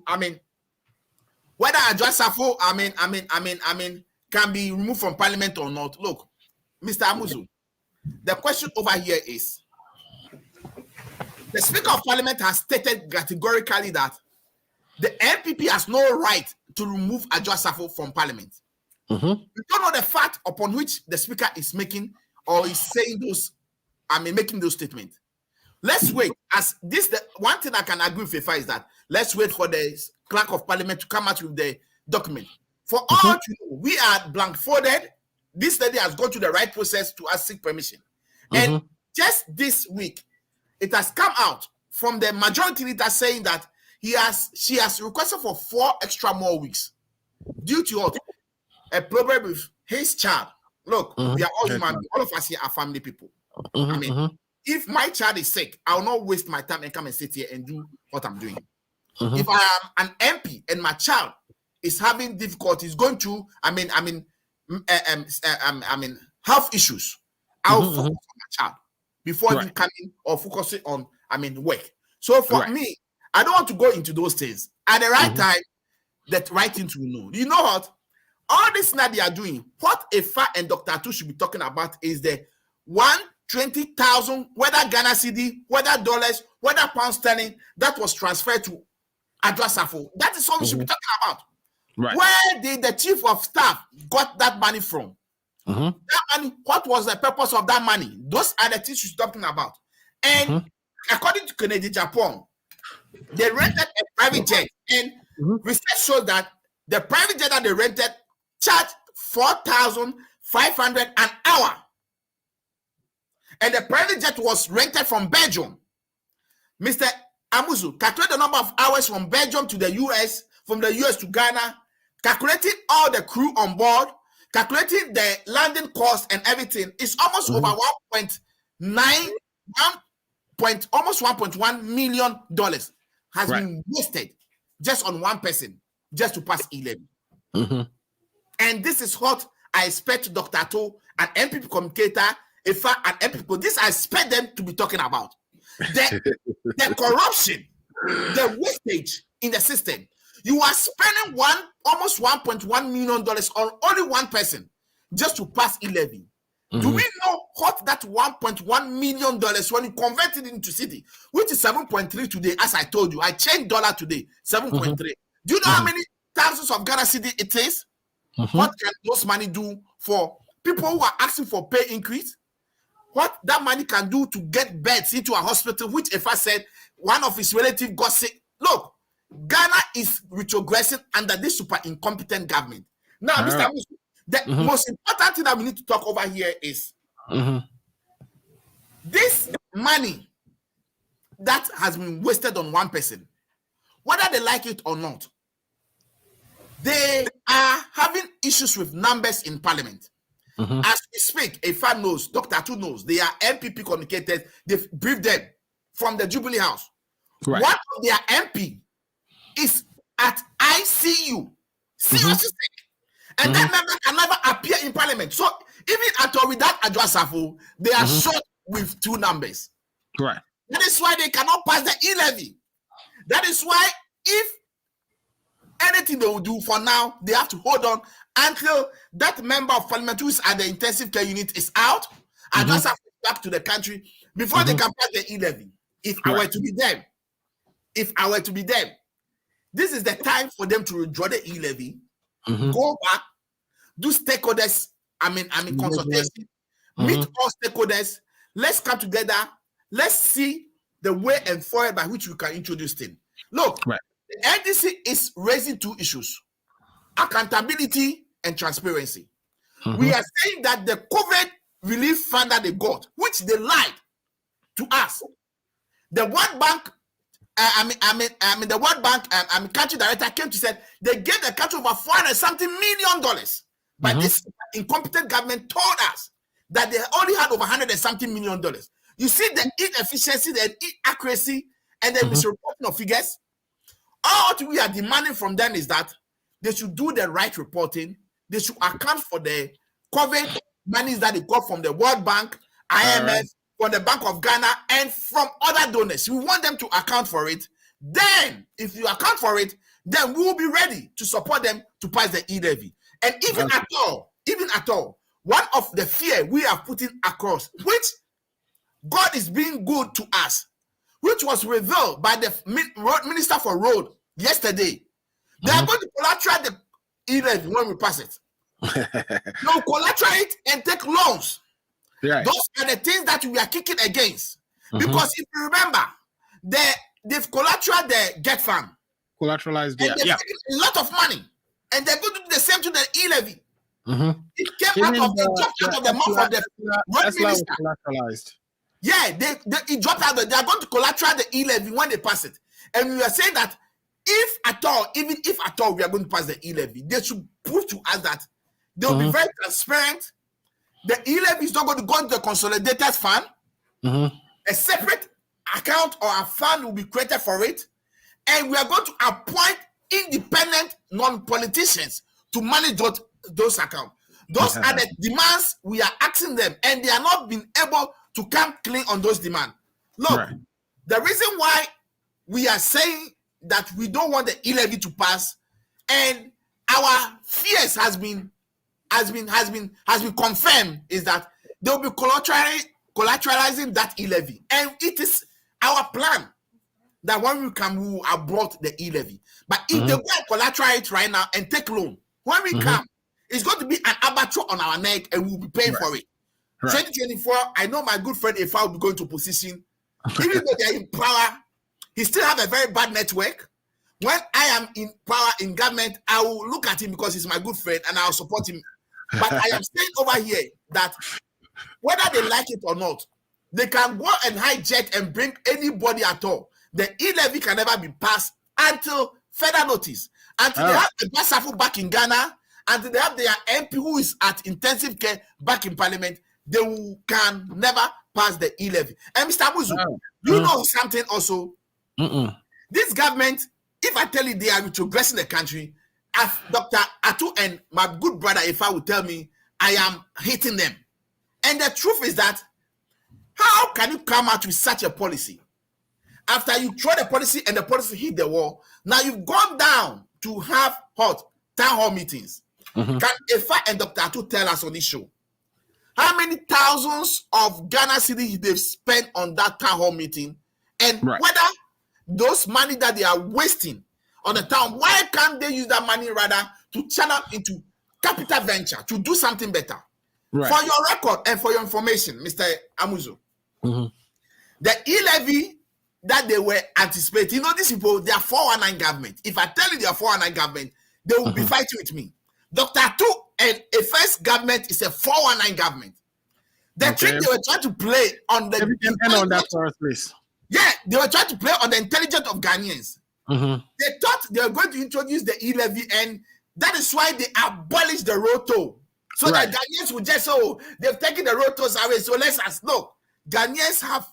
whether Adjoa Safo can be removed from parliament or not. Look, Mr. Amuzu, the question over here is, the Speaker of Parliament has stated categorically that the NPP has no right to remove Adjoa Safo from parliament. We don't know the fact upon which the Speaker is making or is saying those, making those statements. Let's wait. As this, the one thing I can agree with Ifa is that let's wait for the Clerk of Parliament to come out with the document. For all to know, we are blank-folded. This lady has gone through the right process to ask seek permission. And just this week, it has come out from the majority leader saying that she has requested for 4 extra more weeks due to a problem with his child. Look, we are all human. All of us here are family people. If my child is sick, I will not waste my time and come and sit here and do what I'm doing. If I am an MP and my child is having difficulties going through, health issues, I will focus on my child before you come in or focusing on, work. So for me, I don't want to go into those things. At the right time, that right thing to know. You know what? All this that they are doing, what Ifa and Dr. Atu should be talking about is the 120,000, whether Ghana cedi, whether dollars, whether pound sterling, that was transferred to Adjoa Safo. That is what we should be talking about. Where did the chief of staff got that money from? That money, what was the purpose of that money? Those are the things she's talking about. And according to Kennedy Japan, they rented a private jet, and research shows that the private jet that they rented charged 4,500 an hour. And the private jet was rented from Belgium. Mr. Amuzu, calculate the number of hours from Belgium to the US, from the US to Ghana, calculating all the crew on board, calculating the landing cost and everything. It's almost over almost $1.1 million has been wasted just on one person, just to pass 11. And this is what I expect Dr. Ato, an MPP communicator, Ifa, an MPP, this I expect them to be talking about. The corruption, the wastage in the system. You are spending almost $1.1 million on only one person just to pass 11. Do we know what that $1.1 million when you convert it into city, which is 7.3 today, as I told you, I changed dollar today, 7.3. Do you know how many thousands of Ghana cedi it is? What can those money do for people who are asking for pay increase? What that money can do to get beds into a hospital, which if I said one of his relatives got sick. Look, Ghana is retrogressing under this super incompetent government. Now, Mr. Musu, the most important thing that we need to talk over here is this money that has been wasted on one person, whether they like it or not. They are having issues with numbers in parliament. As we speak, Ifa knows, Dr. Atu knows, they are MPP communicators. They've briefed them from the Jubilee House. One of their MP is at ICU, seriously sick, and that member can never appear in parliament. So even at all without Adwasafu, they are short with 2 numbers. Right. That is why they cannot pass the e-levy. That is why if anything they will do for now, they have to hold on until that member of parliament who is at the intensive care unit is out and just have to back to the country before they can pass the e-levy. If I were to be them, this is the time for them to withdraw the e-levy, go back, do stakeholders, consultation, meet all stakeholders, let's come together, let's see the way and forward by which we can introduce things. Look, the NDC is raising 2 issues: accountability and transparency. We are saying that the COVID relief fund that they got, which they lied to us, the World Bank, the World Bank, country director came to say they gave the country over $400-something million, but this incompetent government told us that they only had over $100-something million. You see the inefficiency, the inaccuracy, and the misreporting of figures. All what we are demanding from them is that they should do the right reporting. They should account for the COVID monies that they got from the World Bank, IMF, from the Bank of Ghana, and from other donors. We want them to account for it. Then, if you account for it, then we will be ready to support them to pass the e-levy. And even at all, one of the fear we are putting across, which God is being good to us, which was revealed by the Minister for Road yesterday. They are going to collateralize the e-levy when we pass it. They'll collateralize it and take loans. Right. Those are the things that we are kicking against. Because if you remember, they've collateralized the Get Fund. Collateralized, and they've taken a lot of money. And they're going to do the same to the e-levy. It came out of the mouth of the road minister. Collateralized. Yeah, it dropped out. They are going to collateralize the e-levy when they pass it. And we are saying that if at all we are going to pass the e-levy, they should prove to us that they'll be very transparent. The e-levy is not going to go into the consolidated fund. A separate account or a fund will be created for it. And we are going to appoint independent non-politicians to manage those accounts. Those are the demands we are asking them. And they are not being able to come clean on those demands. Look, the reason why we are saying that we don't want the e-levy to pass, and our fears has been confirmed, is that they will be collateralizing that e-levy, and it is our plan that when we come, we will abort the e-levy. But if they go and collateralize it right now and take loan, when we come, it's going to be an abattoir on our neck, and we'll be paying for it. 2024, I know my good friend Ifa will be going to opposition. Even though they're in power, he still have a very bad network. When I am in power in government, I will look at him because he's my good friend and I'll support him. But I am saying over here that whether they like it or not, they can go and hijack and bring anybody at all. The e-levy can never be passed until further notice. Until they have the Basafu back in Ghana, until they have their MP who is at intensive care back in parliament, they can never pass the e-levy. And Mr. Muzu, you know something also. This government, if I tell you they are retrogressing the country, as Dr. Atu and my good brother Ifa will tell me, I am hating them. And the truth is that, how can you come out with such a policy? After you throw the policy and the policy hit the wall, now you've gone down to have town hall meetings. Can Ifa and Dr. Atu tell us on this show how many thousands of Ghana cedis they've spent on that town hall meeting, and whether those money that they are wasting on the town, why can't they use that money rather to channel into capital venture to do something better? For your record and for your information, Mr. Amuzo, the e-levy that they were anticipating, these people, they are 419 government. If I tell you they are 419 government, they will be fighting with me. Dr. Atu and a first government is a 419 government. The trick they were trying to play on the on that for us, please. Yeah, they were trying to play on the intelligence of Ghanaians. They thought they were going to introduce the e-levy, and that is why they abolished the road toll. So that Ghanaians would just say, oh, they've taken the road tolls away. So let's ask, look, Ghanaians have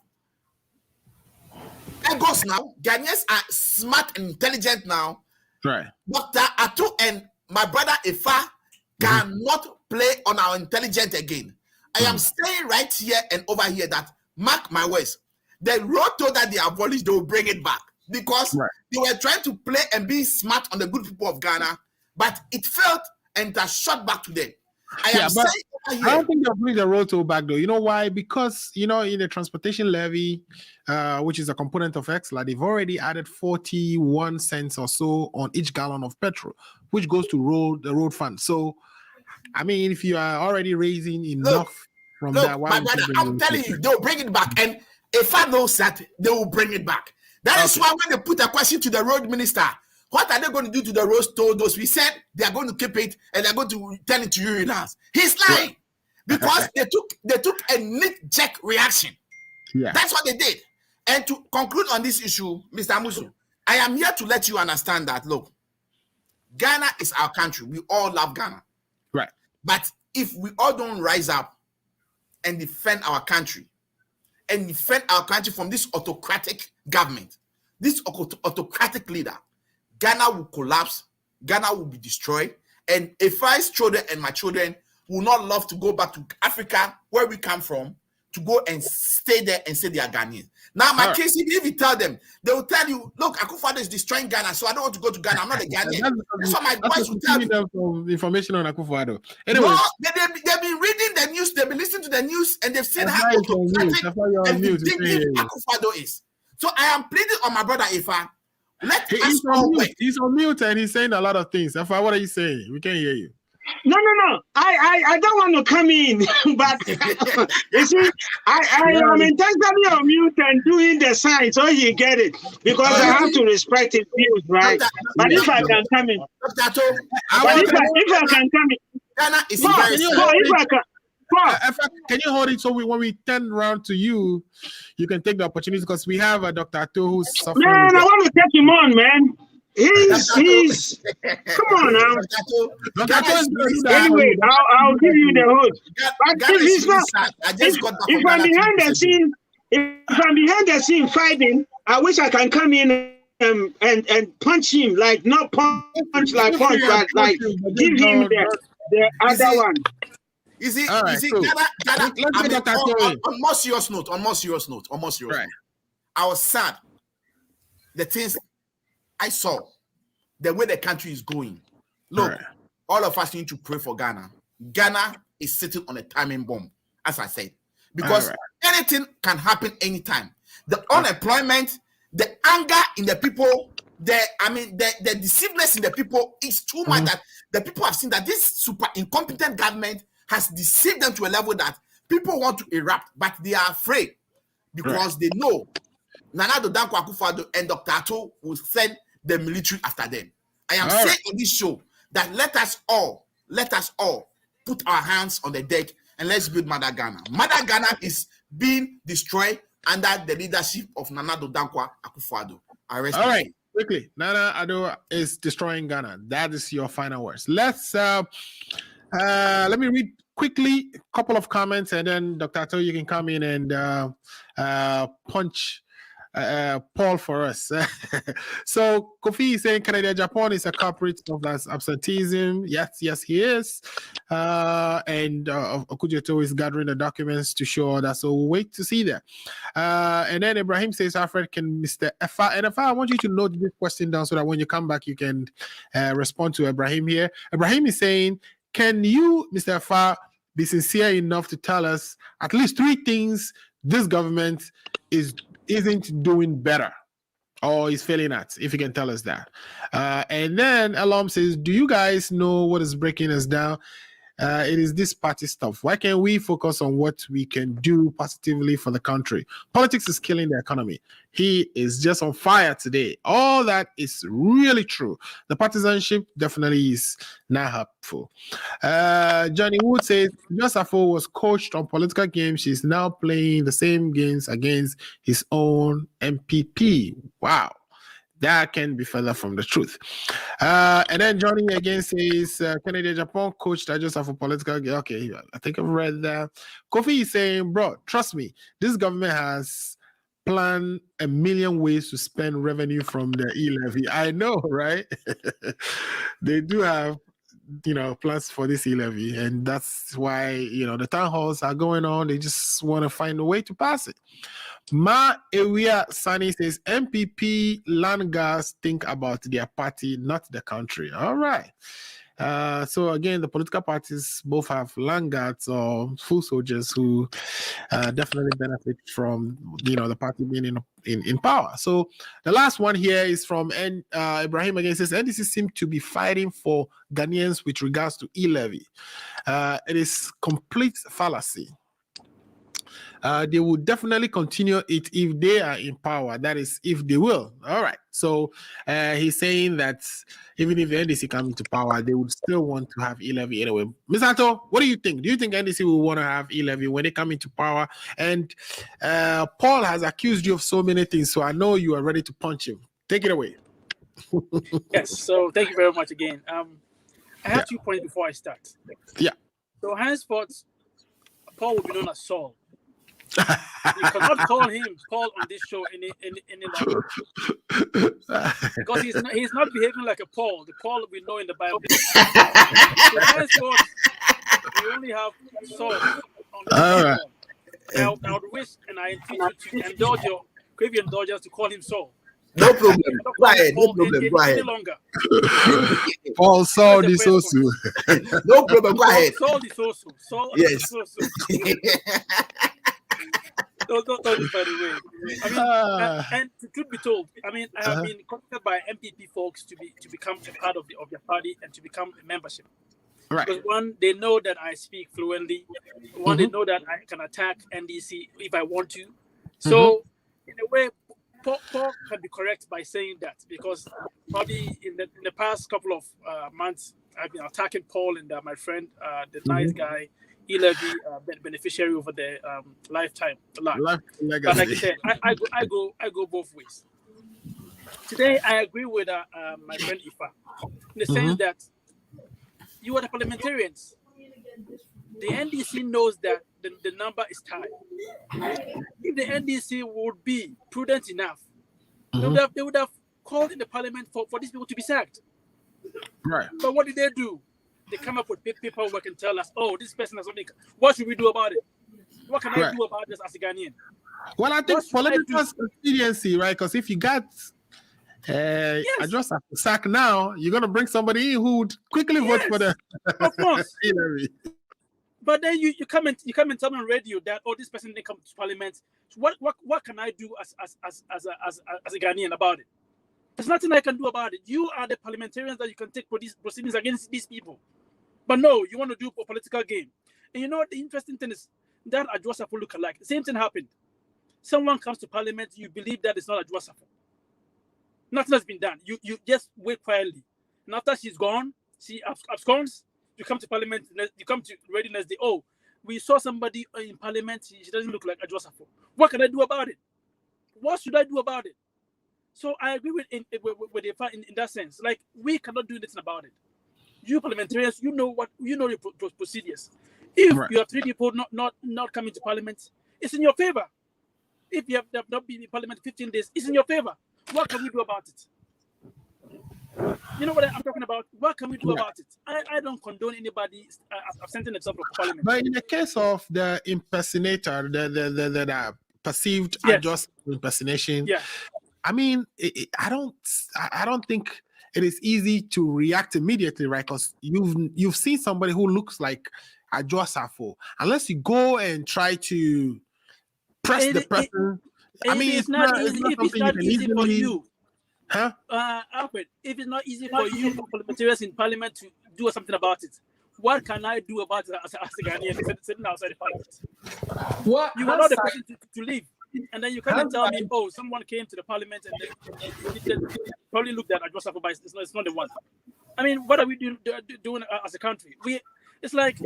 egos now. Ghanaians are smart and intelligent now. Right. Dr. Atu and my brother Ifa cannot play on our intelligence again. I am saying right here and over here that, mark my words, the road toll that they abolished, they will bring it back. Because they were trying to play and be smart on the good people of Ghana, but it failed and it has shot back to them. I don't think they'll bring the road toll back though. You know why? Because in the transportation levy, which is a component of EXLA, they've already added 41 cents or so on each gallon of petrol, which goes to the road fund. So, I mean, if you are already raising enough from that, my brother, I'm telling you, they'll bring it back. And if I know that, they will bring it back. That is why when they put a question to the road minister, what are they going to do to the road toll? Those we said they are going to keep it and they're going to turn it to urinals. He's lying because they took a knee-jerk reaction. Yeah, that's what they did. And to conclude on this issue, Mr. Amusu, I am here to let you understand that look, Ghana is our country. We all love Ghana, right? But if we all don't rise up and defend our country from this autocratic government, this autocratic leader, Ghana will collapse, Ghana will be destroyed, and Ife's children and my children will not love to go back to Africa, where we come from, to go and stay there and say they are Ghanaians. Now, my kids, if you tell them, they will tell you, look, Akufo-Addo is destroying Ghana, so I don't want to go to Ghana. I'm not a Ghanaian. That's what my boys will tell you. Information on Akufo-Addo. Anyway, no, they've been reading the news, they've been listening to the news, and they've seen how autocratic and vindictive Akufo-Addo is. So I am pleading on my brother Ifa. He's on mute and he's saying a lot of things. Ifa, what are you saying? We can't hear you. No. I don't want to come in, but you see, I am intentionally on mute and doing the sign so he get it because I have to respect his views, right? But if I can come in, if I can come in, Ghana is can you hold it so when we turn around to you, you can take the opportunity because we have a Dr. Atu who's suffering. Man, I want to take him on, man. He's come on now. Anyway, I'll give you the host. But if he's not, if I'm behind the scene fighting, I wish I can come in and punch him, like not punch like punch, but like give him the other one. You see, Ghana, on more serious note, I was sad. The things I saw, the way the country is going. Look, all of us need to pray for Ghana. Ghana is sitting on a timing bomb, as I said, because anything can happen anytime. The unemployment, the anger in the people, the deceivedness in the people is too much that the people have seen that this super incompetent government has deceived them to a level that people want to erupt, but they are afraid because they know Nana Addo Dankwa Akufo-Addo and Dr. Atu will send the military after them. I am saying on this show that let us all put our hands on the deck and let's build Mother Ghana. Mother Ghana is being destroyed under the leadership of Nana Addo Dankwa Akufo-Addo. All right, quickly, Nana Addo is destroying Ghana. That is your final words. Let's let me read quickly a couple of comments, and then Dr. Atu, you can come in and punch Paul for us. So Kofi is saying Canada, Japan is a culprit of that absenteeism. Yes, he is. And Okujeto is gathering the documents to show that. So we'll wait to see that. And then Ibrahim says, Alfred, can Mr. Efa, and Efa, I want you to note this question down so that when you come back, you can respond to Ibrahim here. Ibrahim is saying, can you, Mr. Efa, be sincere enough to tell us at least 3 things this government isn't doing better or is failing at, if you can tell us that. And then Elam says, do you guys know what is breaking us down? it is this party stuff. Why can't we focus on what we can do positively for the country? Politics is killing the economy. He is just on fire today. All that is really true. The partisanship definitely is not helpful. Johnny Wood says Josafo was coached on political games. She's now playing the same games against his own MPP. Wow. That can be further from the truth. And then Johnny again says, Canada, Japan coach that just have a political. Okay, I think I've read that. Kofi is saying, bro, trust me, this government has planned a million ways to spend revenue from the e-levy. I know, right? They do have, plans for this e-levy, and that's why, the town halls are going on. They just want to find a way to pass it. Ma Ewia Sani says MPP land guards think about their party, not the country. All right. So again, the political parties both have land guards or full soldiers who definitely benefit from the party being in power. So the last one here is from Ibrahim again. Says NDC seem to be fighting for Ghanaians with regards to e-levy. It is complete fallacy. They will definitely continue it if they are in power. That is, if they will. All right. So he's saying that even if the NDC come into power, they would still want to have e-levy anyway. Ms. Anto, what do you think? Do you think NDC will want to have e-levy when they come into power? And Paul has accused you of so many things, so I know you are ready to punch him. Take it away. Yes. So thank you very much again. I have 2 points before I start. Yeah. So henceforth, Paul will be known as Saul. You cannot call him Paul on this show any longer, because he's not behaving like a Paul, the Paul we know in the Bible. So henceforth, we only have Saul on the right. Now, I would wish and I entreat you to indulge your crave your indulgence to call him Saul. No problem. Go ahead. No problem. Go ahead. Any longer. Paul Saul the Sosu. No problem. Go ahead. Saul the Sosu. Saul Yes. the Sosu. Don't by the way. I mean, and truth be told, I mean, I have been contacted by MPP folks to become a part of their party and to become a membership. Right. Because one, they know that I speak fluently. One, they know that I can attack NDC if I want to. So, in a way, Paul can be correct by saying that, because probably in the past couple of months, I've been attacking Paul and my friend, the nice guy, e-levy beneficiary over the lifetime. But like I said, I go both ways. Today, I agree with my friend Ifa in the sense that you are the parliamentarians. The NDC knows that the number is tight. If the NDC would be prudent enough, they would have called in the parliament for these people to be sacked. Right. But what did they do? They come up with paperwork and tell us, oh, this person has something. What should we do about it? What can I do about this as a Ghanaian? Well, I think political expediency, right? Because if you got just a sack now, you're going to bring somebody in who would quickly vote for the of course. But then you come and tell me on radio that, oh, this person didn't come to parliament. So what can I do as a Ghanaian about it? There's nothing I can do about it. You are the parliamentarians that you can take proceedings against these people. But no, you want to do a political game. And you know what the interesting thing is? That Adwosafu look alike. The same thing happened. Someone comes to parliament, you believe that it's not Adwosafu. Nothing has been done. You just wait quietly. And after she's gone, she absconds, you come to parliament, you come to readiness day. Oh, we saw somebody in parliament, she doesn't look like Adwosafu. What can I do about it? What should I do about it? So I agree with in that sense. Like, we cannot do anything about it. You parliamentarians, you know your procedures. If you have 3 people not coming to parliament, it's in your favor. If you have not been in parliament 15 days, it's in your favor. What can we do about it? You know what I'm talking about? What can we do about it? I don't condone anybody absenting themselves from parliament. But in the case of the impersonator, the perceived unjust impersonation, I mean, I don't think it is easy to react immediately, right? Because you've seen somebody who looks like Adwosafu. Unless you go and try to press the person. I mean, it's not easy. If it's not easy for you, Alfred, if it's not easy for you parliamentarians in parliament to do something about it, what can I do about it as a Ghanaian sitting outside the parliament? What? You allow the person to leave, and then you come and tell me, oh, someone came to the parliament and they probably looked at Joseph, but it's not the one. I mean, what are we doing as a country? It's like,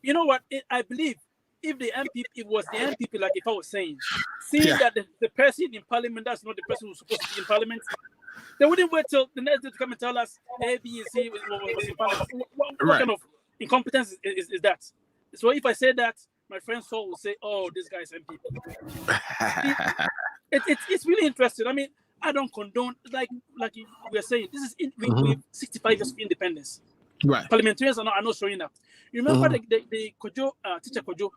you know what? I believe if it was the MPP, like if I was saying, seeing that the person in parliament, that's not the person who's supposed to be in parliament, they wouldn't wait till the next day to come and tell us A, B, and C was in parliament. What kind of incompetence is that? So if I say that, my friend Saul will say, "Oh, this guy is MPP." It's really interesting. I mean, I don't condone like we are saying. This is we 65 years of independence. Right. Parliamentarians are not showing up. You remember the Kojo teacher Kojo?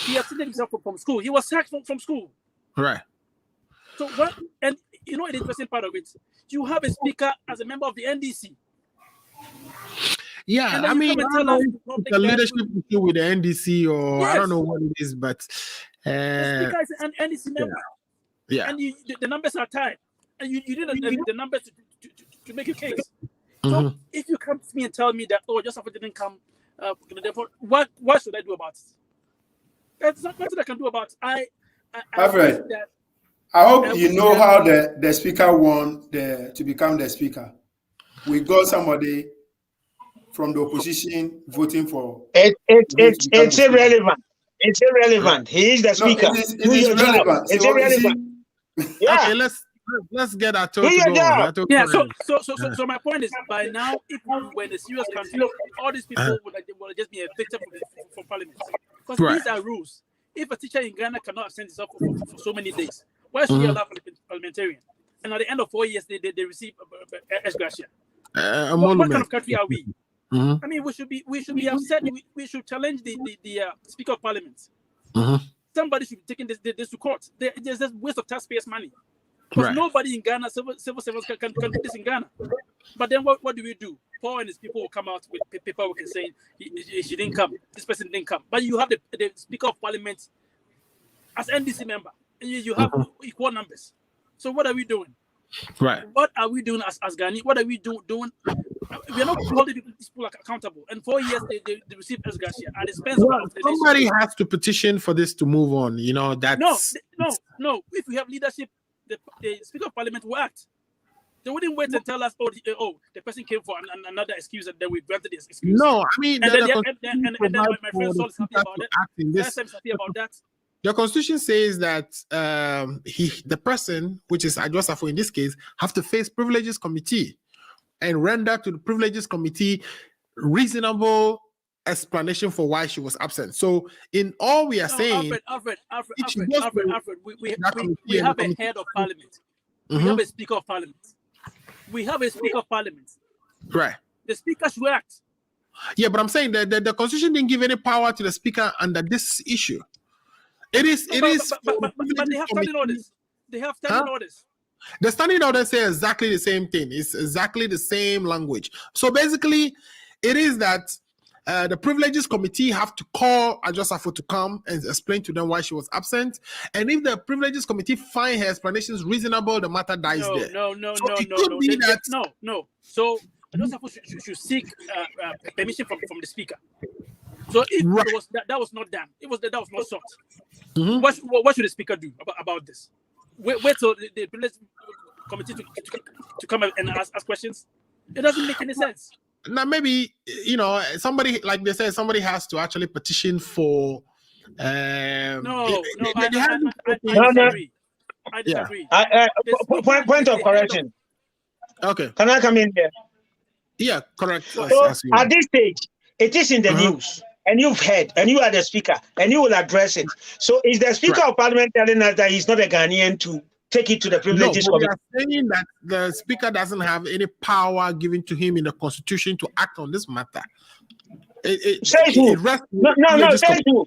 He absented himself from school. He was sacked from school. Right. So what? And you know, the interesting part of it, you have a speaker as a member of the NDC. Yeah, I mean, I don't know if the leadership issue with the NDC or I don't know what it is, but the speaker is an NDC member. Yeah. And the numbers are tied, and you didn't have the numbers to make a case. So if you come to me and tell me that Joseph didn't come, what should I do about it? That's not nothing I can do about it. Alfred, I hope you know how the speaker won to become the speaker. We got somebody from the opposition voting for it's irrelevant. It's irrelevant. He is the speaker. It is relevant. It's irrelevant. Yeah. Okay, let's get our turn. Yeah. So my point is, by now, if we were in a serious country, all these people would just be evicted from parliament. Because these are rules. If a teacher in Ghana cannot absent himself for so many days, why should he allow parliamentarian? And at the end of 4 years, they receive ex gratia. What kind of country are we? I mean, we should be upset. We should challenge the Speaker of Parliament. Somebody should be taking this to court. There's just waste of taxpayers' money. Because nobody in Ghana, civil servants can do this in Ghana. But then what do? Paul and his people will come out with paperwork and saying she didn't come, this person didn't come. But you have the Speaker of Parliament as NDC member, and you have equal numbers. So what are we doing? Right. What are we doing as Ghani? What are we doing? We are not holding people accountable. And 4 years they receive ex gratia at the expense of somebody has to petition for this to move on. You know that. No. If we have leadership, the Speaker of Parliament will act. They wouldn't wait and tell us, the person came for another excuse, and then we granted this excuse. No, I mean, and then my friend Saul is happy about that. The Constitution says that the person, which is Ajosafo in this case, have to face Privileges Committee and render to the Privileges Committee reasonable explanation for why she was absent. So, in all we are saying, Alfred, we have a head of parliament. We have a Speaker of Parliament. We have a Speaker of Parliament. Right. The Speaker should act. Yeah, but I'm saying that the Constitution didn't give any power to the Speaker under this issue. It is. But they have standing orders. They have standing orders. The standing orders say exactly the same thing. It's exactly the same language. So basically, it is that the Privileges Committee have to call Ajosafo to come and explain to them why she was absent. And if the Privileges Committee find her explanations reasonable, the matter dies there. No. So Ajosafo should seek permission from the Speaker. So if that was not done, that was not sought. What should the Speaker do about this? Wait till the Privileges Committee to come and ask questions? It doesn't make any sense. Now, maybe, somebody, like they said, somebody has to actually petition for. I disagree. Point of correction. Okay. Can I come in there? Yeah, correct. So at this stage, it is in the news, and you've heard, and you are the Speaker, and you will address it. So is the Speaker of Parliament telling us that he's not a Ghanaian to take it to the Privileges Committee? We are saying that the Speaker doesn't have any power given to him in the Constitution to act on this matter. Say who? No, say who?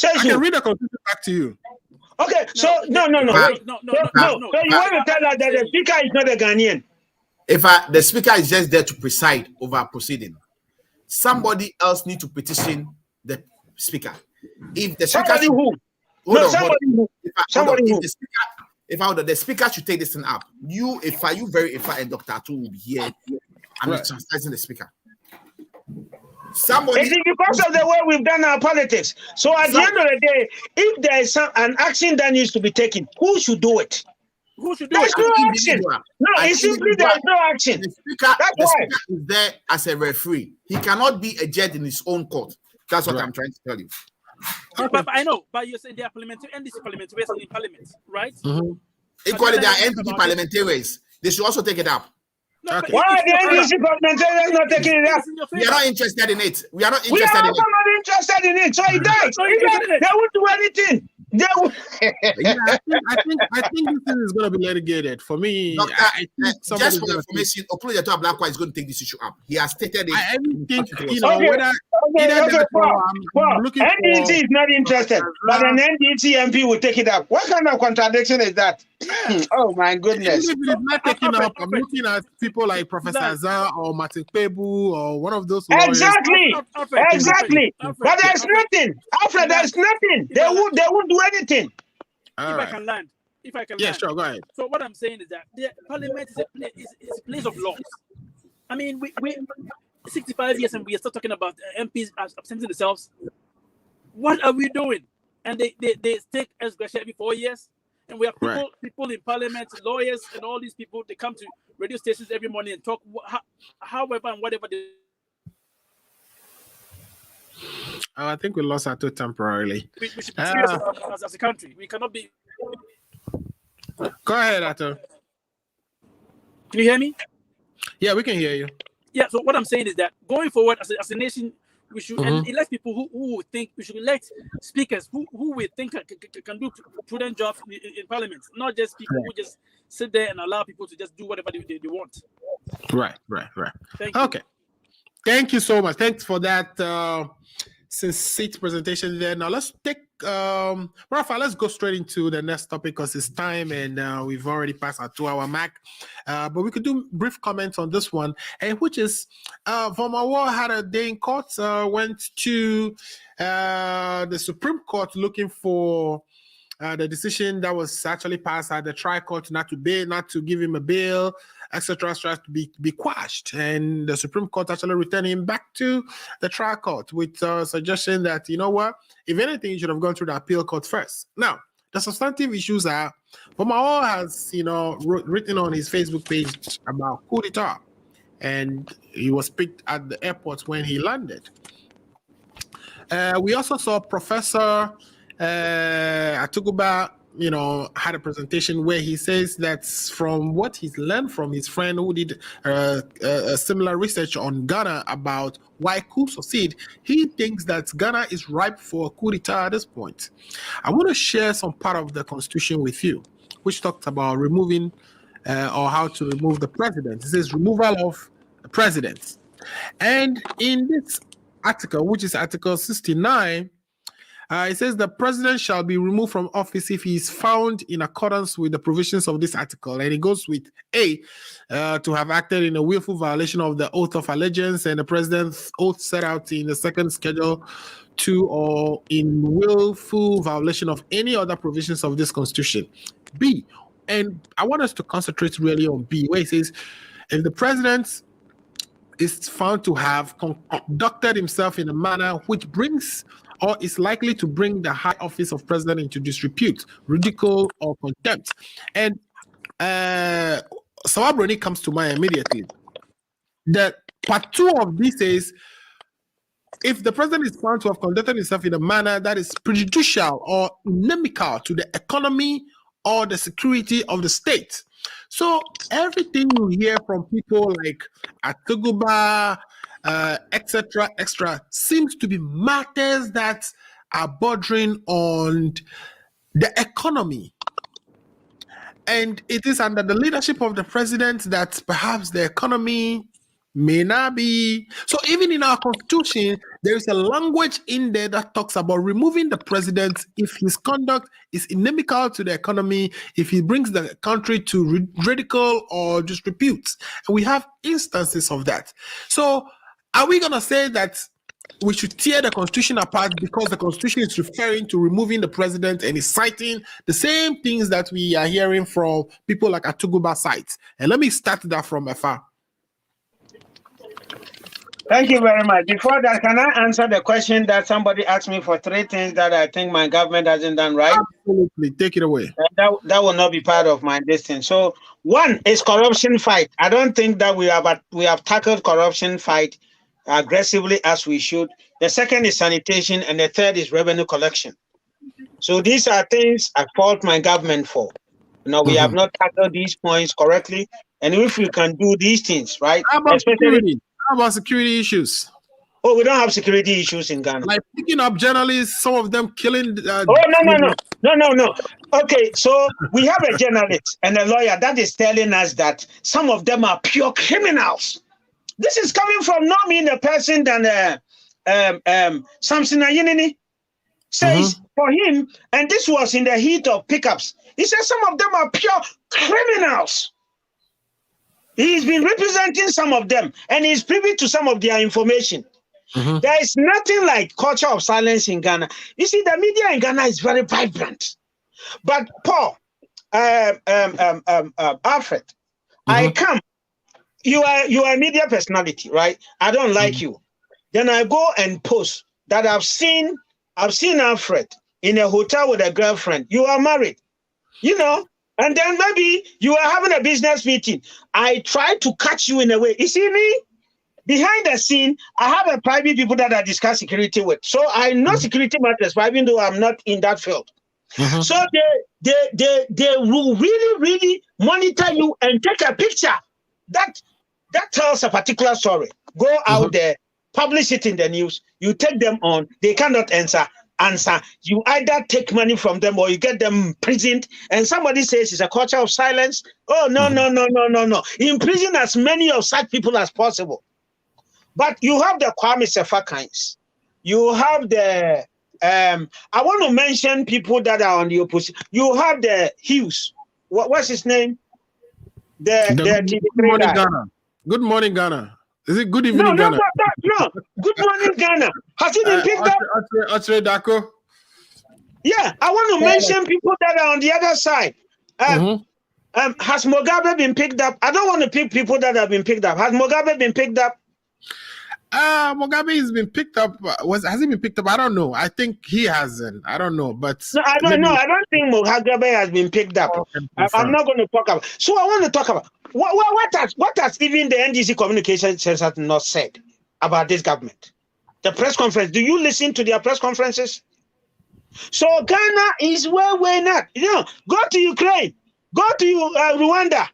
I can read the Constitution back to you. Okay, so no. So you want to tell us that the Speaker is not a Ghanaian? If the Speaker is just there to preside over a proceeding, somebody else need to petition the Speaker. If the Speaker, the Speaker should take this thing up. You and Dr. Atu will be here. I'm translating the Speaker. Somebody. It is because of the way we've done our politics. So at the end of the day, if there is an action that needs to be taken, who should do it? Who should do There's it? no action. No, it's simply there is no action. The speaker, That's the why. speaker is there as a referee. He cannot be a judge in his own court. That's what I'm trying to tell you. But I know, but you say they are parliamentary, NDC parliamentarians in parliament, right? Equally, there are NPP parliamentarians. They should also take it up. No, Why are the NDC parliamentarians not taking it up? We are not interested in it. We are not We interested are in also it. not interested in it. So he died. They won't do anything. They will. I think this is going to be litigated. For me, Doctor, I think just for information, Okuluyeto Ablakwa is going to take this issue up. He has stated it. I think Okay. whether I'm looking NDC for, is not interested, but an NDC MP will take it up. What kind of contradiction is that? Oh my goodness! Even if it is not taking up, I'm looking at people like Professor Azar or Martin Pebu or one of those lawyers. Exactly. But there's nothing. After there's nothing. They won't do anything. I can land. If I can Yeah, land. sure, go ahead. So what I'm saying is that the parliament is a place of laws. I mean, we 65 years and we are still talking about MPs absenting themselves. What are we doing? And they take as gratia every 4 years. And we have people in parliament, lawyers, and all these people. They come to radio stations every morning and talk however and whatever they. I think we lost Ato temporarily. We should be serious as a country. We cannot be. Go ahead, Ato. Can you hear me? Yeah, we can hear you. Yeah. So what I'm saying is that going forward as a nation, we should elect people who would think. We should elect speakers who we think can do prudent jobs in parliament, not just people who just sit there and allow people to just do whatever they want. Right. Thank you. Okay. Thank you so much. Thanks for that succinct presentation there. Now let's take Rafa, let's go straight into the next topic because it's time and we've already passed our 2-hour mark. But we could do brief comments on this one, and which is Vomawa had a day in court, went to the Supreme Court looking for the decision that was actually passed at the trial court not to give him a bail, etc., to be quashed. And the Supreme Court actually returned him back to the trial court with a suggestion that, you know what, if anything, you should have gone through the appeal court first. Now, the substantive issues are, Vomao has, written on his Facebook page about coup d'etat, and he was picked at the airport when he landed. We also saw Professor Atuguba, had a presentation where he says that from what he's learned from his friend who did a similar research on Ghana about why coups succeed, he thinks that Ghana is ripe for a coup d'etat at this point. I want to share some part of the constitution with you, which talks about removing or how to remove the president. It says removal of the president. And in this article, which is Article 69, it says the president shall be removed from office if he is found in accordance with the provisions of this article. And it goes with A, to have acted in a willful violation of the oath of allegiance and the president's oath set out in the second schedule 2, or in willful violation of any other provisions of this constitution. B, and I want us to concentrate really on B, where it says if the president is found to have conducted himself in a manner which brings or is likely to bring the high office of president into disrepute, ridicule, or contempt. And Sawabroni comes to mind immediately. The part 2 of this is, if the president is found to have conducted himself in a manner that is prejudicial or inimical to the economy or the security of the state. So everything you hear from people like Atuguba, etc., seems to be matters that are bordering on the economy. And it is under the leadership of the president that perhaps the economy may not be. So even in our constitution, there is a language in there that talks about removing the president if his conduct is inimical to the economy, if he brings the country to ridicule or disrepute. And we have instances of that. So are we going to say that we should tear the constitution apart because the constitution is referring to removing the president and is citing the same things that we are hearing from people like Atuguba cites? And let me start that from afar. Thank you very much. Before that, can I answer the question that somebody asked me for 3 things that I think my government hasn't done right? Absolutely. Take it away. That will not be part of my distance. So one is corruption fight. I don't think that we have tackled corruption fight aggressively as we should. The second is sanitation, and the third is revenue collection. So these are things I fault my government for. We have not tackled these points correctly. And if we can do these things, right? How about security? How about security issues? Oh, we don't have security issues in Ghana. Like picking up journalists, some of them killing. No. Okay, so we have a journalist and a lawyer that is telling us that some of them are pure criminals. This is coming from not being a person than Samson Ayinini says for him, and this was in the heat of pickups. He says some of them are pure criminals. He's been representing some of them, and he's privy to some of their information. There is nothing like culture of silence in Ghana. You see, the media in Ghana is very vibrant. But Paul, Alfred, I come. You are a media personality, right? I don't like you. Then I go and post that I've seen Alfred in a hotel with a girlfriend. You are married, and then maybe you are having a business meeting. I try to catch you in a way. You see me? Behind the scene, I have a private people that I discuss security with. So I know security matters, even though I'm not in that field. So they will really, really monitor you and take a picture that tells a particular story. Go out there, publish it in the news. You take them on. They cannot answer. You either take money from them or you get them imprisoned. And somebody says it's a culture of silence. Oh, no. Imprison as many of such people as possible. But you have the Kwame Sefa kinds. You have the, I want to mention people that are on the opposition. You have the Hughes. What's his name? Good morning, Ghana. Good morning, Ghana. Is it good evening, Ghana? No. Good morning, Ghana. Has it been picked up? Dako. Yeah, I want to mention people that are on the other side. Has Mugabe been picked up? I don't want to pick people that have been picked up. Has Mugabe been picked up? Mugabe has been picked up. Has he been picked up? I don't know. I think he hasn't. I don't know. But no, I don't know. I don't think Mugabe has been picked up. I'm not going to talk about. So I want to talk about what has even the NDC communication center not said about this government. The press conference. Do you listen to their press conferences? So Ghana is where we're not. Go to Ukraine, go to Rwanda,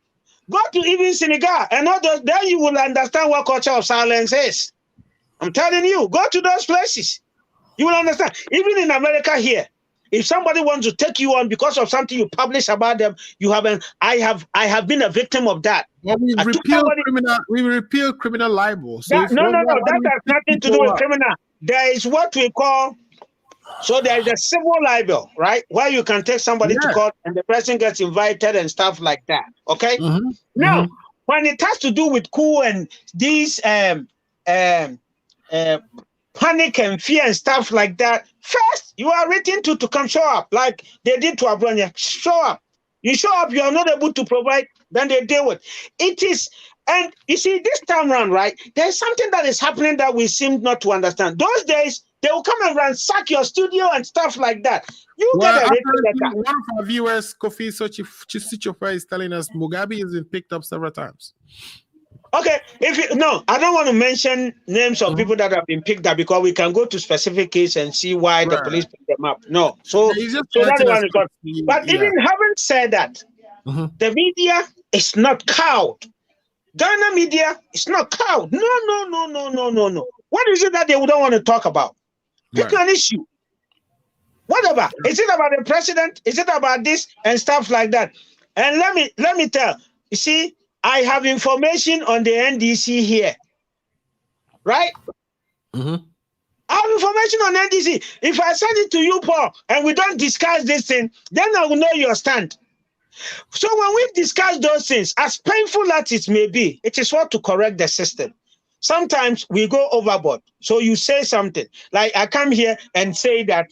go to even Senegal, and all those. Then you will understand what culture of silence is. I'm telling you, go to those places. You will understand. Even in America here, if somebody wants to take you on because of something you publish about them, you haven't. I have been a victim of that. Well, we repeal criminal libel. So no. That has nothing to do with criminal. There is what we call. So there is a civil libel, right? Where you can take somebody to court and the person gets invited and stuff like that. Okay. Now, when it has to do with coup and these panic and fear and stuff like that, first you are written to come show up, like they did to Abronia. Show up. You show up, you are not able to provide, then they deal with it. Is, and you see, this time around, right, there's something that is happening that we seem not to understand. Those days, they will come and ransack your studio and stuff like that. You get a letter. One of our viewers, Kofi Sochichofa, is telling us Mugabe has been picked up several times. Okay, I don't want to mention names of people that have been picked up because we can go to specific case and see why the police picked them up. No, so that one is not. But even having said that, the media is not cowed. Ghana media is not cowed. No. What is it that they don't want to talk about? Pick an issue. Whatever. Is it about the president? Is it about this and stuff like that? And let me tell. You see, I have information on the NDC here, right? I have information on NDC. If I send it to you, Paul, and we don't discuss this thing, then I will know your stand. So when we discuss those things, as painful as it may be, it is what to correct the system. Sometimes we go overboard. So you say something like I come here and say that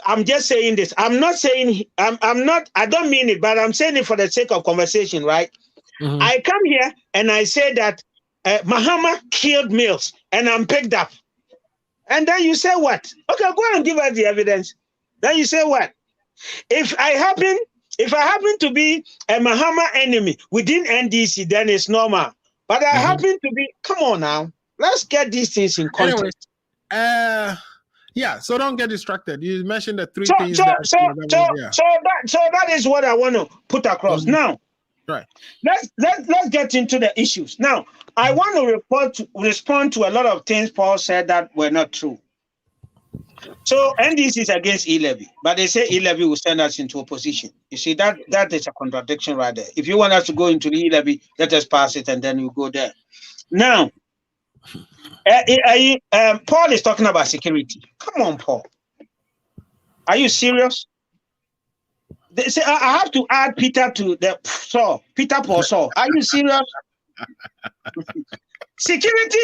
I'm just saying this. I'm not saying I don't mean it, but I'm saying it for the sake of conversation, right? I come here and I say that Mahama killed Mills and I'm picked up. And then you say what? Okay, go and give us the evidence. Then you say what? If I happen to be a Mahama enemy within NDC, then it's normal. But I happen to be, come on now. Let's get these things in context. Anyway, yeah, so don't get distracted. You mentioned the three So things that is what I want to put across. Now, right. Let's get into the issues. Now, I want to respond to a lot of things Paul said that were not true. So NDC is against e-levy, but they say e-levy will send us into opposition. You see, that is a contradiction right there. If you want us to go into the e-levy, let us pass it and then you go there. Now, Paul is talking about security. Come on, Paul. Are you serious? They say, I have to add Peter to the Saul. Peter Paul Saul. Are you serious? Security?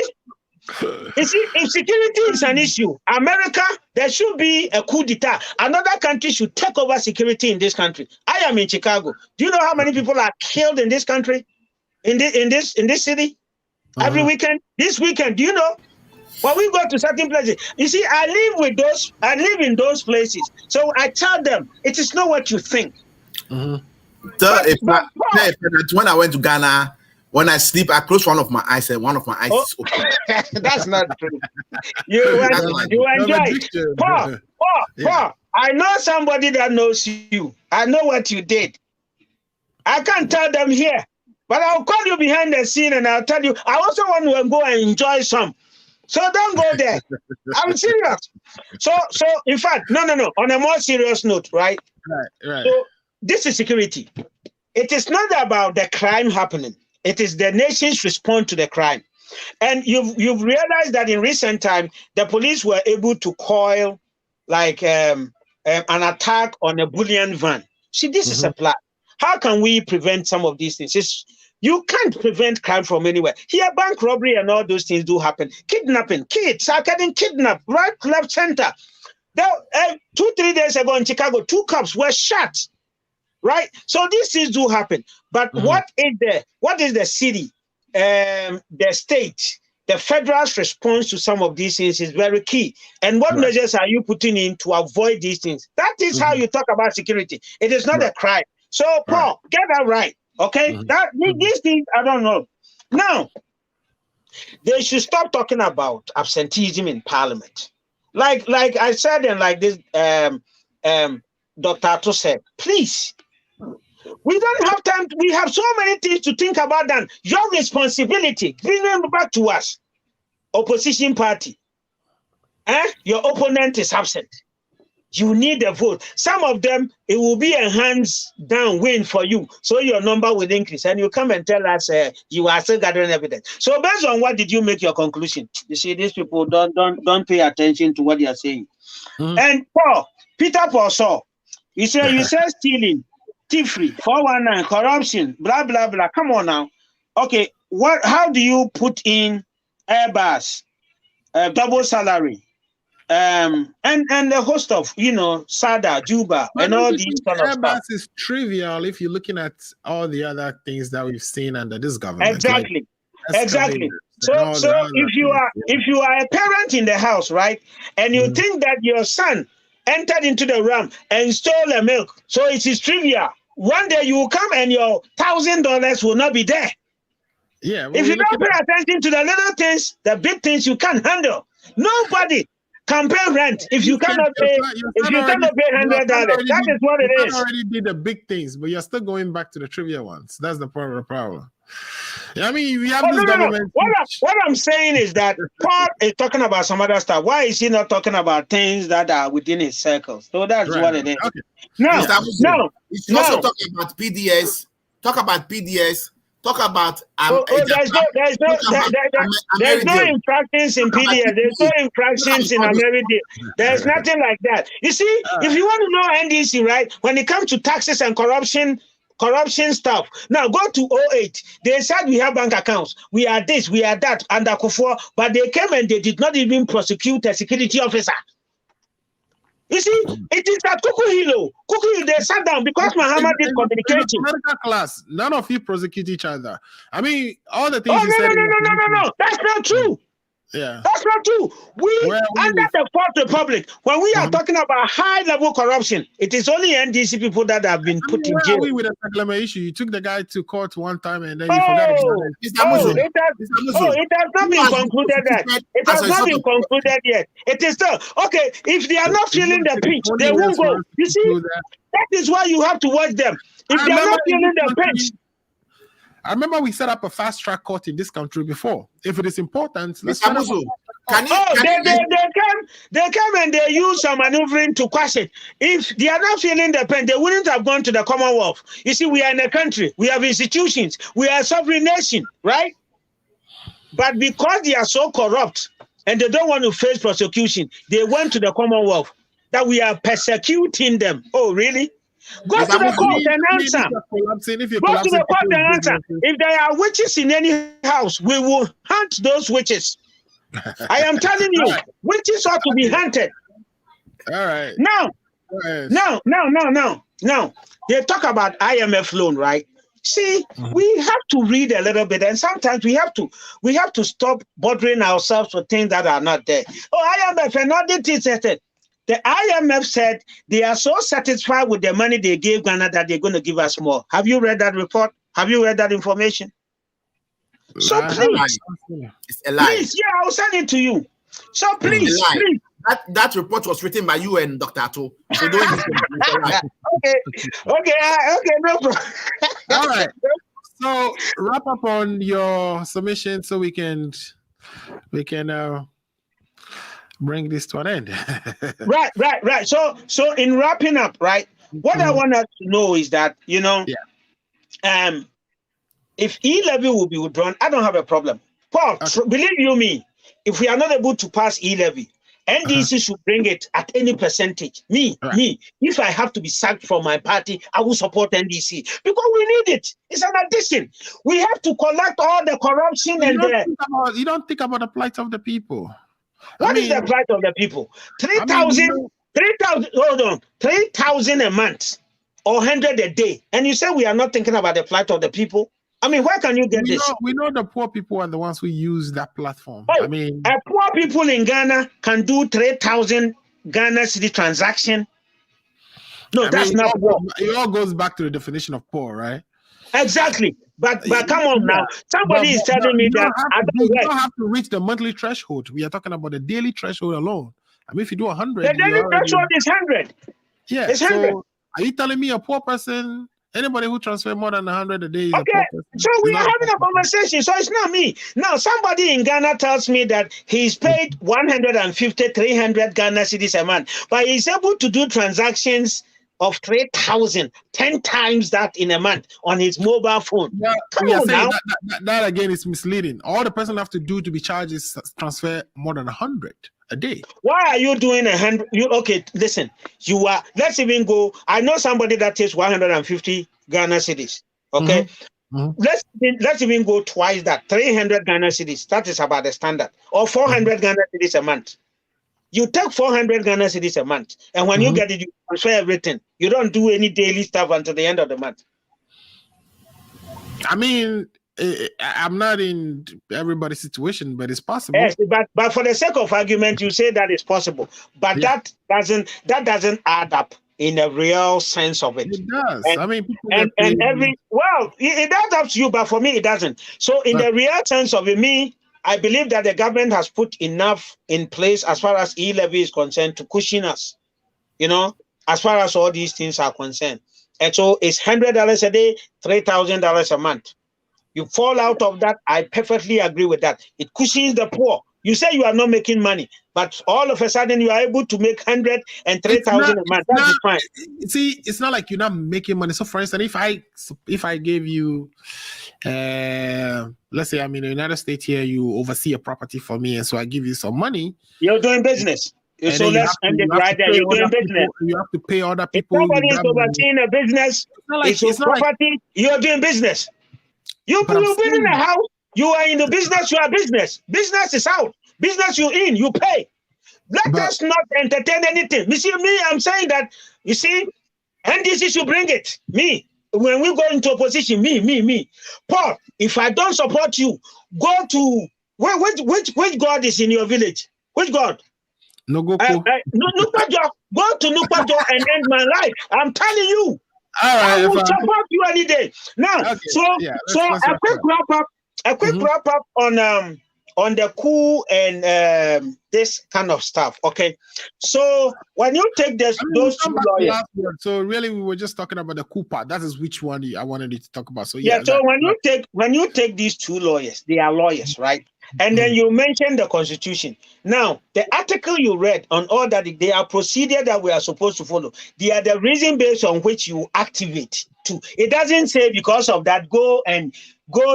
You see, if security is an issue, America, there should be a coup d'etat. Another country should take over security in this country. I am in Chicago. Do you know how many people are killed in this country? In this city? Every weekend? This weekend, do you know? When we go to certain places, you see, I live in those places. So I tell them, it is not what you think. When I went to Ghana, when I sleep, I close one of my eyes and one of my eyes is open. That's not true. You enjoy it. Paul, I know somebody that knows you. I know what you did. I can't tell them here, but I'll call you behind the scene and I'll tell you, I also want to go and enjoy some. So don't go there. I'm serious. So in fact, no. On a more serious note, right? Right. So this is security. It is not about the crime happening. It is the nation's response to the crime. And you've realized that in recent time, the police were able to coil like an attack on a bullion van. See, this is a plan. How can we prevent some of these things? You can't prevent crime from anywhere. Here, bank robbery and all those things do happen. Kidnapping, kids are getting kidnapped, right, left, center. 2-3 days ago in Chicago, 2 cops were shot. Right, so these things do happen, but what is the city, the state, the federal's response to some of these things is very key. And what measures are you putting in to avoid these things? That is how you talk about security. It is not a crime. So Paul, get that right, okay? These things I don't know. Now, they should stop talking about absenteeism in Parliament, like I said, and like this Dr. Atto said, please. We don't have time. We have so many things to think about than your responsibility. Bring them back to us. Opposition party. Your opponent is absent. You need a vote. Some of them, it will be a hands down win for you. So your number will increase. And you come and tell us you are still gathering evidence. So based on what did you make your conclusion? You see, these people don't pay attention to what they are saying. And Peter Paul Saul, you said stealing. Thievery, 419, corruption, blah, blah, blah. Come on now. Okay, how do you put in Airbus, double salary, and the host of, SADA, Juba, and all these kind of stuff? Airbus is trivial if you're looking at all the other things that we've seen under this government. Exactly. So if you are a parent in the house, right, and you think that your son entered into the ram and stole a milk, so it is trivial. One day you will come and your $1,000 will not be there. Yeah. If you don't pay attention to the little things, the big things you can't handle. Nobody can pay rent if you cannot pay. If you cannot pay $100, that is what it is. You already did the big things, but you're still going back to the trivial ones. That's the problem. I mean, we have this government. What I'm saying is that Paul is talking about some other stuff. Why is he not talking about things that are within his circles? So that's what it is. Okay. No. Also talk about PDS. Talk about PDS. Talk about there's no infractions in PDS. There's no infractions in America. There's nothing like that. You see, if you want to know NDC, right, when it comes to taxes and corruption stuff. Now go to 08. They said we have bank accounts. We are this, we are that under Kufuor, but they came and they did not even prosecute a security officer. You see, it is at Kukuhilo. Kukuhilo, they sat down because Muhammad did communication. Political class. None of you prosecute each other. I mean, all the Oh, things you said. no. That's not true. Yeah. That's not true. Under the Fourth Republic, when we are talking about high-level corruption, it is only NDC people that have been put in jail. Where are we with the Saglama issue? You took the guy to court one time and then you forgot about it. It has not been concluded yet. It has not been concluded yet. It is still okay. If they are not feeling the pinch, they won't go. You see, that is why you have to watch them. If they are not feeling the pinch. I remember we set up a fast track court in this country before. If it is important, let's they come and they use some maneuvering to quash it. If they are not feeling the pain, they wouldn't have gone to the Commonwealth. You see, we are in a country, we have institutions, we are a sovereign nation, right? But because they are so corrupt and they don't want to face prosecution, they went to the Commonwealth that we are persecuting them. Oh, really? Go to the court and answer. Go to the court and answer. If there are witches in any house, we will hunt those witches. I am telling you, witches ought to be hunted. All right. Now, they talk about IMF loan, right? See, we have to read a little bit, and sometimes we have to stop bothering ourselves with things that are not there. Oh, IMF and all this. The IMF said they are so satisfied with the money they gave Ghana that they're going to give us more. Have you read that report? Have you read that information? So please, it's a lie. Please, yeah, I'll send it to you. So please. That report was written by you and Dr. Ato. So don't okay, no problem. All right. So wrap up on your submission so we can bring this to an end. Right. So in wrapping up, right, what I want us to know is that, if E-levy will be withdrawn, I don't have a problem. Paul, believe you me, if we are not able to pass E-levy, NDC should bring it at any percentage. Me, if I have to be sacked from my party, I will support NDC because we need it. It's an addition. We have to collect all the corruption you don't think about the plight of the people. What is the plight of the people? 3,000, 3,000 a month or 100 a day. And you say we are not thinking about the plight of the people? I mean, where can you get this? We know the poor people are the ones who use that platform. Oh, poor people in Ghana can do 3,000 Ghana city transaction. No, that's not poor. It all goes back to the definition of poor, right? Exactly. But come on now. Somebody is telling me that you don't have to reach the monthly threshold. We are talking about the daily threshold alone. I mean, if you do 100, the daily threshold is 100. Yeah, it's 100. So are you telling me a poor person, anybody who transfers more than 100 a day is okay, a poor person? So we are having a conversation. So it's not me. Now, somebody in Ghana tells me that he's paid 150, 300 Ghana cedis a month, but he's able to do transactions of 3,000, 10 times that in a month on his mobile phone. That again is misleading. All the person have to do to be charged is transfer more than 100 a day. Why are you doing 100? Okay, listen. Let's even go. I know somebody that takes 150 Ghana cedis. Okay. Let's even go twice that. 300 Ghana cedis. That is about the standard. Or 400 Ghana cedis a month. You take 400 Ghana cedis a month, and when you get it, you transfer everything. You don't do any daily stuff until the end of the month. I mean, I'm not in everybody's situation, but it's possible. Yes, but for the sake of argument, you say that is possible, but that doesn't add up in a real sense of it. It does. It does up to you, but for me, it doesn't. So in the real sense of it, I believe that the government has put enough in place as far as E-levy is concerned to cushion us, as far as all these things are concerned. And so it's $100 a day, $3,000 a month. You fall out of that, I perfectly agree with that. It cushions the poor. You say you are not making money, but all of a sudden you are able to make 100 and 3,000 a month. That is fine. See, it's not like you're not making money. So for instance, if I gave you, let's say I'm in the United States here, you oversee a property for me, and so I give you some money. You're doing business. So let's end it right there. You're doing business. You have to pay other people. If somebody is overseeing a business, it's your property, you're doing business. You're building a house, you are in the business, you are business. Business is out. Business you in, you pay. Let us not entertain anything. You see, me, I'm saying that, you see, NDC should bring it. Me, when we go into opposition, me. Paul, if I don't support you, go to, which God is in your village? Which God? No go. Go to Nukwajo and end my life. I'm telling you. All right, I will support you any day. Now, okay. let's a quick wrap up. A quick wrap up on the coup and this kind of stuff. Okay, so when you take those two lawyers, so really we were just talking about the coup part. That is which one I wanted you to talk about. So so when you take these two lawyers, they are lawyers, right? And then you mentioned the Constitution. Now, the article you read on all that, they are procedure that we are supposed to follow. They are the reason based on which you activate to. It doesn't say because of that, go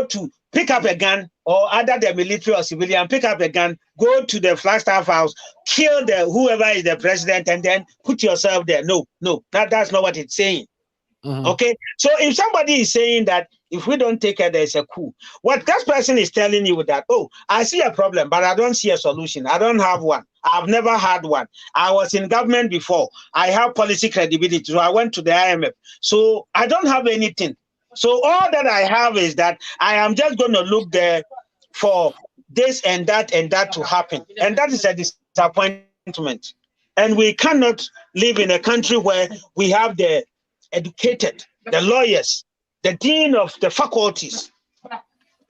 to pick up a gun, or either the military or civilian, pick up a gun, go to the Flagstaff House, kill whoever is the president, and then put yourself there. No, that's not what it's saying. Okay, so if somebody is saying that if we don't take it, there's a coup, what that person is telling you that, oh, I see a problem, but I don't see a solution. I don't have one. I've never had one. I was in government before. I have policy credibility. So I went to the IMF. So I don't have anything. So all that I have is that I am just going to look there for this and that to happen. And that is a disappointment. And we cannot live in a country where we have the educated, the lawyers, the dean of the faculties,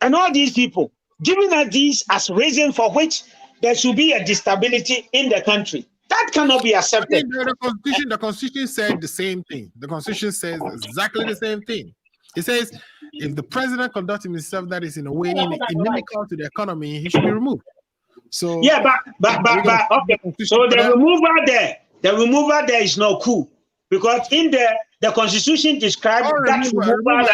and all these people giving us these as reason for which there should be a instability in the country. That cannot be accepted. The Constitution said the same thing. The Constitution says exactly the same thing. It says if the president conducts himself that is in a way inimical to the economy, he should be removed. So yeah, but okay. So the removal there is no coup, because in the Constitution describes that removal.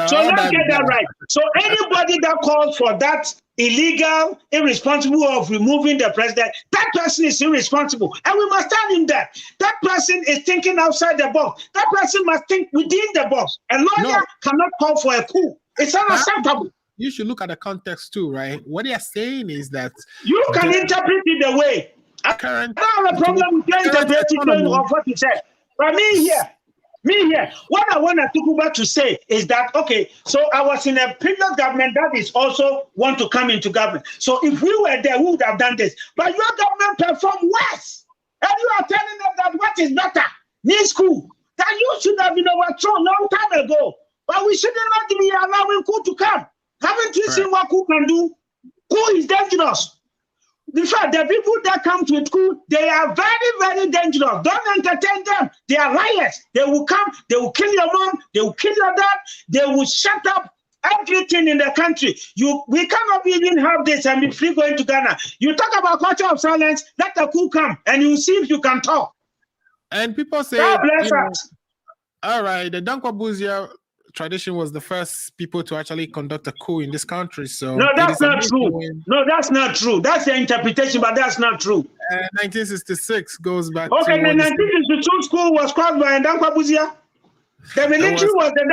So let's get that right. So anybody that calls for that illegal, irresponsible of removing the president, that person is irresponsible, and we must tell him that. That person is thinking outside the box. That person must think within the box. A lawyer cannot call for a coup. It's unacceptable. You should look at the context too, right? What they are saying is that you can interpret it the way. I don't have a problem with your interpretation of what you said. But me here, what I want Tukuba to say is that, okay, so I was in a previous government that is also want to come into government. So if we were there, we would have done this. But your government performed worse. And you are telling us that what is better needs coup. That you should have been overthrown long time ago. But we should not be allowing coup to come. Haven't you seen what coup can do? Coup is dangerous. In fact, the people that come to coup, they are very, very dangerous. Don't entertain them. They are liars. They will come, they will kill your mom, they will kill your dad, they will shut up everything in the country. We cannot even have this and be free going to Ghana. You talk about culture of silence, let the coup come, and you see if you can talk. And people say, God bless us. All right, the Dankwa-Buzia tradition was the first people to actually conduct a coup in this country. So no, that's not true. No, that's not true. That's the interpretation, but that's not true. 1966 goes back. Okay, the 1962 school was caused by Dankwa-Buzia. The military was the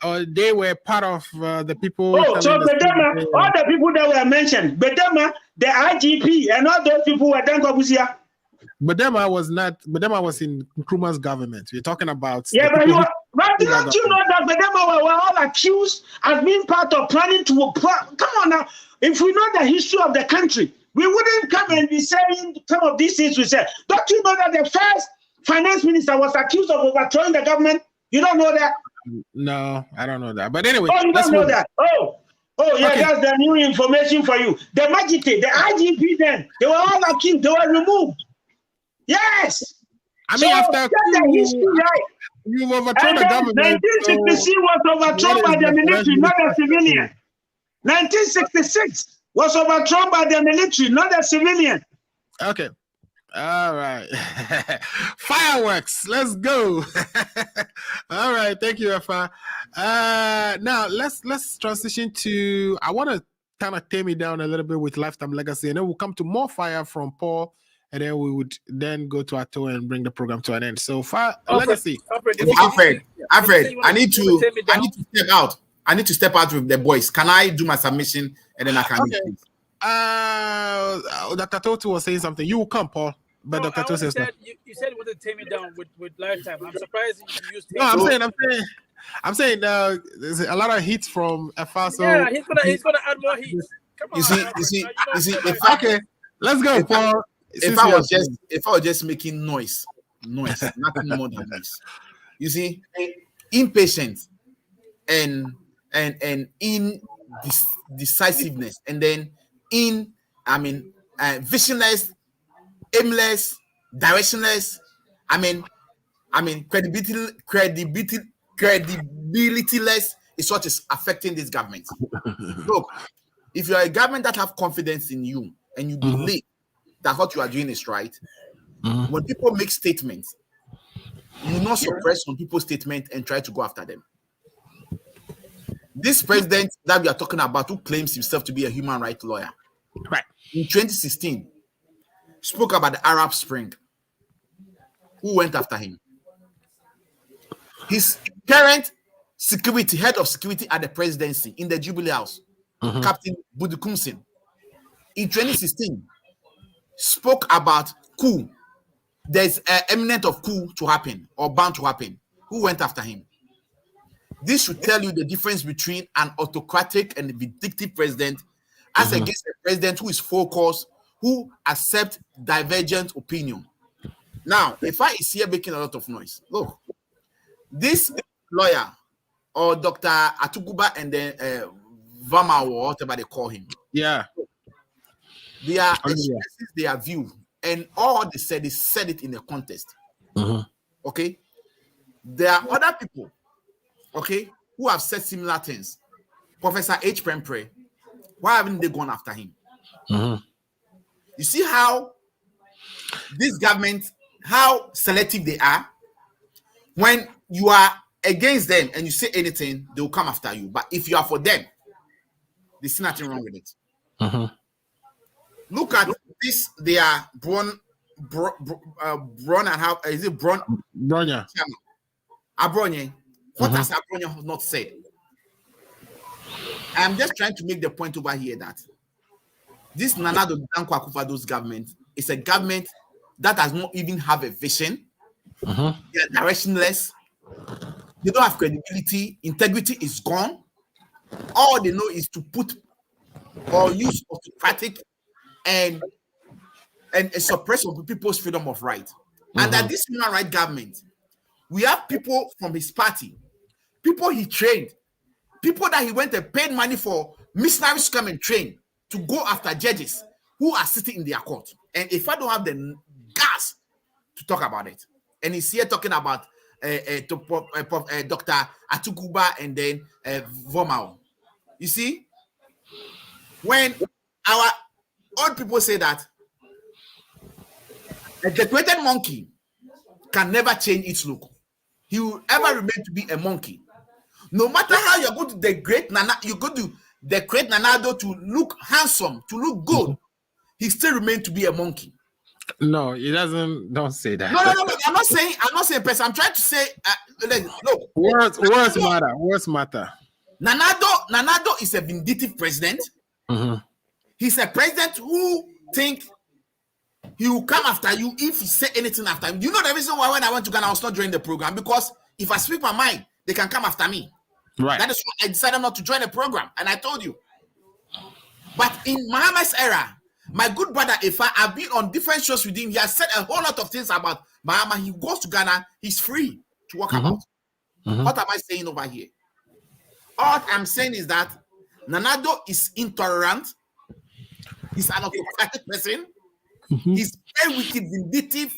Dankwa-Buzia. They were part of the people. Oh, so Bedema, all the people that were mentioned, Bedema, the IGP, and all those people were Dankwa-Buzia. Bedema was in Nkrumah's government. We're talking about. Yeah, but don't you know that Bedema were all accused as being part of planning to. Come on now. If we know the history of the country, we wouldn't come and be saying some of these things we said. Don't you know that the first finance minister was accused of overthrowing the government? You don't know that? No, I don't know that. But anyway. Oh, you don't know that? Oh, yeah, okay. That's the new information for you. The magistrate, the IGP then, they were all accused, they were removed. Yes. I mean, after the history, right? You overthrown the government. 1966 was overthrown by the military, not the civilian. 1966 was overthrown by the military, not the civilian. Okay. All right. Fireworks. Let's go. All right. Thank you, Efa. Now let's transition to. I want to kind of tame it down a little bit with lifetime legacy, and then we'll come to more fire from Paul. And then we would then go to Ato and bring the program to an end. So far, legacy. Alfred, I need to step out. I need to step out with the boys. Can I do my submission and then I can? Okay. Dr. Toto was saying something. You will come, Paul. But No, Dr. I Toto only says said you said you wanted to take me down with Lifetime. I'm surprised you used. no. I'm saying. There's a lot of hits from FA. So Yeah, he's gonna add more hits. Come on. You see, okay, let's go, Paul. If I was just making noise, nothing more than noise. You see, impatient and indecisiveness, and then visionless, aimless, directionless. Credibilityless is what is affecting this government. Look, if you are a government that have confidence in you and you believe that what you are doing is right, when people make statements, you will not suppress some people's statement and try to go after them. This president that we are talking about, who claims himself to be a human rights lawyer, right, in 2016, spoke about the Arab Spring. Who went after him? His current head of security at the presidency in the Jubilee House, Captain Budukumsin, in 2016, spoke about coup. There's an imminent of coup to happen or bound to happen. Who went after him? This should tell you the difference between an autocratic and vindictive president as against a president who is focused, who accepts divergent opinion. Now, if I is here making a lot of noise, look, this lawyer or Dr. Atuguba and then Vama or whatever they call him, yeah, they are expressing their view, and all they said it in a contest. Okay, there are other people, okay, who have said similar things. Professor H. Prempre, why haven't they gone after him? You see how this government, how selective they are. When you are against them and you say anything, they will come after you. But if you are for them, they see nothing wrong with it. Look at this. They are Bron and how is it Bron? Bronya. Abronye. What has Abronye not said? I'm just trying to make the point over here that this Nanado Dankwa Akufo-Addo's government is a government that does not even have a vision. They are directionless. They don't have credibility. Integrity is gone. All they know is to put or use autocratic and suppress of people's freedom of right. And that this human rights government, we have people from his party, people he trained, people that he went and paid money for missionaries to come and train to go after judges who are sitting in their court. And if I don't have the gas to talk about it, and he's here talking about Dr. Atuguba and then Vomao. You see, when our old people say that a decorated monkey can never change its look, he will ever remain to be a monkey. No matter how you're going to degrade Nana, you're going to decorate Nanado to look handsome, to look good, he still remains to be a monkey. No, he doesn't. Don't say that. No. I'm not saying person. I'm trying to say, look. Words matter. Words matter. Nanado is a vindictive president. He's a president who think he will come after you if you say anything after him. You know the reason why when I went to Ghana, I was not joining the program, because if I speak my mind, they can come after me. Right. That is why I decided not to join the program, and I told you. But in Muhammad's era, my good brother Ifa, I've been on different shows with him. He has said a whole lot of things about Muhammad. He goes to Ghana, he's free to walk about. What am I saying over here? All I'm saying is that Nanado is intolerant. He's an autocratic person. He's very wicked, vindictive,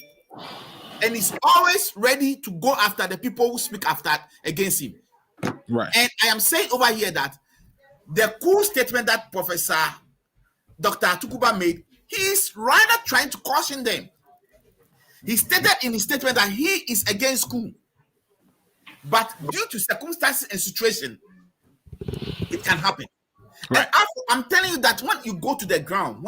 and he's always ready to go after the people who speak against him. Right. And I am saying over here that the cool statement that Professor Dr. Atuguba made, he's rather trying to caution them. He stated in his statement that he is against coup, but due to circumstances and situation, it can happen. Right. And I'm telling you that when you go to the ground,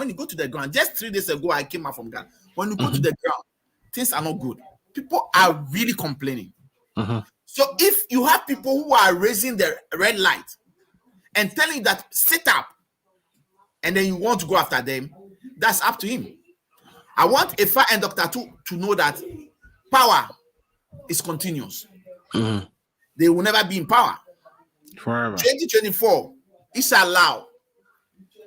just 3 days ago, I came out from Ghana. When you go to the ground, things are not good. People are really complaining. So if you have people who are raising the red light and telling you that sit up, and then you want to go after them, that's up to him. I want Ifa and Dr. to know that power is continuous. They will never be in power. Forever. 2024, inshallah,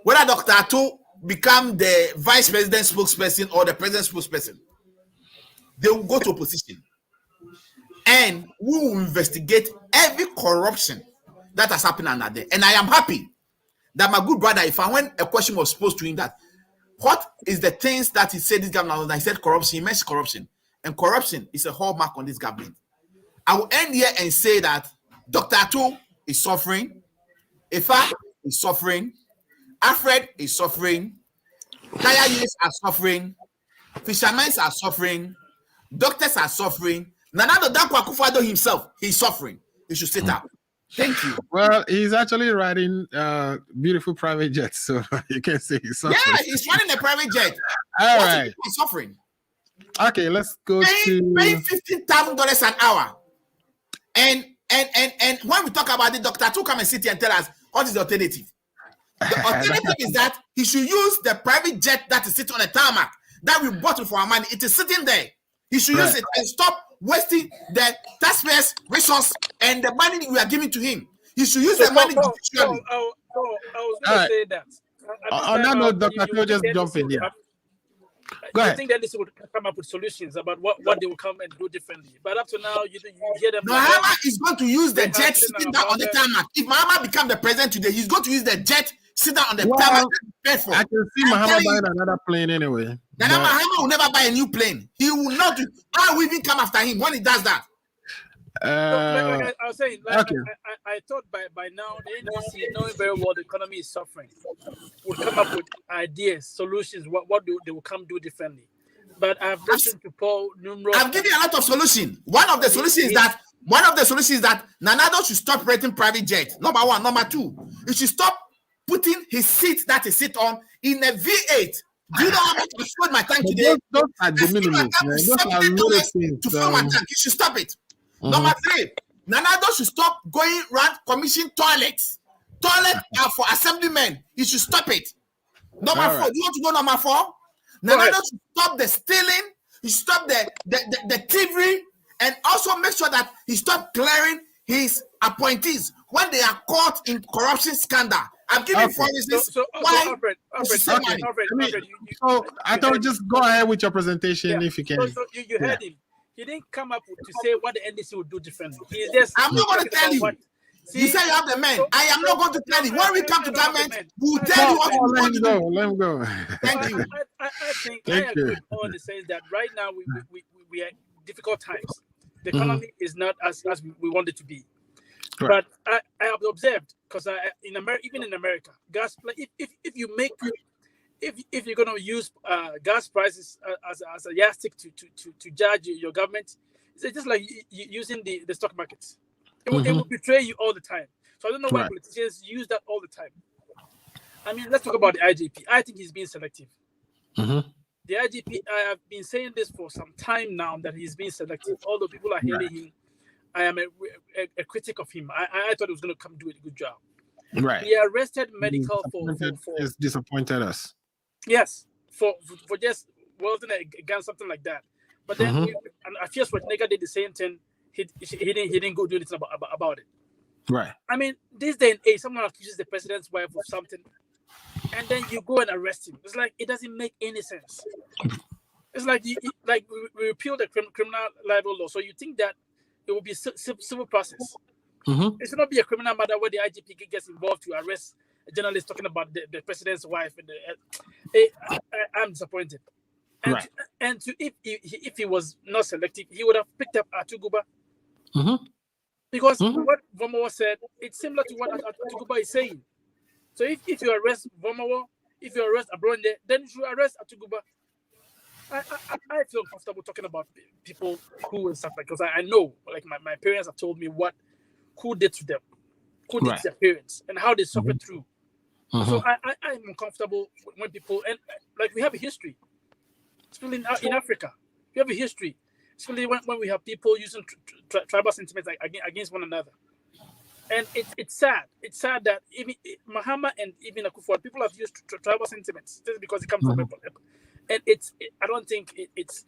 whether Dr. Ato become the vice president spokesperson or the president spokesperson, they will go to opposition. And we will investigate every corruption that has happened under there. And I am happy that my good brother, if I when a question was posed to him that what is the things that he said this government, he said corruption, he mentioned corruption. And corruption is a hallmark on this government. I will end here and say that Dr. Ato is suffering, Ifa is suffering, Alfred is suffering, tire units are suffering, fishermen are suffering, doctors are suffering. Nanado Dankwa Akufo-Addo himself, he's suffering. He should sit up. Thank you. Well, he's actually riding beautiful private jets, so you can say he's suffering. Yeah, he's running a private jet. All right. He's suffering. Okay, let's go to paying $15,000 an hour. And when we talk about it, Dr. Ato come and sit here and tell us what is the alternative. The alternative is that he should use the private jet that is sitting on a tarmac that we bought for our money. It is sitting there. He should use it and stop wasting the taxpayers' resource and the money we are giving to him. He should use the money judicially. I was going to say that. On that note, Dr. Ato, just jump in here. Go ahead. I think that this would come up with solutions about what they will come and do differently. But up to now, you hear them. Mahama is going to use the jet sitting down on the tarmac. If Mahama become the president today, he's going to use the jet sit down on the tarmac. I can see Mahama buying another plane anyway. Mahama will never buy a new plane. He will not. I will even come after him when he does that. I was saying, okay. I thought by now the NDC, knowing very well the economy is suffering, would come up with ideas, solutions, what they will come do differently. But I've listened to Paul numerous. I've given you a lot of solutions. One of the solutions is that Nanado should stop renting private jets. Number one. Number two, he should stop putting his seat that he sit on in a V8. Do you know how much I spent my tank today? Those are the minimum. Those are little things. To fill my tank. He should stop it. Number three, Nanado should stop going around commission toilets. Toilets are for assemblymen. He should stop it. Number four, you want to go number four? Nanado should stop the stealing. He should stop the thievery, and also make sure that he stop clearing his appointees when they are caught in corruption scandal. I'm giving for instance why. So I thought just go ahead with your presentation if you can. So you heard him. He didn't come up to say what the NDC would do differently. He just I'm not going to tell you. You say you have the men. I am not going to tell you. When we come to government, we'll tell you what we want to do. Let him go. Thank you. I think I agree with Paul in the sense that right now we are in difficult times. The economy is not as we want it to be. Right. But I have observed, because in America, even in America, gas, if you're going to use gas prices as a yardstick to judge your government, it's just like using the stock markets. It will betray you all the time. So I don't know why politicians use that all the time. I mean, let's talk about the IGP. I think he's being selective. The IGP, I have been saying this for some time now, that he's being selective. Although people are hailing him, I am a critic of him. I thought he was going to come do a good job. Right. He arrested medical for it's disappointed us. Yes, for just welding a gun, something like that. But then, and I feel Schwarzenegger did the same thing. He didn't go do anything about it. Right. I mean, this day and age, someone accuses the president's wife of something, and then you go and arrest him. It's like it doesn't make any sense. It's like we repealed the criminal libel law, so you think that it will be civil process. It should not be a criminal matter where the IGP gets involved to arrest a journalist talking about the president's wife. And I'm disappointed. And if he was not selective, he would have picked up Atuguba. Because what Vomowo said, it's similar to what Atuguba is saying. So if you arrest Vomowo, if you arrest Abronde, then you should arrest Atuguba. I feel comfortable talking about people who and stuff like, because I know, like my parents have told me who did to them, who did to their parents, and how they suffered through. So I'm uncomfortable when people, and like we have a history, especially in Africa, we have a history, especially when we have people using tribal sentiments against one another. And it's sad. It's sad that even Mahama and even Akufo, people have used tribal sentiments just because it comes from people. And I don't think it's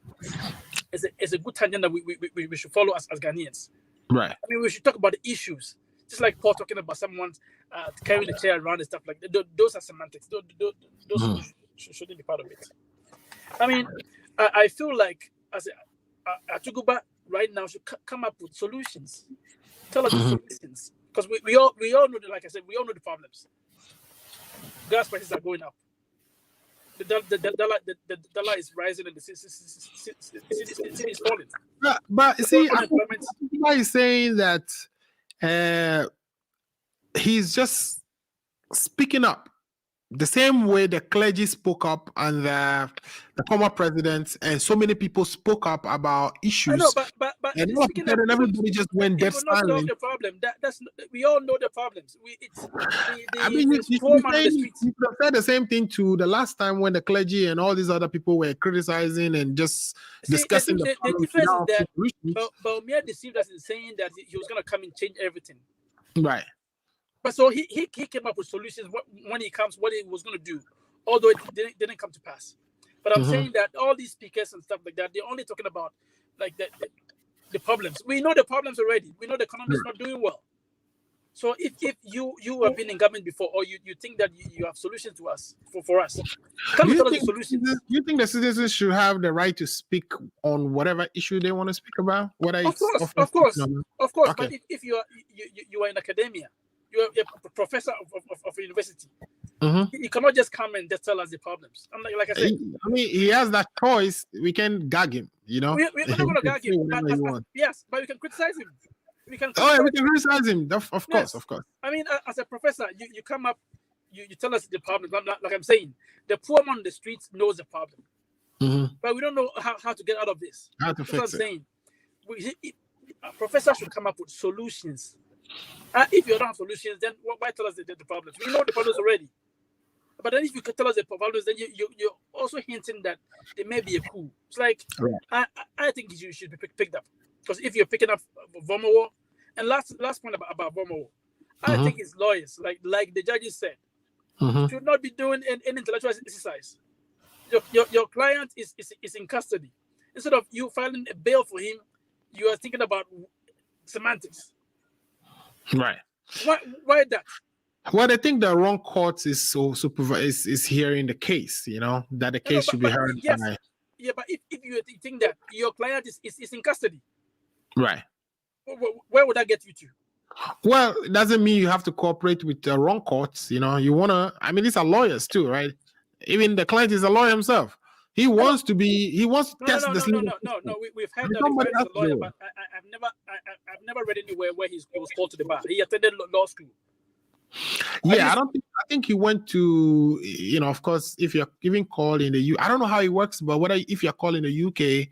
a good tangent that we should follow as Ghanaians. Right. I mean, we should talk about the issues, just like Paul talking about someone carrying a chair around and stuff like that. Those are semantics. Those shouldn't be part of it. I mean, I feel like as Atuguba right now should come up with solutions. Tell us the solutions, because we all know like I said, we all know the problems. Gas prices are going up. The dollar is rising and the city is falling. But see, why is saying that he's just speaking up the same way the clergy spoke up and the former president and so many people spoke up about issues. I know, but and all of a sudden everybody just went dead silent. Solve the problem. That's we all know the problems. I mean, you said the same thing to the last time when the clergy and all these other people were criticizing and just discussing the difference is that Baumia deceived us in saying that he was going to come and change everything. Right. But so he came up with solutions when he comes, what he was going to do, although it didn't come to pass. But I'm saying that all these speakers and stuff like that, they're only talking about like the problems. We know the problems already. We know the economy is not doing well. So if you have been in government before, or you think that you have solutions to us for us, come and tell us the solutions. You think the citizens should have the right to speak on whatever issue they want to speak about? Of course. Okay. But if you are in academia, you are a professor of a university. You cannot just come and just tell us the problems. Like I said, I mean, he has that choice. We can gag him, you know. We're not going to gag him. Yes, but we can criticize him. We can criticize him. Of course. I mean, as a professor, you come up, you tell us the problem. Like I'm saying, the poor man on the streets knows the problem, but we don't know how to get out of this. How to fix it. That's what I'm saying. A professor should come up with solutions. If you don't have solutions, then why tell us the problems? We know the problems already. But then if you could tell us the problems, then you're also hinting that there may be a coup. It's like, I think you should be picked up. Because if you're picking up Vomowo, and last point about Vomowo, I think it's lawyers, like the judges said, should not be doing an intellectual exercise. Your client is in custody. Instead of you filing a bail for him, you are thinking about semantics. Right. Why that? Well, I think the wrong court is is hearing the case, you know, that the case should be heard by. Yeah, but if you think that your client is in custody, right, where would that get you to? Well, it doesn't mean you have to cooperate with the wrong courts. You know, you want to, I mean, these are lawyers too, right? Even the client is a lawyer himself. He wants to test this. No. We've heard that the client is a lawyer, but I've never read anywhere where he was called to the bar. He attended law school. Yeah, I think he went to, you know, of course, if you're even called in the I don't know how it works, but if you're called in the UK,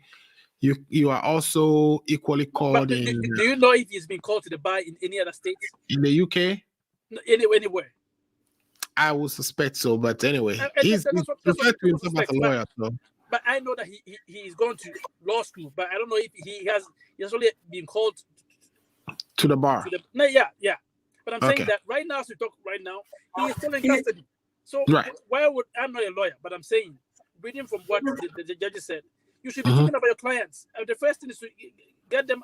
you are also equally called in. Do you know if he's been called to the bar in any other states? In the UK? No, anywhere. I would suspect so, but anyway, he's referred to himself as a lawyer. So. But I know that he's gone to law school, but I don't know if he has only been called to the bar. Yeah. But I'm saying that right now, as we talk right now, he is still in custody. So why would, I'm not a lawyer, but I'm saying, reading from what the judges said, you should be thinking about your clients. The first thing is to get them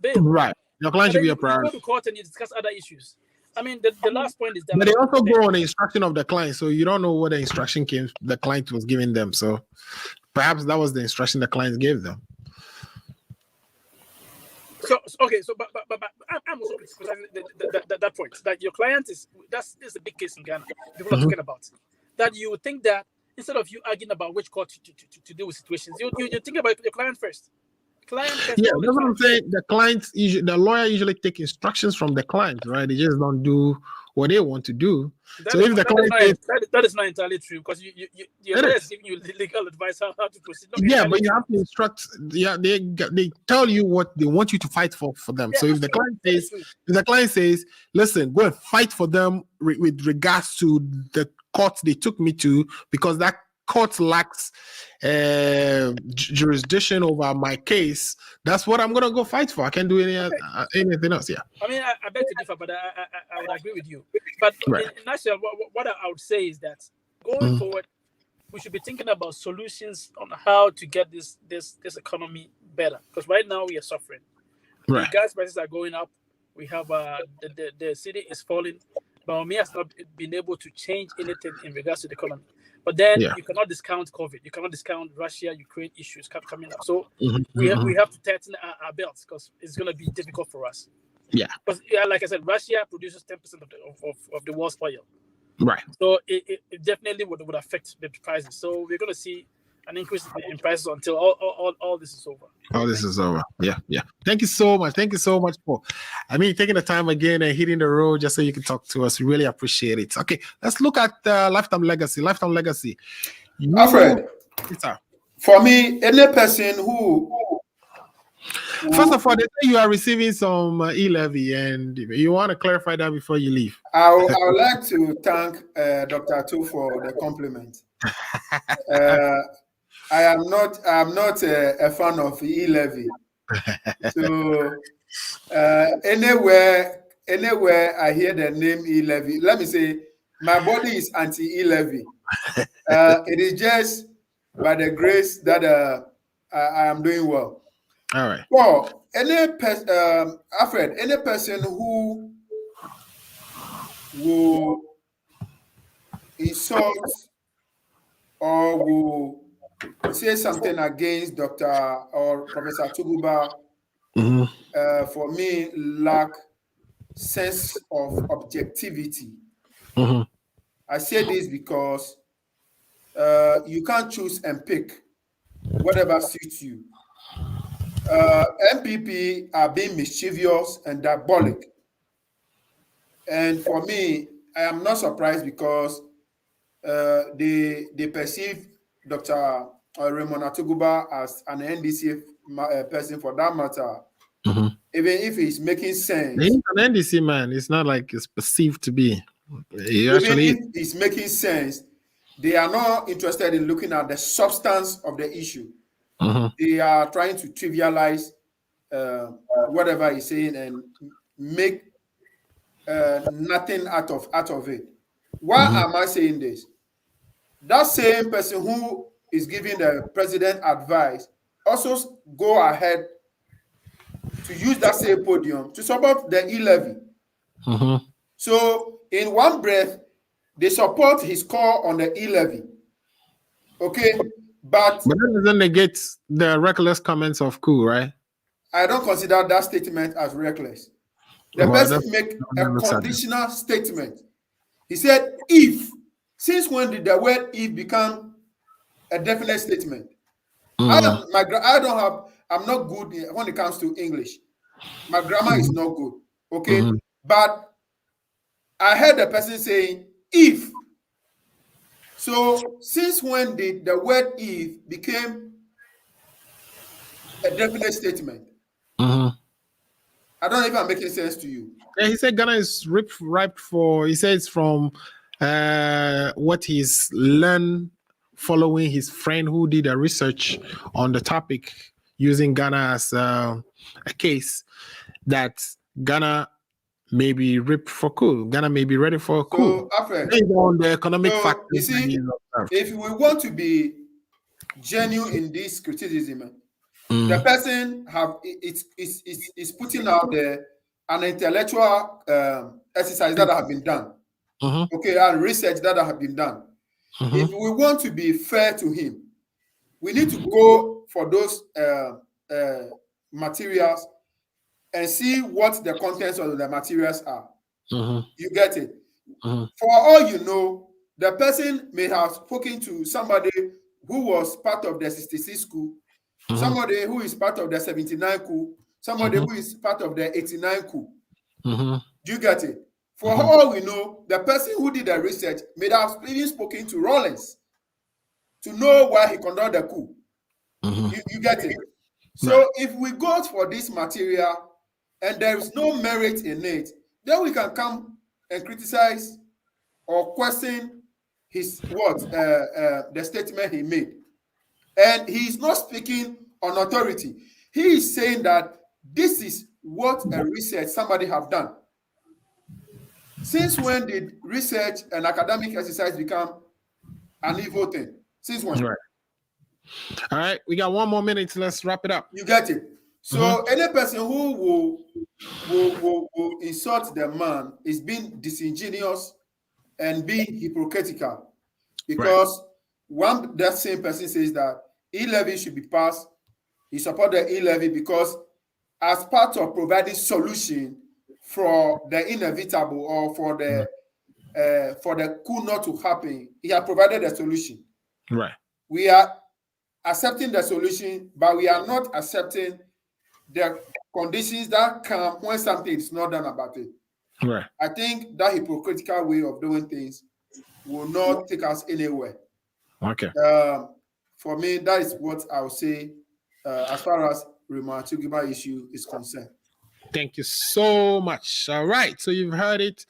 bail. Right. Your client should be a priority. You go to court and you discuss other issues. I mean, the last point is that. But they also go on the instruction of the client, so you don't know what the instruction the client was giving them. So perhaps that was the instruction the client gave them. So but I'm also criticizing that point that your client is that's a big case in Ghana. People are talking about that. You would think that instead of you arguing about which court to deal with situations, you think about your client first. Yeah, that's what I'm saying. The lawyer usually take instructions from the client, right? They just don't do what they want to do. That is not entirely true, because your lawyer is giving you legal advice how to proceed. Yeah, but you have to instruct. Yeah, they tell you what they want you to fight for them. Yeah, so if the client says, "Listen, go and fight for them with regards to the court they took me to, because that court lacks jurisdiction over my case, that's what I'm gonna go fight for. I can't do anything else. Yeah. I mean, I beg to differ, but I would agree with you. But Right. in nutshell, what I would say is that going forward, we should be thinking about solutions on how to get this economy better. Because right now we are suffering. Right. The gas prices are going up. We have the city is falling. Baumia has not been able to change anything in regards to the economy. But then you cannot discount COVID. You cannot discount Russia, Ukraine issues coming up. So we have to tighten our belts because it's going to be difficult for us. Yeah. Because like I said, Russia produces 10% of the world's oil. Right. So it definitely would affect the prices. So we're going to see an increase in prices until all this is over. All this is over. Yeah. Thank you so much. Thank you so much for, taking the time again and hitting the road just so you can talk to us. We really appreciate it. Okay, let's look at lifetime legacy. Lifetime legacy. Alfred, for me, any person who first of all, they say you are receiving some e-levy, and you want to clarify that before you leave. I would like to thank Dr. Atu for the compliment. I am not a fan of e-levy. So anywhere I hear the name e-levy, let me say my body is anti-e-levy. It is just by the grace that I am doing well. All right. Well, Alfred, any person who will insult or will say something against Dr. or Professor Tuguba, for me, lack sense of objectivity. I say this because you can't choose and pick whatever suits you. MPP are being mischievous and diabolic. And for me, I am not surprised because they perceive Dr. Raymond Atuguba as an NDC person for that matter. Even if he's making sense. He's an NDC man. It's not like it's perceived to be. Even if he's making sense, they are not interested in looking at the substance of the issue. They are trying to trivialize whatever he's saying and make nothing out of it. Why am I saying this? That same person who is giving the president advice also go ahead to use that same podium to support the e-levy. So in one breath, they support his call on the e-levy. Okay, but that doesn't negate the reckless comments of Koo, right? I don't consider that statement as reckless. The person make a conditional statement. He said, if. Since when did the word if become a definite statement? I'm not good when it comes to English. My grammar is not good. Okay. But I heard the person saying if. So since when did the word if became a definite statement? I don't know if I'm making sense to you. Yeah, he said Ghana is ripe for, he says, from what he's learned following his friend who did a research on the topic using Ghana as a case, that Ghana may be ripe for coup. Ghana may be ready for a coup. Based on the economic factors. You see, if we want to be genuine in this criticism, the person is putting out there an intellectual exercise that have been done. Okay, and research that have been done. If we want to be fair to him, we need to go for those materials and see what the contents of the materials are. You get it? For all you know, the person may have spoken to somebody who was part of the 66 coup, somebody who is part of the 79 coup, somebody who is part of the 89 coup. Do you get it? For all we know, the person who did the research may have even spoken to Rawlings to know why he conducted the coup. You get it? So if we go for this material and there is no merit in it, then we can come and criticize or question the statement he made. And he's not speaking on authority. He is saying that this is what a research somebody have done. Since when did research and academic exercise become an evil thing? Since when? Right. All right, we got 1 more minute. Let's wrap it up. You get it. So any person who will insult the man is being disingenuous and being hypocritical, because that same person says that e-levy should be passed. He support the e-levy because as part of providing solution for the inevitable or for the coup not to happen, he has provided a solution. Right. We are accepting the solution, but we are not accepting the conditions that come when something is not done about it. Right. I think that hypocritical way of doing things will not take us anywhere. Okay. For me, that is what I would say as far as Rema Tugima issue is concerned. Thank you so much. All right. So you've heard it.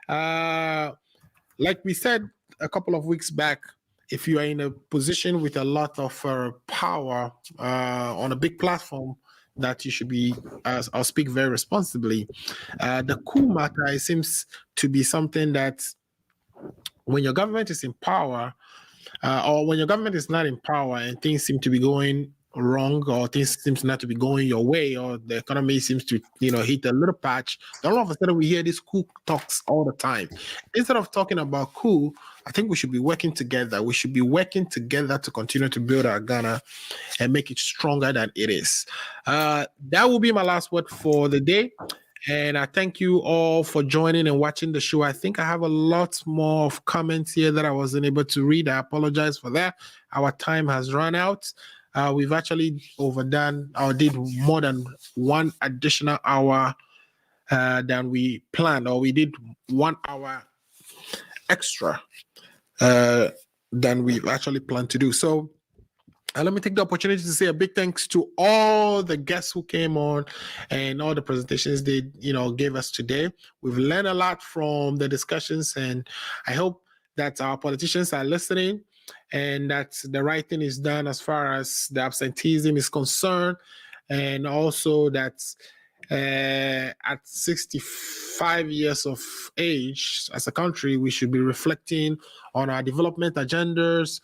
Like we said a couple of weeks back, if you are in a position with a lot of power on a big platform, that you should be, I'll speak very responsibly. The coup matter seems to be something that when your government is in power, or when your government is not in power and things seem to be going wrong, or things seems not to be going your way, or the economy seems to hit a little patch, then all of a sudden we hear these coup talks all the time. Instead of talking about coup, I think we should be working together. We should be working together to continue to build our Ghana and make it stronger than it is. That will be my last word for the day. And I thank you all for joining and watching the show. I think I have a lot more of comments here that I wasn't able to read. I apologize for that. Our time has run out. We've actually overdone or did more than 1 additional hour than we planned, or we did 1 hour extra than we actually planned to do. So let me take the opportunity to say a big thanks to all the guests who came on and all the presentations they gave us today. We've learned a lot from the discussions, and I hope that our politicians are listening and that the right thing is done as far as the absenteeism is concerned, and also that at 65 years of age as a country, we should be reflecting on our development agendas,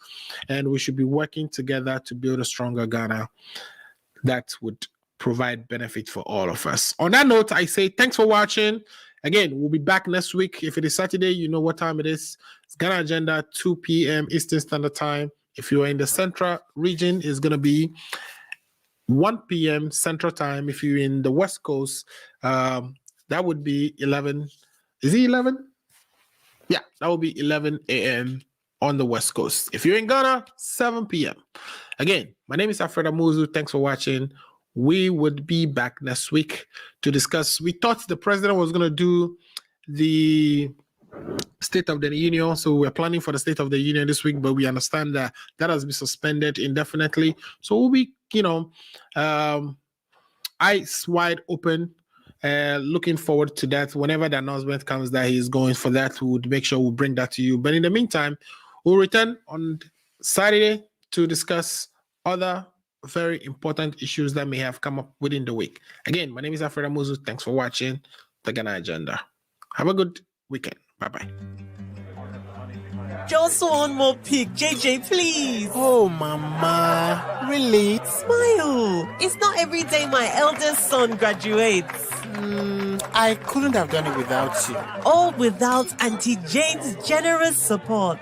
and we should be working together to build a stronger Ghana that would provide benefit for all of us. On that note, I say thanks for watching. Again, we'll be back next week. If it is Saturday, you know what time it is. It's Ghana Agenda, 2 p.m. Eastern Standard Time. If you are in the Central region, it's going to be 1 p.m. Central Time. If you're in the West Coast, that would be 11. Is it 11? Yeah, that will be 11 a.m. on the West Coast. If you're in Ghana, 7 p.m. Again, my name is Alfred Amuzu. Thanks for watching. We would be back next week to discuss. We thought the president was going to do the State of the Union, so we're planning for the State of the Union this week, but we understand that that has been suspended indefinitely. So we'll be, eyes wide open, looking forward to that. Whenever the announcement comes that he's going for that, we would make sure we'll bring that to you. But in the meantime, we'll return on Saturday to discuss other very important issues that may have come up within the week. Again, my name is Alfred Amuzu. Thanks for watching the Ghana Agenda. Have a good weekend. Bye-bye. Just one more pic, JJ, please. Oh, Mama. Really? Smile. It's not every day my eldest son graduates. I couldn't have done it without you. All without Auntie Jane's generous support.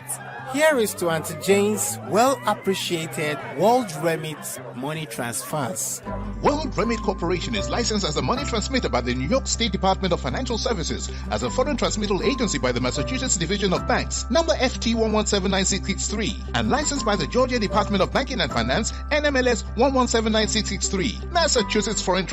Here is to Auntie Jane's well-appreciated World Remit money transfers. World Remit Corporation is licensed as a money transmitter by the New York State Department of Financial Services as a foreign transmittal agency by the Massachusetts Division of Banks, number FT 1179663, and licensed by the Georgia Department of Banking and Finance, NMLS 1179663. Massachusetts Foreign